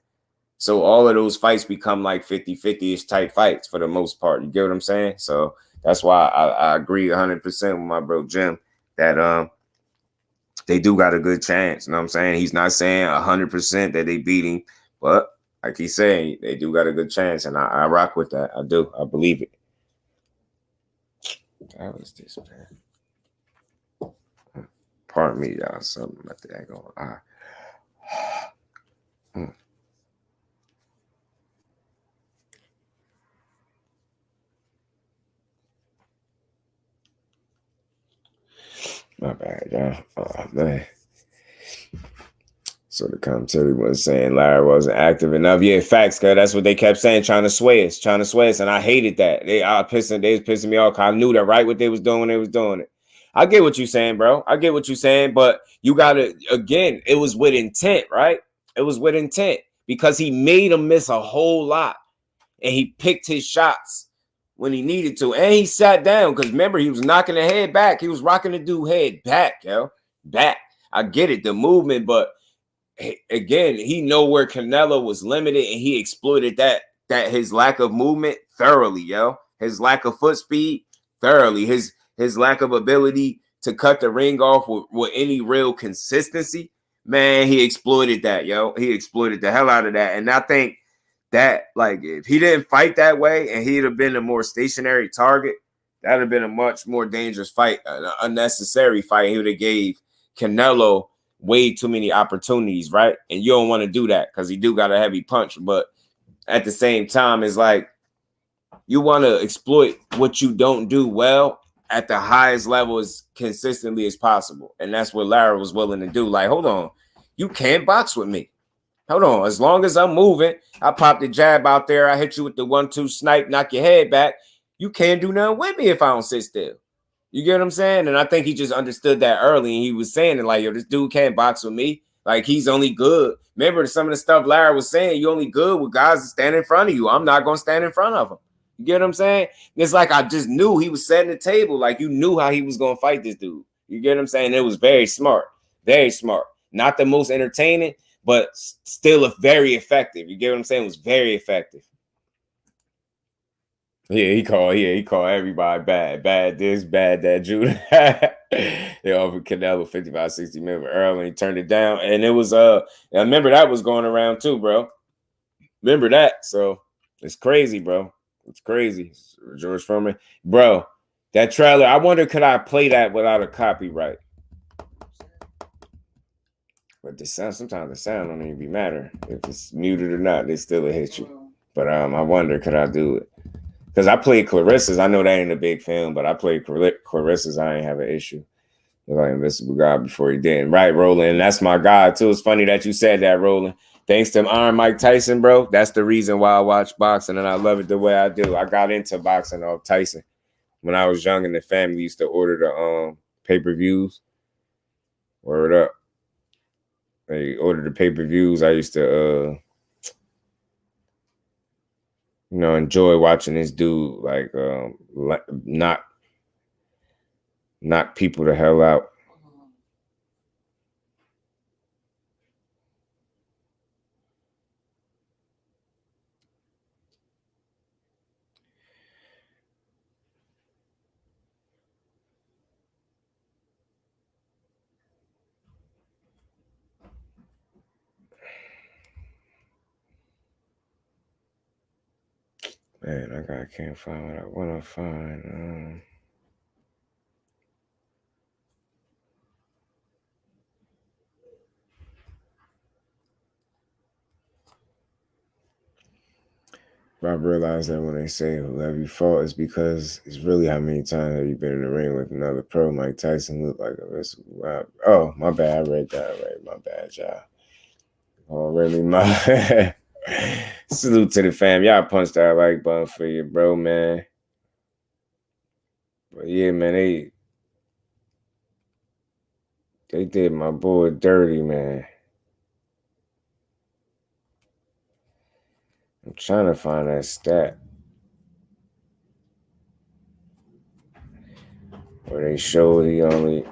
So all of those fights become like 50-50-ish type fights for the most part. You get what I'm saying? So that's why I agree 100% with my bro Jim that they do got a good chance. You know what I'm saying? He's not saying 100% that they beat him, but like he's saying, they do got a good chance, and I rock with that. I do. I believe it. How is this, man? Pardon me, y'all. Something about that going on. My bad, y'all. Oh, man. So the commentary was saying Larry wasn't active enough. Yeah, facts, cuz that's what they kept saying, trying to sway us. And I hated that. They was pissing me off. I knew that right what they was doing when they was doing it. I get what you're saying, bro. I get what you're saying, but you gotta, again, it was with intent, right? It was with intent because he made him miss a whole lot and he picked his shots when he needed to. And he sat down because remember, he was knocking the head back. He was rocking the dude head back, yo. Back. I get it, the movement, but again, he know where Canelo was limited and he exploited that his lack of movement thoroughly, yo. His lack of foot speed thoroughly. His lack of ability to cut the ring off with any real consistency. Man, he exploited that, yo. He exploited the hell out of that. And I think that, like, if he didn't fight that way and he'd have been a more stationary target, that would have been a much more dangerous fight, an unnecessary fight. He would have gave Canelo way too many opportunities, right? And you don't want to do that because he do got a heavy punch. But at the same time, it's like you want to exploit what you don't do well at the highest level as consistently as possible. And that's what Larry was willing to do. Like, hold on, you can't box with me. Hold on, as long as I'm moving, I pop the jab out there, I hit you with the 1-2 snipe, knock your head back. You can't do nothing with me if I don't sit still. You get what I'm saying? And I think he just understood that early. And he was saying it like, yo, this dude can't box with me. Like, he's only good. Remember some of the stuff Larry was saying, you only good with guys that stand in front of you. I'm not going to stand in front of him. You get what I'm saying? It's like I just knew he was setting the table. Like, you knew how he was going to fight this dude. You get what I'm saying? It was very smart. Very smart. Not the most entertaining, but still very effective. You get what I'm saying? It was very effective. Yeah, he called everybody bad this, bad that, Judah. They offered Canelo 55-60 million early and he turned it down. And it was I remember that was going around too, bro. Remember that. So it's crazy, bro. It's crazy. George Foreman. Bro, that trailer, I wonder could I play that without a copyright? But the sound, sometimes the sound don't even be matter. If it's muted or not, they still hit you. But I wonder could I do it? Because I played Clarissa's. I know that ain't a big film, but I played Clarissa's. I ain't have an issue with like Invisible God before he did. Right, Roland. And that's my guy, too. It's funny that you said that, Roland. Thanks to Iron Mike Tyson, bro. That's the reason why I watch boxing, and I love it the way I do. I got into boxing off Tyson. When I was young and the family used to order the pay-per-views. Word up. They ordered the pay-per-views. I used to enjoy watching this dude like knock people the hell out. Man, I can't find what I want to find. I realized that when they say whoever you fought is because it's really how many times have you been in the ring with another pro. Mike Tyson looked like a oh, my bad. I read that right. My bad, y'all. Oh, really? My salute to the fam. Y'all punched that like button for you, bro, man. But yeah, man, they did my boy dirty, man. I'm trying to find that stat where they showed he only.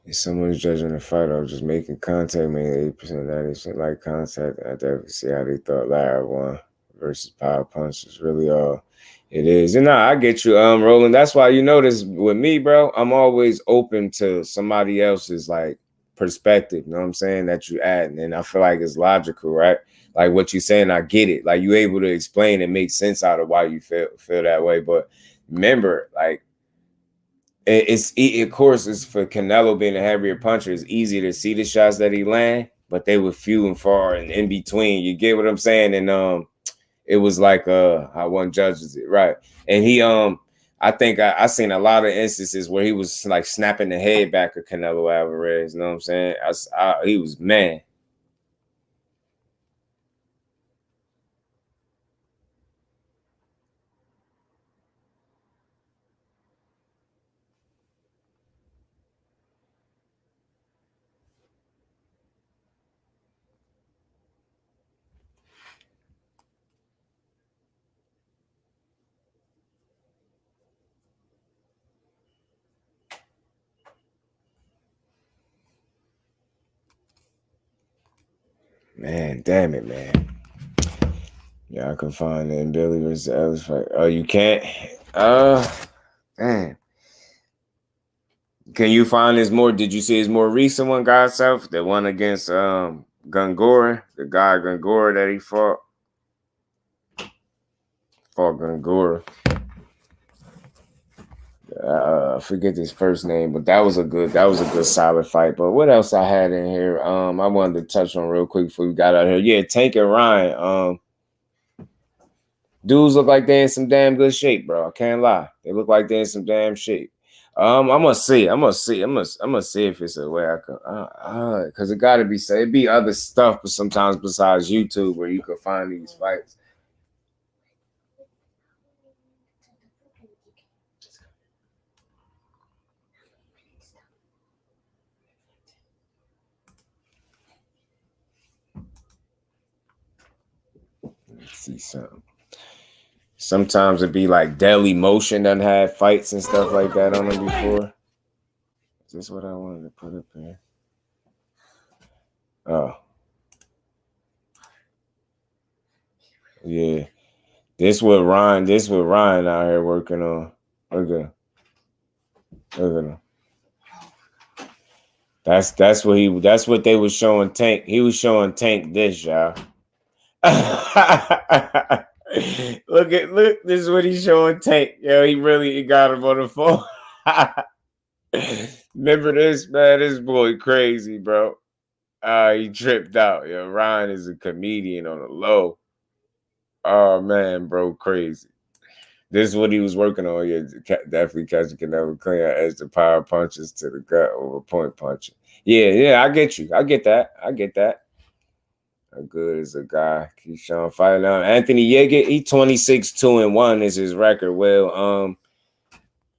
If someone's judging the fight or just making contact, maybe 8%, 90% like contact, I definitely see how they thought Lara won versus power punch is really all it is. And I get you, Roland. That's why you notice with me, bro, I'm always open to somebody else's like perspective. You know what I'm saying? That you add, and I feel like it's logical, right? Like what you're saying, I get it. Like you able to explain and make sense out of why you feel that way. But remember, like of course, it's for Canelo being a heavier puncher. It's easy to see the shots that he land, but they were few and far and in between. You get what I'm saying? And it was like how one judges it, right? And he I think I seen a lot of instances where he was like snapping the head back of Canelo Alvarez. You know what I'm saying? He was man. Man, damn it, man. Yeah, I can find it in Billy versus Ellis fight. Oh, you can't? Damn. Can you find his more? Did you see his more recent one, God Self? The one against Gungora, the guy Gungora that he fought. Fought Gungora. I forget his first name, but that was a good solid fight. But what else I had in here? I wanted to touch on real quick before we got out here. Yeah, Tank and Ryan. Dudes look like they're in some damn good shape, bro. I can't lie. They look like they're in some damn shape. I'm gonna see if it's a way I can, because it gotta be said. It'd be other stuff, but sometimes besides YouTube where you can find these fights. Let's see something. Sometimes it'd be like Daily Motion done had fights and stuff like that on them before. Is this what I wanted to put up here? Oh. Yeah. This what Ryan out here working on. Look at him. That's what they was showing Tank. He was showing Tank this, y'all. Look, this is what he's showing Tank. Yo, he got him on the phone. Remember this, man? This boy crazy, bro. He tripped out. Yo, Ryan is a comedian on the low. Oh man, bro, crazy. This is what he was working on. Yeah, definitely catching Canelo clean as the power punches to the gut over point punching. Yeah, I get you. I get that. How good is a guy? Keyshawn fighting out. Anthony Yeager, he 26-2-1 is his record. Well,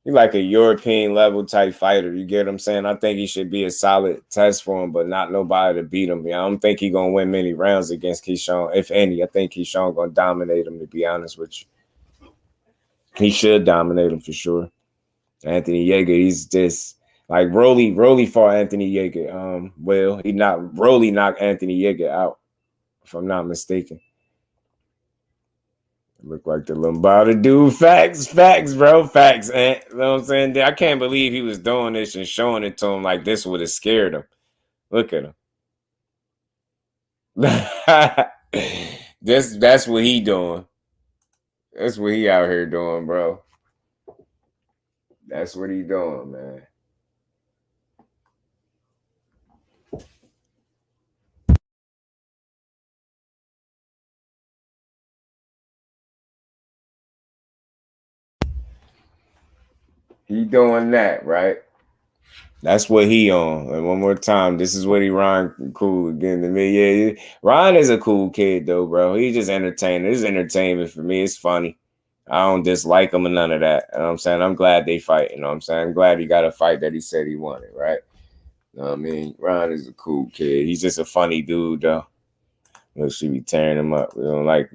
he's like a European level type fighter. You get what I'm saying? I think he should be a solid test for him, but not nobody to beat him. Yeah, I don't think he's gonna win many rounds against Keyshawn, if any. I think Keyshawn gonna dominate him, to be honest with you. He should dominate him for sure. Anthony Yeager, he's just like Rolly fought Anthony Yeager. Rolly knocked Anthony Yeager out, if I'm not mistaken. Look like the Lombardi dude. Facts, bro. Facts, man. You know what I'm saying? I can't believe he was doing this and showing it to him like this would have scared him. Look at him. That's what he doing. That's what he out here doing, bro. That's what he doing, man. He doing that, right? That's what he on. And one more time, this is what he Ryan cool again to me. Yeah, Ryan is a cool kid though, bro. He's just entertaining. This is entertainment for me. It's funny. I don't dislike him or none of that. You know what I'm saying? I'm glad they fight. You know what I'm saying? I'm glad he got a fight that he said he wanted, right? You know what I mean? Ryan is a cool kid. He's just a funny dude, though. Look, she be tearing him up. We don't like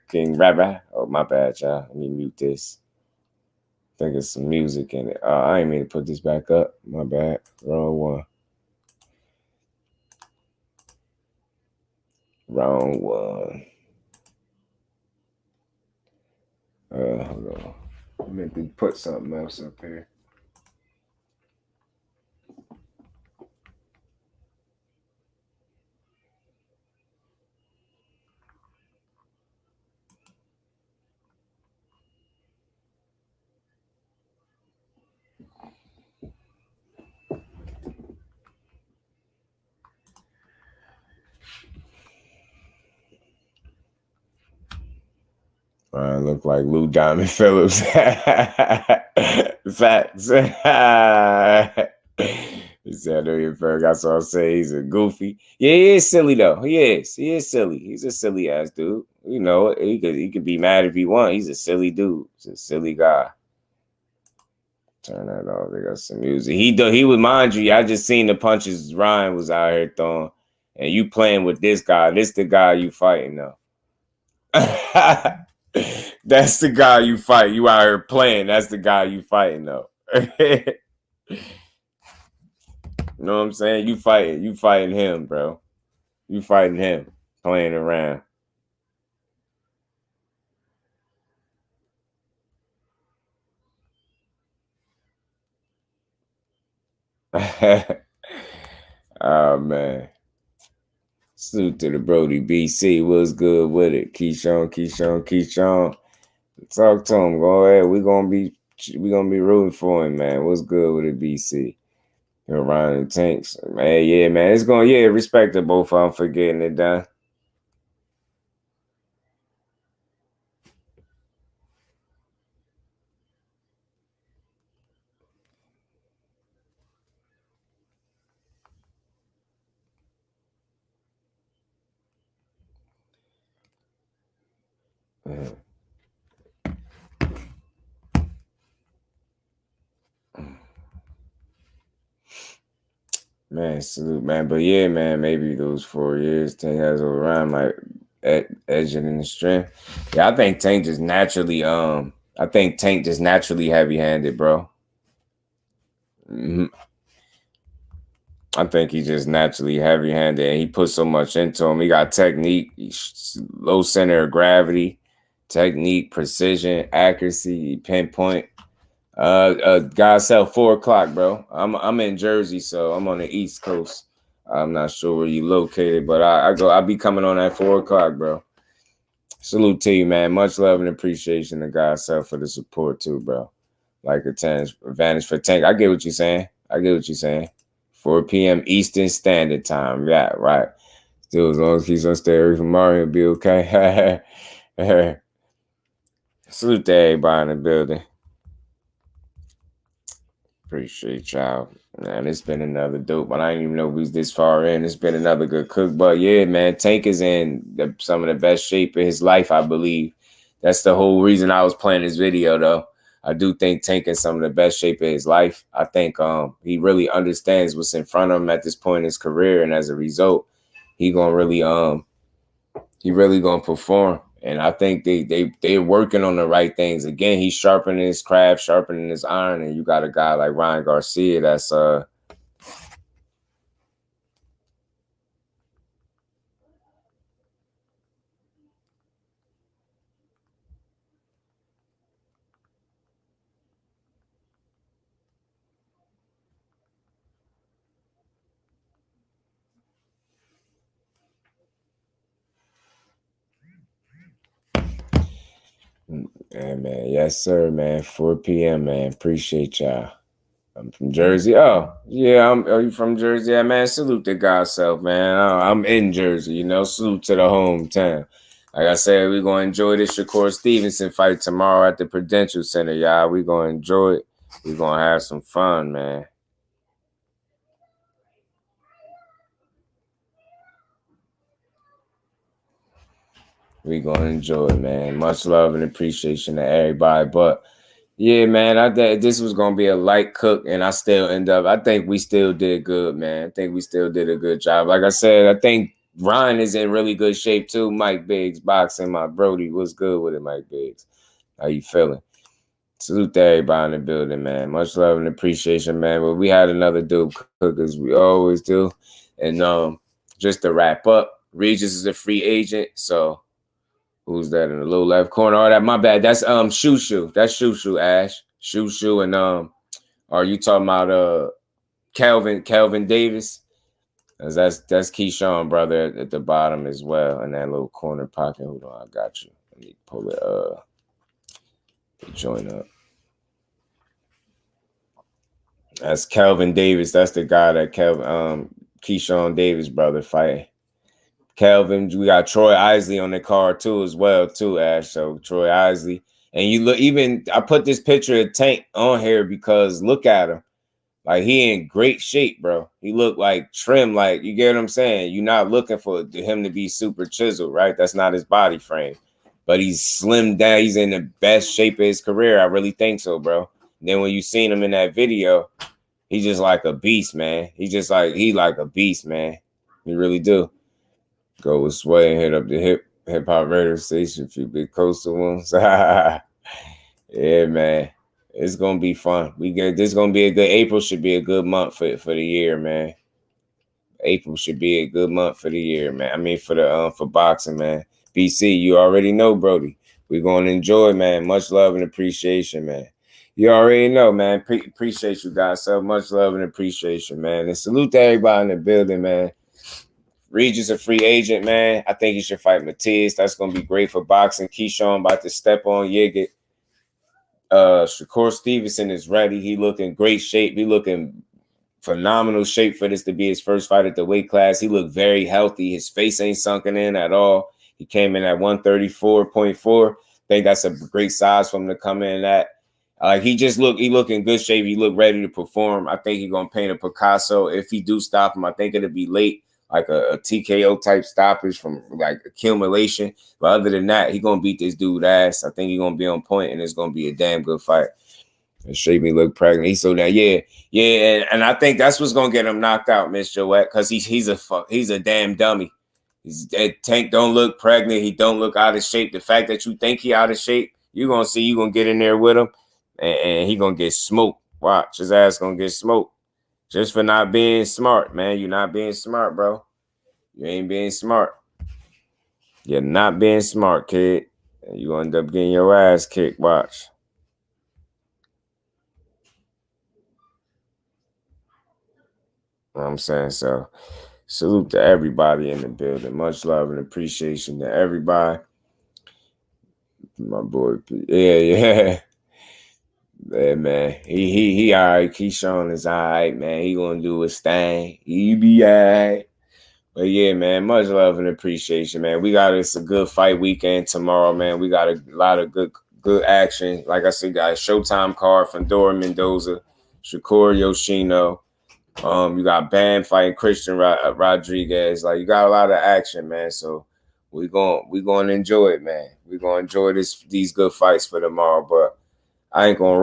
King Rabbi. Oh, my bad, y'all. Let me mute this. think it's some music in it. I ain't mean to put this back up. My bad. Wrong one. Wrong one. Hold on. I meant to put something else up here. Look like Lou Diamond Phillips. Facts. He said, I know your Ferg. I saw him say he's a goofy. Yeah, he is silly though. He is silly. He's a silly ass dude. You know, he could be mad if he wants. He's a silly dude. He's a silly guy. Turn that off. They got some music. He would mind you. I just seen the punches Ryan was out here throwing, and you playing with this guy. This the guy you fighting though. That's the guy you fight. You out here playing. That's the guy you fighting though. You know what I'm saying? You fighting him, bro. You fighting him, playing around. Oh man. Salute to the Brody BC. What's good with it? Keyshawn. Talk to him. Go ahead. We're gonna be rooting for him, man. What's good with it, BC? Ryan and Tanks. Man, yeah, man. It's going, respect to both of them for getting it done. Man, salute, man. But yeah, man, maybe those 4 years, Tank has around like edging in the strength. Yeah, I think Tank just naturally, heavy-handed, bro. Mm-hmm. I think he's just naturally heavy-handed, and he put so much into him. He got technique, low center of gravity, technique, precision, accuracy, pinpoint. Guys, sell 4:00, bro. I'm in Jersey, so I'm on the East Coast. I'm not sure where you located, but I'll be coming on at 4:00, bro. Salute to you, man. Much love and appreciation to God self for the support too, bro. Like a 10 advantage for Tank. I get what you're saying. 4 p.m. Eastern Standard Time. Yeah, right. Still, as long as he's on stay from Mario, he'll be okay. Salute to everybody in the building. Appreciate y'all. Man, it's been another dope, but I didn't even know we was this far in. It's been another good cook. But yeah, man, Tank is in some of the best shape of his life, I believe. That's the whole reason I was playing this video, though. I do think Tank is some of the best shape of his life. I think he really understands what's in front of him at this point in his career, and as a result, he really gonna perform. And I think they're working on the right things. Again, he's sharpening his craft, sharpening his iron, and you got a guy like Ryan Garcia that's yeah, man. Yes, sir, man. 4 p.m., man. Appreciate y'all. I'm from Jersey. Oh, yeah. Are you from Jersey? Yeah, man. Salute to God's self, man. I'm in Jersey, you know. Salute to the hometown. Like I said, we're going to enjoy this Shakur Stevenson fight tomorrow at the Prudential Center, y'all. We're going to enjoy it. We're going to have some fun, man. We're going to enjoy it, man. Much love and appreciation to everybody. But, yeah, man, I think this was going to be a light cook, and I think we still did good, man. I think we still did a good job. Like I said, I think Ryan is in really good shape, too. Mike Biggs, boxing, my Brody. What's good with it, Mike Biggs? How you feeling? Salute to everybody in the building, man. Much love and appreciation, man. But we had another dude cook as we always do. And just to wrap up, Regis is a free agent. So who's that in the low left corner? Oh, that my bad. That's Shoo. That's Shoo, Ash. Shoo and are you talking about Kelvin Davis? That's Keyshawn, brother, at the bottom as well in that little corner pocket. Hold on, I got you. Let me pull it the joint up. That's Kelvin Davis. That's the guy that Keyshawn Davis brother fighting. Kelvin, we got Troy Isley on the card too as well, Ash. So Troy Isley. And you look, even I put this picture of Tank on here because look at him. Like, he in great shape, bro. He look like trim, like, you get what I'm saying? You're not looking for him to be super chiseled, right? That's not his body frame. But he's slimmed down. He's in the best shape of his career. I really think so, bro. And then when you seen him in that video, he's just like a beast, man. He like a beast, man. He really do. Go with Sway and hit up the hip hop radio station, a few big coastal ones. Yeah, man. It's gonna be fun. This gonna be a good April should be a good month for the year, man. April should be a good month for the year, man. I mean for the for boxing, man. BC, you already know, Brody. We're gonna enjoy, man. Much love and appreciation, man. You already know, man. Appreciate you guys so much. Love and appreciation, man. And salute to everybody in the building, man. Regis a free agent, man. I think he should fight Matias. That's gonna be great for boxing. Keyshawn about to step on Yigit. Shakur Stevenson is ready. He looking great shape. He looking phenomenal shape for this to be his first fight at the weight class. He looked very healthy. His face ain't sunken in at all. He came in at 134.4. I think that's a great size for him to come in at. He look in good shape. He look ready to perform. I think he's gonna paint a Picasso. If he do stop him, I think it'll be late, like a TKO type stoppage from like accumulation. But other than that, he gonna beat this dude ass. I think he's gonna be on point, and it's gonna be a damn good fight. And Shavy look pregnant. He's so that and I think that's what's gonna get him knocked out, Miss Joette, because he's a damn dummy. Tank don't look pregnant. He don't look out of shape. The fact that you think he out of shape, you're gonna see. You gonna get in there with him, and he gonna get smoked. Watch, his ass gonna get smoked. Just for not being smart, man. You're not being smart, bro. You ain't being smart. You're not being smart, kid. And you end up getting your ass kicked. Watch. You know what I'm saying? So, salute to everybody in the building. Much love and appreciation to everybody. My boy, yeah. Yeah, man. He all right. Keyshawn is all right, man. He gonna do his thing. He be all right. But yeah, man, much love and appreciation, man. We got us a good fight weekend tomorrow, man. We got a lot of good action. Like I said, got a Showtime card from Dora Mendoza, Shakur Yoshino. You got Bam fighting Christian Rodriguez. Like, you got a lot of action, man. So we gonna enjoy it, man. We're gonna enjoy these good fights for tomorrow. But I ain't gonna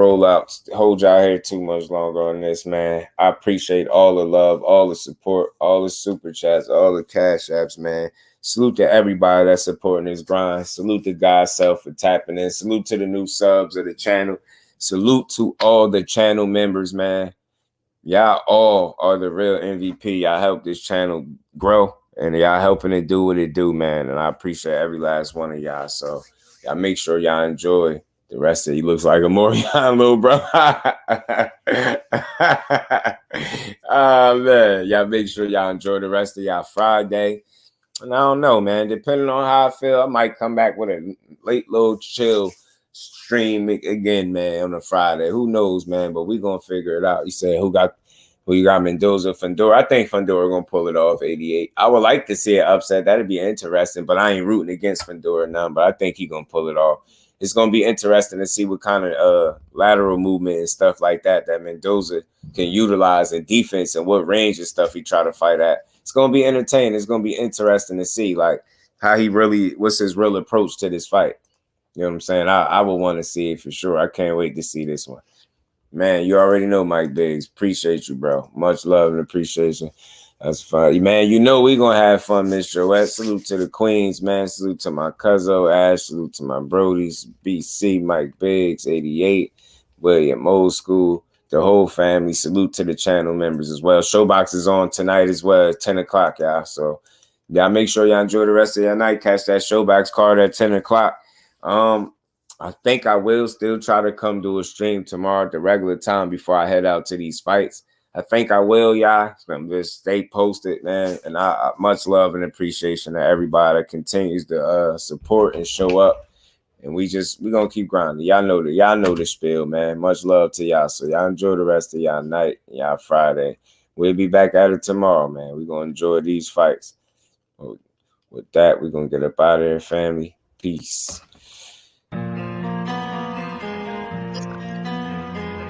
hold y'all here too much longer on this, man. I appreciate all the love, all the support, all the super chats, all the cash apps, man. Salute to everybody that's supporting this grind. Salute to God's self for tapping in. Salute to the new subs of the channel. Salute to all the channel members, man. Y'all all are the real MVP. Y'all help this channel grow, and y'all helping it do what it do, man. And I appreciate every last one of y'all. So y'all make sure y'all enjoy the rest of it. He looks like a Morion little bro. Oh, man. Y'all make sure y'all enjoy the rest of y'all Friday. And I don't know, man. Depending on how I feel, I might come back with a late little chill stream again, man, on a Friday. Who knows, man? But we gonna figure it out. You said who you got Mendoza, Fundora? I think Fundora gonna pull it off 88. I would like to see it upset. That'd be interesting, but I ain't rooting against Fundora none. But I think he gonna pull it off. It's gonna be interesting to see what kind of lateral movement and stuff like that Mendoza can utilize in defense and what range of stuff he try to fight at. It's gonna be entertaining. It's gonna be interesting to see like how what's his real approach to this fight. You know what I'm saying? I would want to see it for sure. I can't wait to see this one. Man, you already know Mike Biggs. Appreciate you, bro. Much love and appreciation. That's fine. Man, you know we're going to have fun, Miss Joette. Salute to the Queens, man. Salute to my cousin, Ash. Salute to my Brodies, BC, Mike Biggs, 88. William, Old School, the whole family. Salute to the channel members as well. Showbox is on tonight as well at 10 o'clock, y'all. So y'all make sure y'all enjoy the rest of your night. Catch that Showbox card at 10 o'clock. I think I will still try to come do a stream tomorrow at the regular time before I head out to these fights. I think I will, y'all. Just stay posted, man. And I much love and appreciation to everybody that continues to support and show up. And we gonna keep grinding. Y'all know the spiel, man. Much love to y'all. So y'all enjoy the rest of y'all night, y'all Friday. We'll be back at it tomorrow, man. We're gonna enjoy these fights. With that, we're gonna get up out of here, family. Peace.